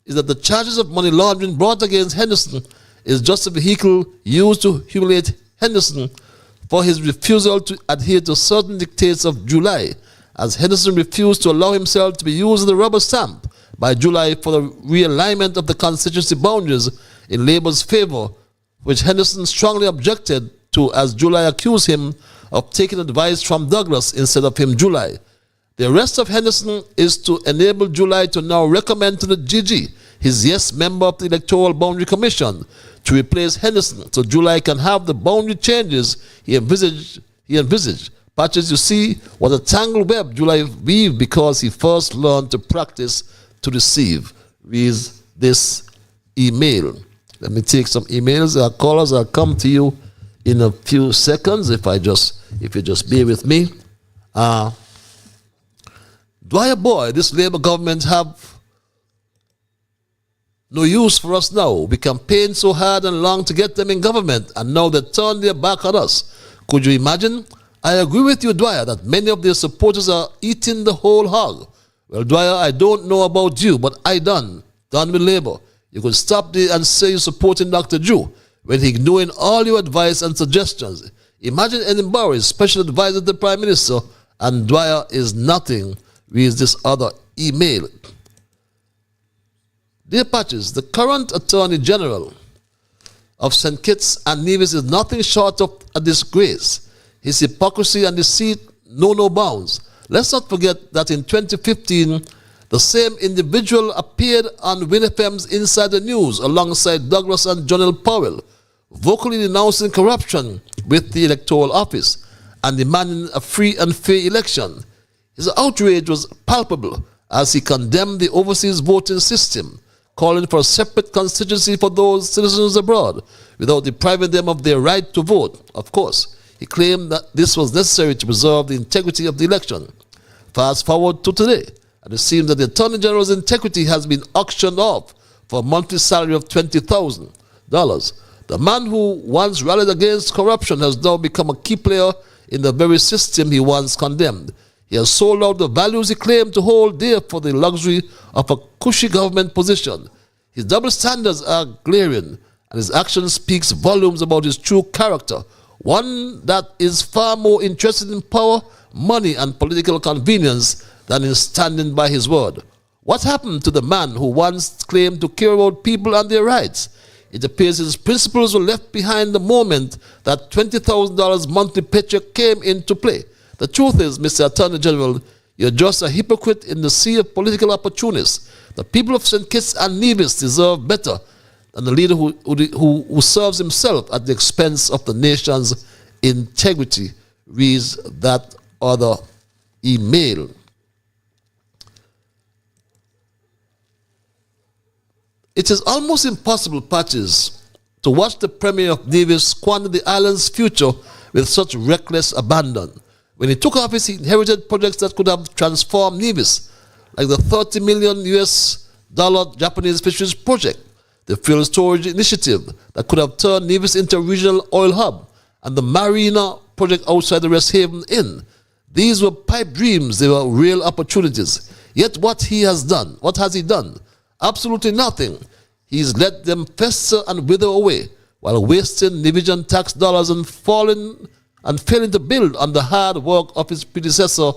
is that the charges of money laundering brought against Henderson is just a vehicle used to humiliate Henderson for his refusal to adhere to certain dictates of July, as Henderson refused to allow himself to be used as a rubber stamp by July for the realignment of the constituency boundaries in Labour's favour, which Henderson strongly objected to, as July accused him of taking advice from Douglas instead of him, July. The arrest of Henderson is to enable July to now recommend to the GG, his yes member of the Electoral Boundary Commission, to replace Henderson so July can have the boundary changes he envisaged. Patches, you see what a tangled web July weaved because he first learned to practice to deceive. Reads this email. Let me take some emails. Our callers, I'll come to you in a few seconds if you just bear with me. Dwyer boy, this Labour government have no use for us now. We campaigned so hard and long to get them in government, and now they turn their back on us. Could you imagine? I agree with you, Dwyer, that many of their supporters are eating the whole hog. Well, Dwyer, I don't know about you, but I done with Labour. You could stop there and say you're supporting Dr. Drew when he ignoring all your advice and suggestions. Imagine Edinburgh is special advisor to the Prime Minister, and Dwyer is nothing. Reads this other email. Dear Patches, the current Attorney General of St. Kitts and Nevis is nothing short of a disgrace. His hypocrisy and deceit know no bounds. Let's not forget that in 2015, the same individual appeared on Win FM's Inside the News alongside Douglas and John L. Powell, vocally denouncing corruption with the Electoral Office and demanding a free and fair election. His outrage was palpable as he condemned the overseas voting system, calling for a separate constituency for those citizens abroad without depriving them of their right to vote. Of course, he claimed that this was necessary to preserve the integrity of the election. Fast forward to today, and it seems that the Attorney General's integrity has been auctioned off for a monthly salary of $20,000. The man who once rallied against corruption has now become a key player in the very system he once condemned. He has sold out the values he claimed to hold dear for the luxury of a cushy government position. His double standards are glaring, and his action speaks volumes about his true character, one that is far more interested in power, money, and political convenience than in standing by his word. What happened to the man who once claimed to care about people and their rights? It appears his principles were left behind the moment that $20,000 monthly paycheck came into play. The truth is, Mr. Attorney General, you're just a hypocrite in the sea of political opportunists. The people of St. Kitts and Nevis deserve better than the leader who serves himself at the expense of the nation's integrity, reads that other email. It is almost impossible, Patches, to watch the Premier of Nevis squander the island's future with such reckless abandon. When he took office, he inherited projects that could have transformed Nevis, like the $30 million Japanese fisheries project, the fuel storage initiative that could have turned Nevis into a regional oil hub, and the Marina project outside the Rest Haven Inn. These were pipe dreams, they were real opportunities. Yet what has he done? Absolutely nothing. He's let them fester and wither away while wasting Nevision tax dollars and failing to build on the hard work of his predecessor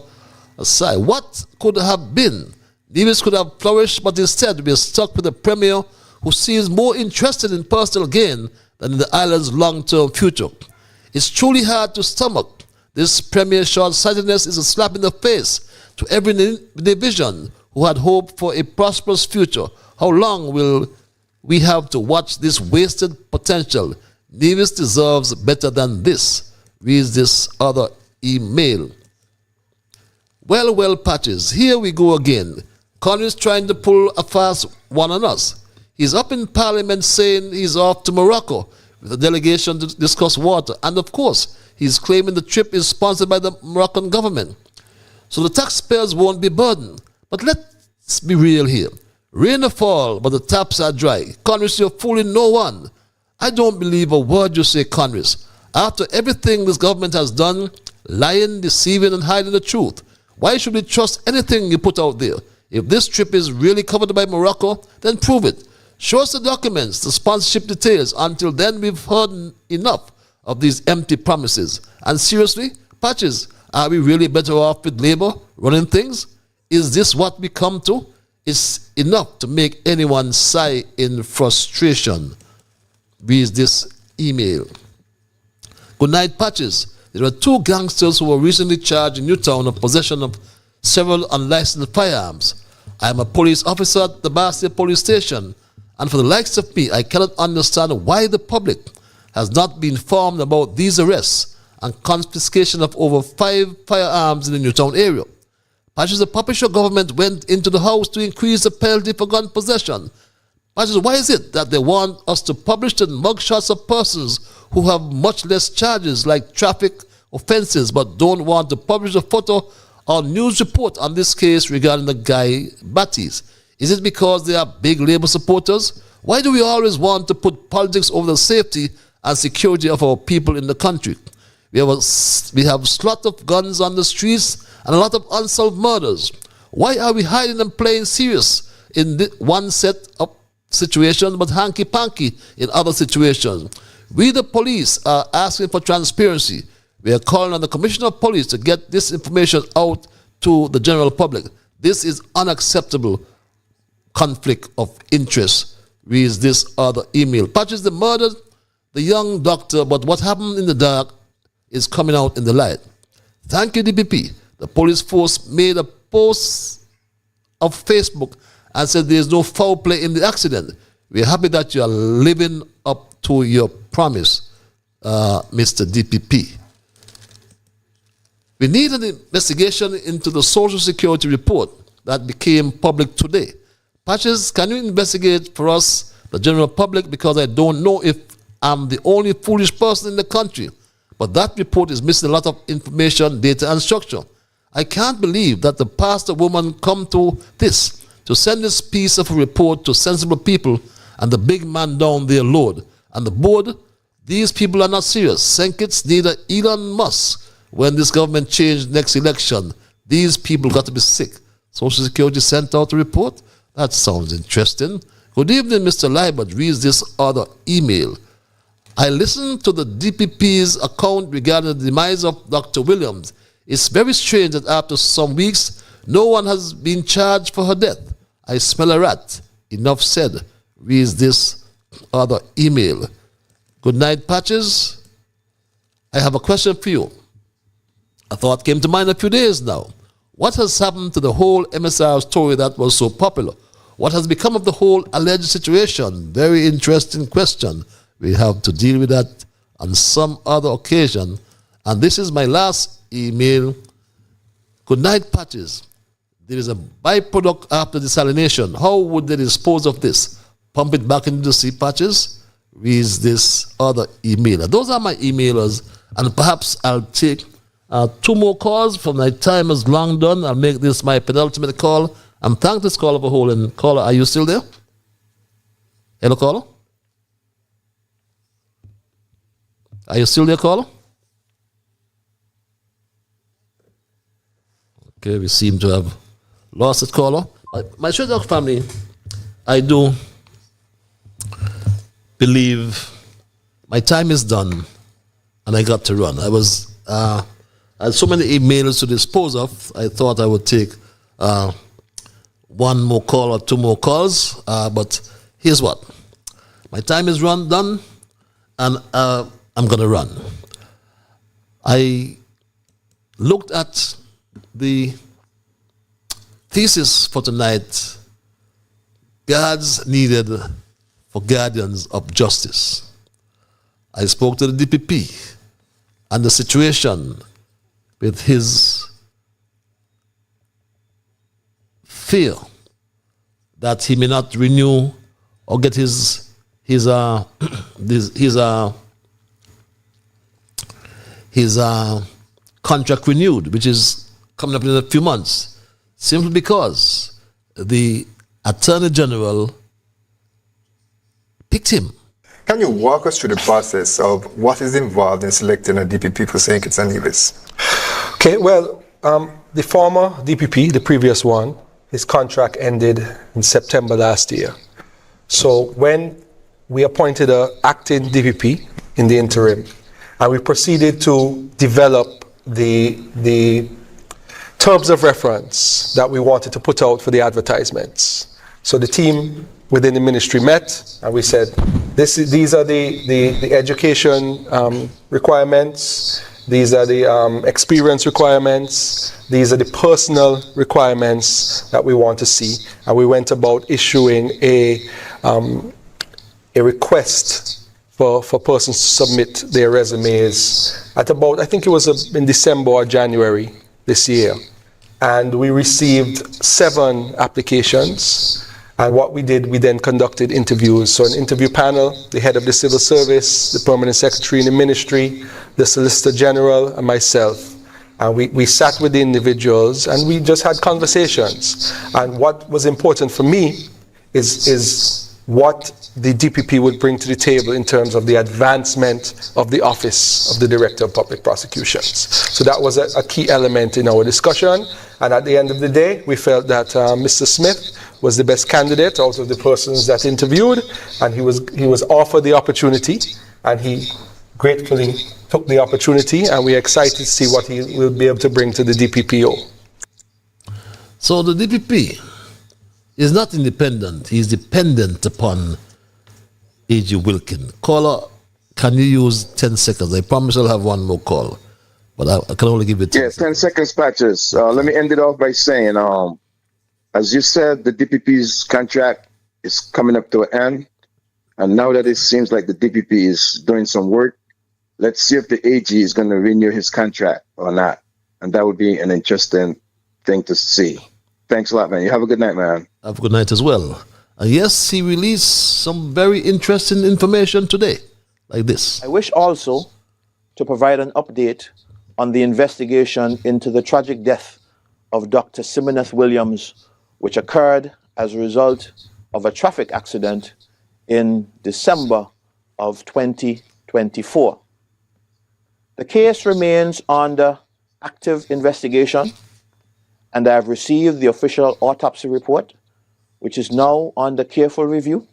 aside. What could have been? Nevis could have flourished, but instead we are stuck with a premier who seems more interested in personal gain than in the island's long-term future. It's truly hard to stomach. This premier's short-sightedness is a slap in the face to every division who had hoped for a prosperous future. How long will we have to watch this wasted potential? Nevis deserves better than this. Reads this other email. Well, Patches, here we go again. Congress trying to pull a fast one on us. He's up in Parliament saying he's off to Morocco with a delegation to discuss water. And of course, he's claiming the trip is sponsored by the Moroccan government. So the taxpayers won't be burdened. But let's be real here. Rain or fall, but the taps are dry. Congress, you're fooling no one. I don't believe a word you say, Congress. After everything this government has done, lying, deceiving, and hiding the truth, why should we trust anything you put out there? If this trip is really covered by Morocco, then prove it. Show us the documents, the sponsorship details. Until then, we've heard enough of these empty promises. And seriously, Patches, are we really better off with Labour running things? Is this what we come to? It's enough to make anyone sigh in frustration. Reads this email. Good night, Patches. There are 2 gangsters who were recently charged in Newtown of possession of several unlicensed firearms. I am a police officer at the Bastille police station, and for the likes of me, I cannot understand why the public has not been informed about these arrests and confiscation of over 5 firearms in the Newtown area. Patches, the Papishaw government went into the house to increase the penalty for gun possession. Patches, why is it that they want us to publish the mugshots of persons who have much less charges like traffic offenses, but don't want to publish a photo or news report on this case regarding the guy Batties? Is it because they are big Labour supporters? Why do we always want to put politics over the safety and security of our people in the country? We have a slot of guns on the streets and a lot of unsolved murders. Why are we hiding and playing serious in one set of situations but hanky-panky in other situations? We, the police, are asking for transparency. We are calling on the Commissioner of Police to get this information out to the general public. This is unacceptable conflict of interest, reads this other email. Patches, they murdered the young doctor, but what happened in the dark is coming out in the light. Thank you, DPP. The police force made a post of Facebook and said there is no foul play in the accident. We are happy that you are living up to your promise, Mr. DPP. We need an investigation into the Social Security report that became public today. Patches, can you investigate for us, the general public, because I don't know if I'm the only foolish person in the country. But that report is missing a lot of information, data, and structure. I can't believe that the pastor woman come to this, to send this piece of a report to sensible people and the big man down there, Lord. And the board, these people are not serious. Senkits, neither Elon Musk. When this government changed next election, these people got to be sick. Social Security sent out a report? That sounds interesting. Good evening, Mr. Liburd. Reads this other email. I listened to the DPP's account regarding the demise of Dr. Williams. It's very strange that after some weeks, no one has been charged for her death. I smell a rat. Enough said. Reads this other email. Good night, Patches. I have a question for you. A thought came to mind a few days now. What has happened to the whole MSR story that was so popular? What has become of the whole alleged situation? Very interesting question. We have to deal with that on some other occasion. And this is my last email. Good night, Patches. There is a byproduct after desalination. How would they dispose of this? Pump it back into the sea, Patches? Reads this other email. Those are my emailers. And perhaps I'll take 2 more calls from my time is long done. I'll make this my penultimate call. And thank this caller for holding. Caller, are you still there? Hello, caller? Are you still there, caller? Okay, we seem to have lost that caller. My Shredlock family, I do believe my time is done and I got to run. I had so many emails to dispose of, I thought I would take one more call or two more calls, but here's what. My time is done, and I'm going to run. I looked at the thesis for tonight, Guards Needed for Guardians of Justice. I spoke to the DPP and the situation with his fear that he may not renew or get his contract renewed, which is coming up in a few months, simply because the Attorney General picked him. Can you walk us through the process of what is involved in selecting a DPP for St. Kitts and Nevis? Okay, well, the former DPP, the previous one, his contract ended in September last year. So when we appointed an acting DPP in the interim, and we proceeded to develop the terms of reference that we wanted to put out for the advertisements. So the team within the ministry met, and we said, these are the education requirements, these are the experience requirements, these are the personal requirements that we want to see. And we went about issuing a request for persons to submit their resumes at about, I think it was in December or January this year. And we received 7 applications. And what we did, we then conducted interviews. So an interview panel, the head of the civil service, the permanent secretary in the ministry, the solicitor general, and myself. And we sat with the individuals and we just had conversations. And what was important for me is what the DPP would bring to the table in terms of the advancement of the office of the Director of Public Prosecutions. So that was a key element in our discussion. And at the end of the day, we felt that Mr. Smith was the best candidate out of the persons that interviewed, and he was offered the opportunity, and he gratefully took the opportunity, and we're excited to see what he will be able to bring to the DPPO. So the DPP is not independent, he's dependent upon A.G. Wilkin. Caller, can you use 10 seconds? I promise I'll have one more call, but I can only give you 10 seconds. 10 seconds, Patches. Let me end it off by saying, as you said, the DPP's contract is coming up to an end, and now that it seems like the DPP is doing some work, let's see if the AG is going to renew his contract or not, and that would be an interesting thing to see. Thanks a lot, man. You have a good night, man. Have a good night as well. And yes, he released some very interesting information today, like this. I wish also to provide an update on the investigation into the tragic death of Dr. Simoneth Williams, which occurred as a result of a traffic accident in December of 2024. The case remains under active investigation, and I have received the official autopsy report, which is now under careful review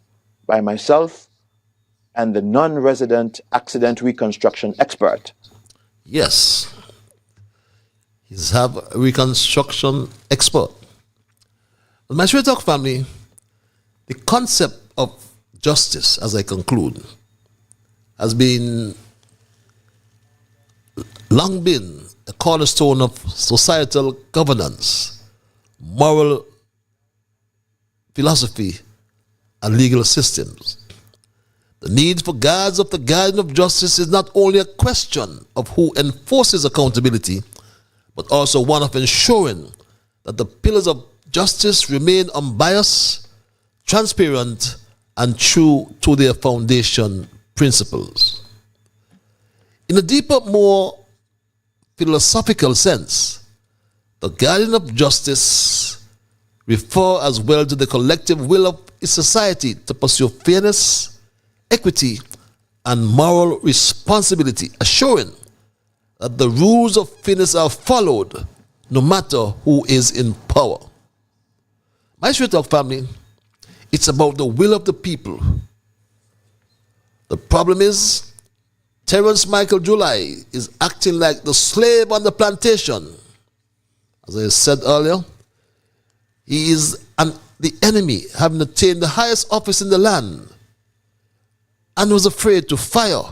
by myself and the non-resident accident reconstruction expert. Yes, he's a reconstruction expert. But my Straight Talk family, the concept of justice, as I conclude, has long been a cornerstone of societal governance, moral philosophy, and legal systems. The need for guards of the guardian of justice is not only a question of who enforces accountability, but also one of ensuring that the pillars of justice remain unbiased, transparent, and true to their foundation principles. In a deeper, more philosophical sense, the guardian of justice refer as well to the collective will of a society to pursue fairness, equity, and moral responsibility, assuring that the rules of fairness are followed no matter who is in power. My Straight Talk family, it's about the will of the people The problem is, Terence Michael July is acting like the slave on the plantation. As I said earlier, he is the enemy, having attained the highest office in the land, and was afraid to fire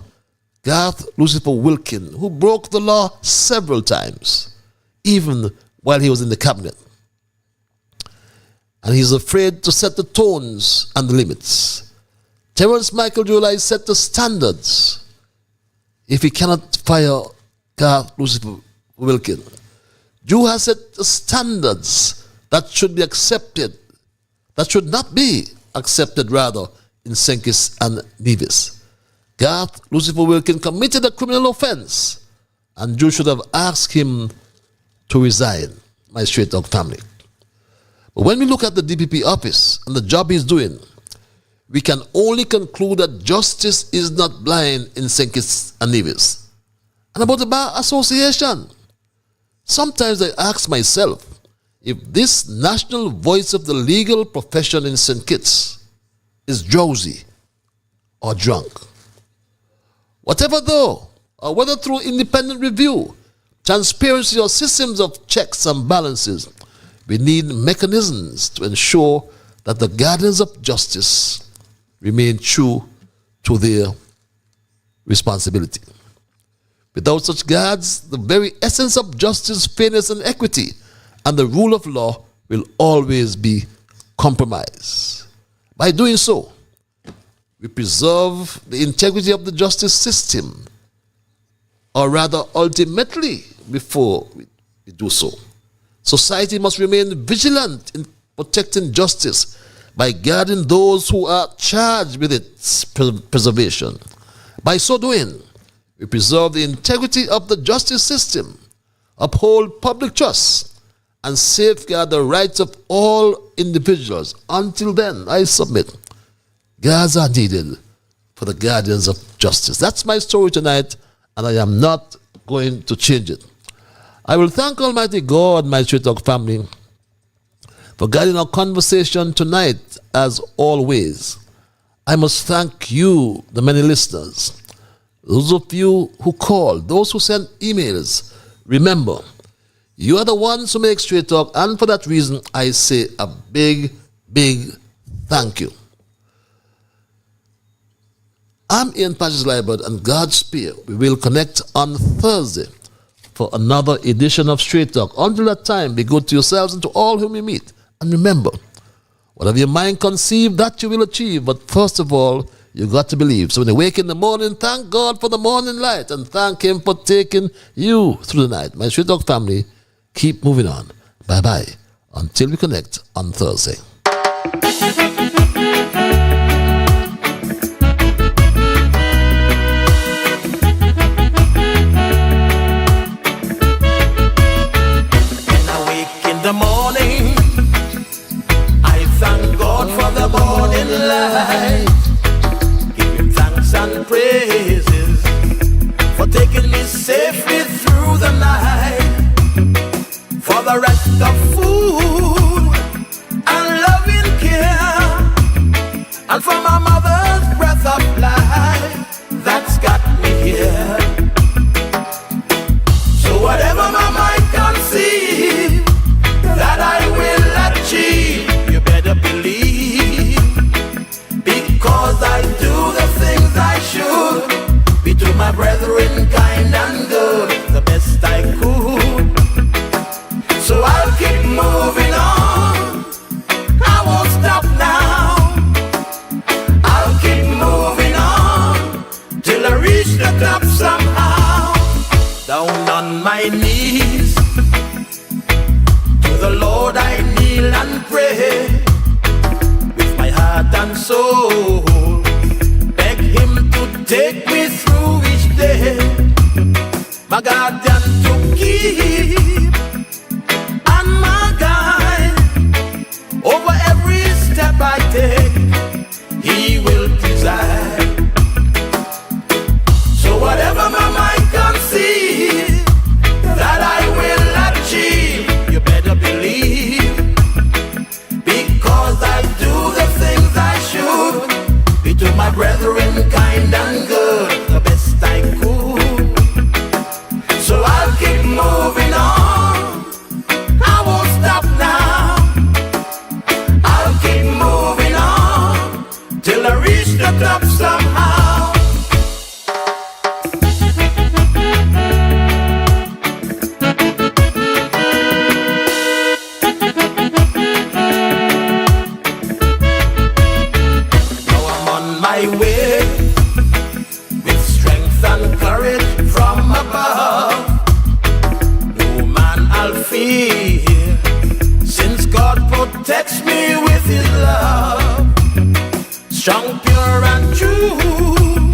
Garth Lucifer Wilkin, who broke the law several times, even while he was in the cabinet. And he's afraid to set the tones and the limits. Terence Michael July set the standards. If he cannot fire Garth Lucifer Wilkin, Jew has set the standards that should be accepted, that should not be accepted rather, in St. Kitts and Nevis. Garth Lucifer Wilkin committed a criminal offense, and Jew should have asked him to resign, my straight dog family. But when we look at the DPP office and the job he's doing, we can only conclude that justice is not blind in St. Kitts and Nevis. And about the Bar Association, sometimes I ask myself if this national voice of the legal profession in St. Kitts is drowsy or drunk. Whatever though, or whether through independent review, transparency, or systems of checks and balances, we need mechanisms to ensure that the guardians of justice remain true to their responsibility. Without such guards, the very essence of justice, fairness, and equity and the rule of law will always be compromised. By doing so, we preserve the integrity of the justice system, or rather, ultimately, before we do so, society must remain vigilant in protecting justice by guarding those who are charged with its preservation. By so doing, we preserve the integrity of the justice system, uphold public trust, and safeguard the rights of all individuals. Until then, I submit, guards are needed for the guardians of justice. That's my story tonight, and I am not going to change it. I will thank Almighty God, my straight dog family, for guiding our conversation tonight as always. I must thank you, the many listeners, those of you who called, those who sent emails. Remember, you are the ones who make Straight Talk, and for that reason, I say a big, big thank you. I'm Ian Patches Liburd, and God's Spear. We will connect on Thursday for another edition of Straight Talk. Until that time, be good to yourselves and to all whom you meet. And remember, whatever your mind conceive, that you will achieve. But first of all, you got to believe. So when you wake in the morning, thank God for the morning light, and thank Him for taking you through the night. My Straight Talk family, keep moving on. Bye-bye. Until we connect on Thursday. When I wake in the morning, I thank God for the morning light. Give Him thanks and praises for taking me safely through the night. For the rest of food and loving care, and for my mother's breath of life that's got me here. So whatever my mind conceive that I will achieve, you better believe, because I do the things I should, be to my brethren kind and good, the best I could. So I'll keep moving on, I won't stop now. I'll keep moving on till I reach the top somehow. Down on my knees, to the Lord I kneel and pray, with my heart and soul, beg Him to take me through each day. My guardian to keep, over every step I take, He will preside. So whatever my mind conceive that I will achieve, you better believe, because I do the things I should, be to my brethren, kind and good, the best I could. So I'll keep moving on. I won't stop now. I'll keep moving on till I reach the top somehow. Now I'm on my way with strength and courage from above. No man I'll fear, since God protects me with his love. Strong, pure and true,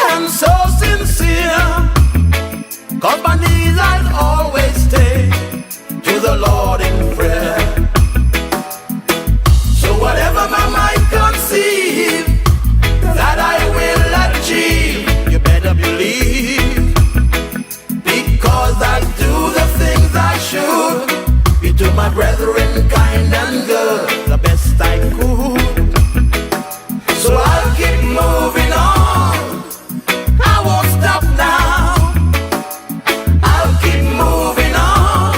and so sincere, 'cause my knees I'll always stay to the Lord in prayer. So whatever my mind conceive, that I will achieve, you better believe, because I do the things I should, be to my brethren kind and good, the best I could. So I'll keep moving on. I won't stop now. I'll keep moving on.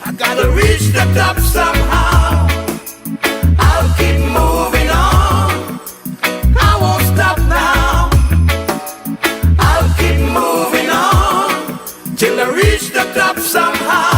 I gotta reach the top somehow. I'll keep moving on. I won't stop now. I'll keep moving on till I reach the top somehow.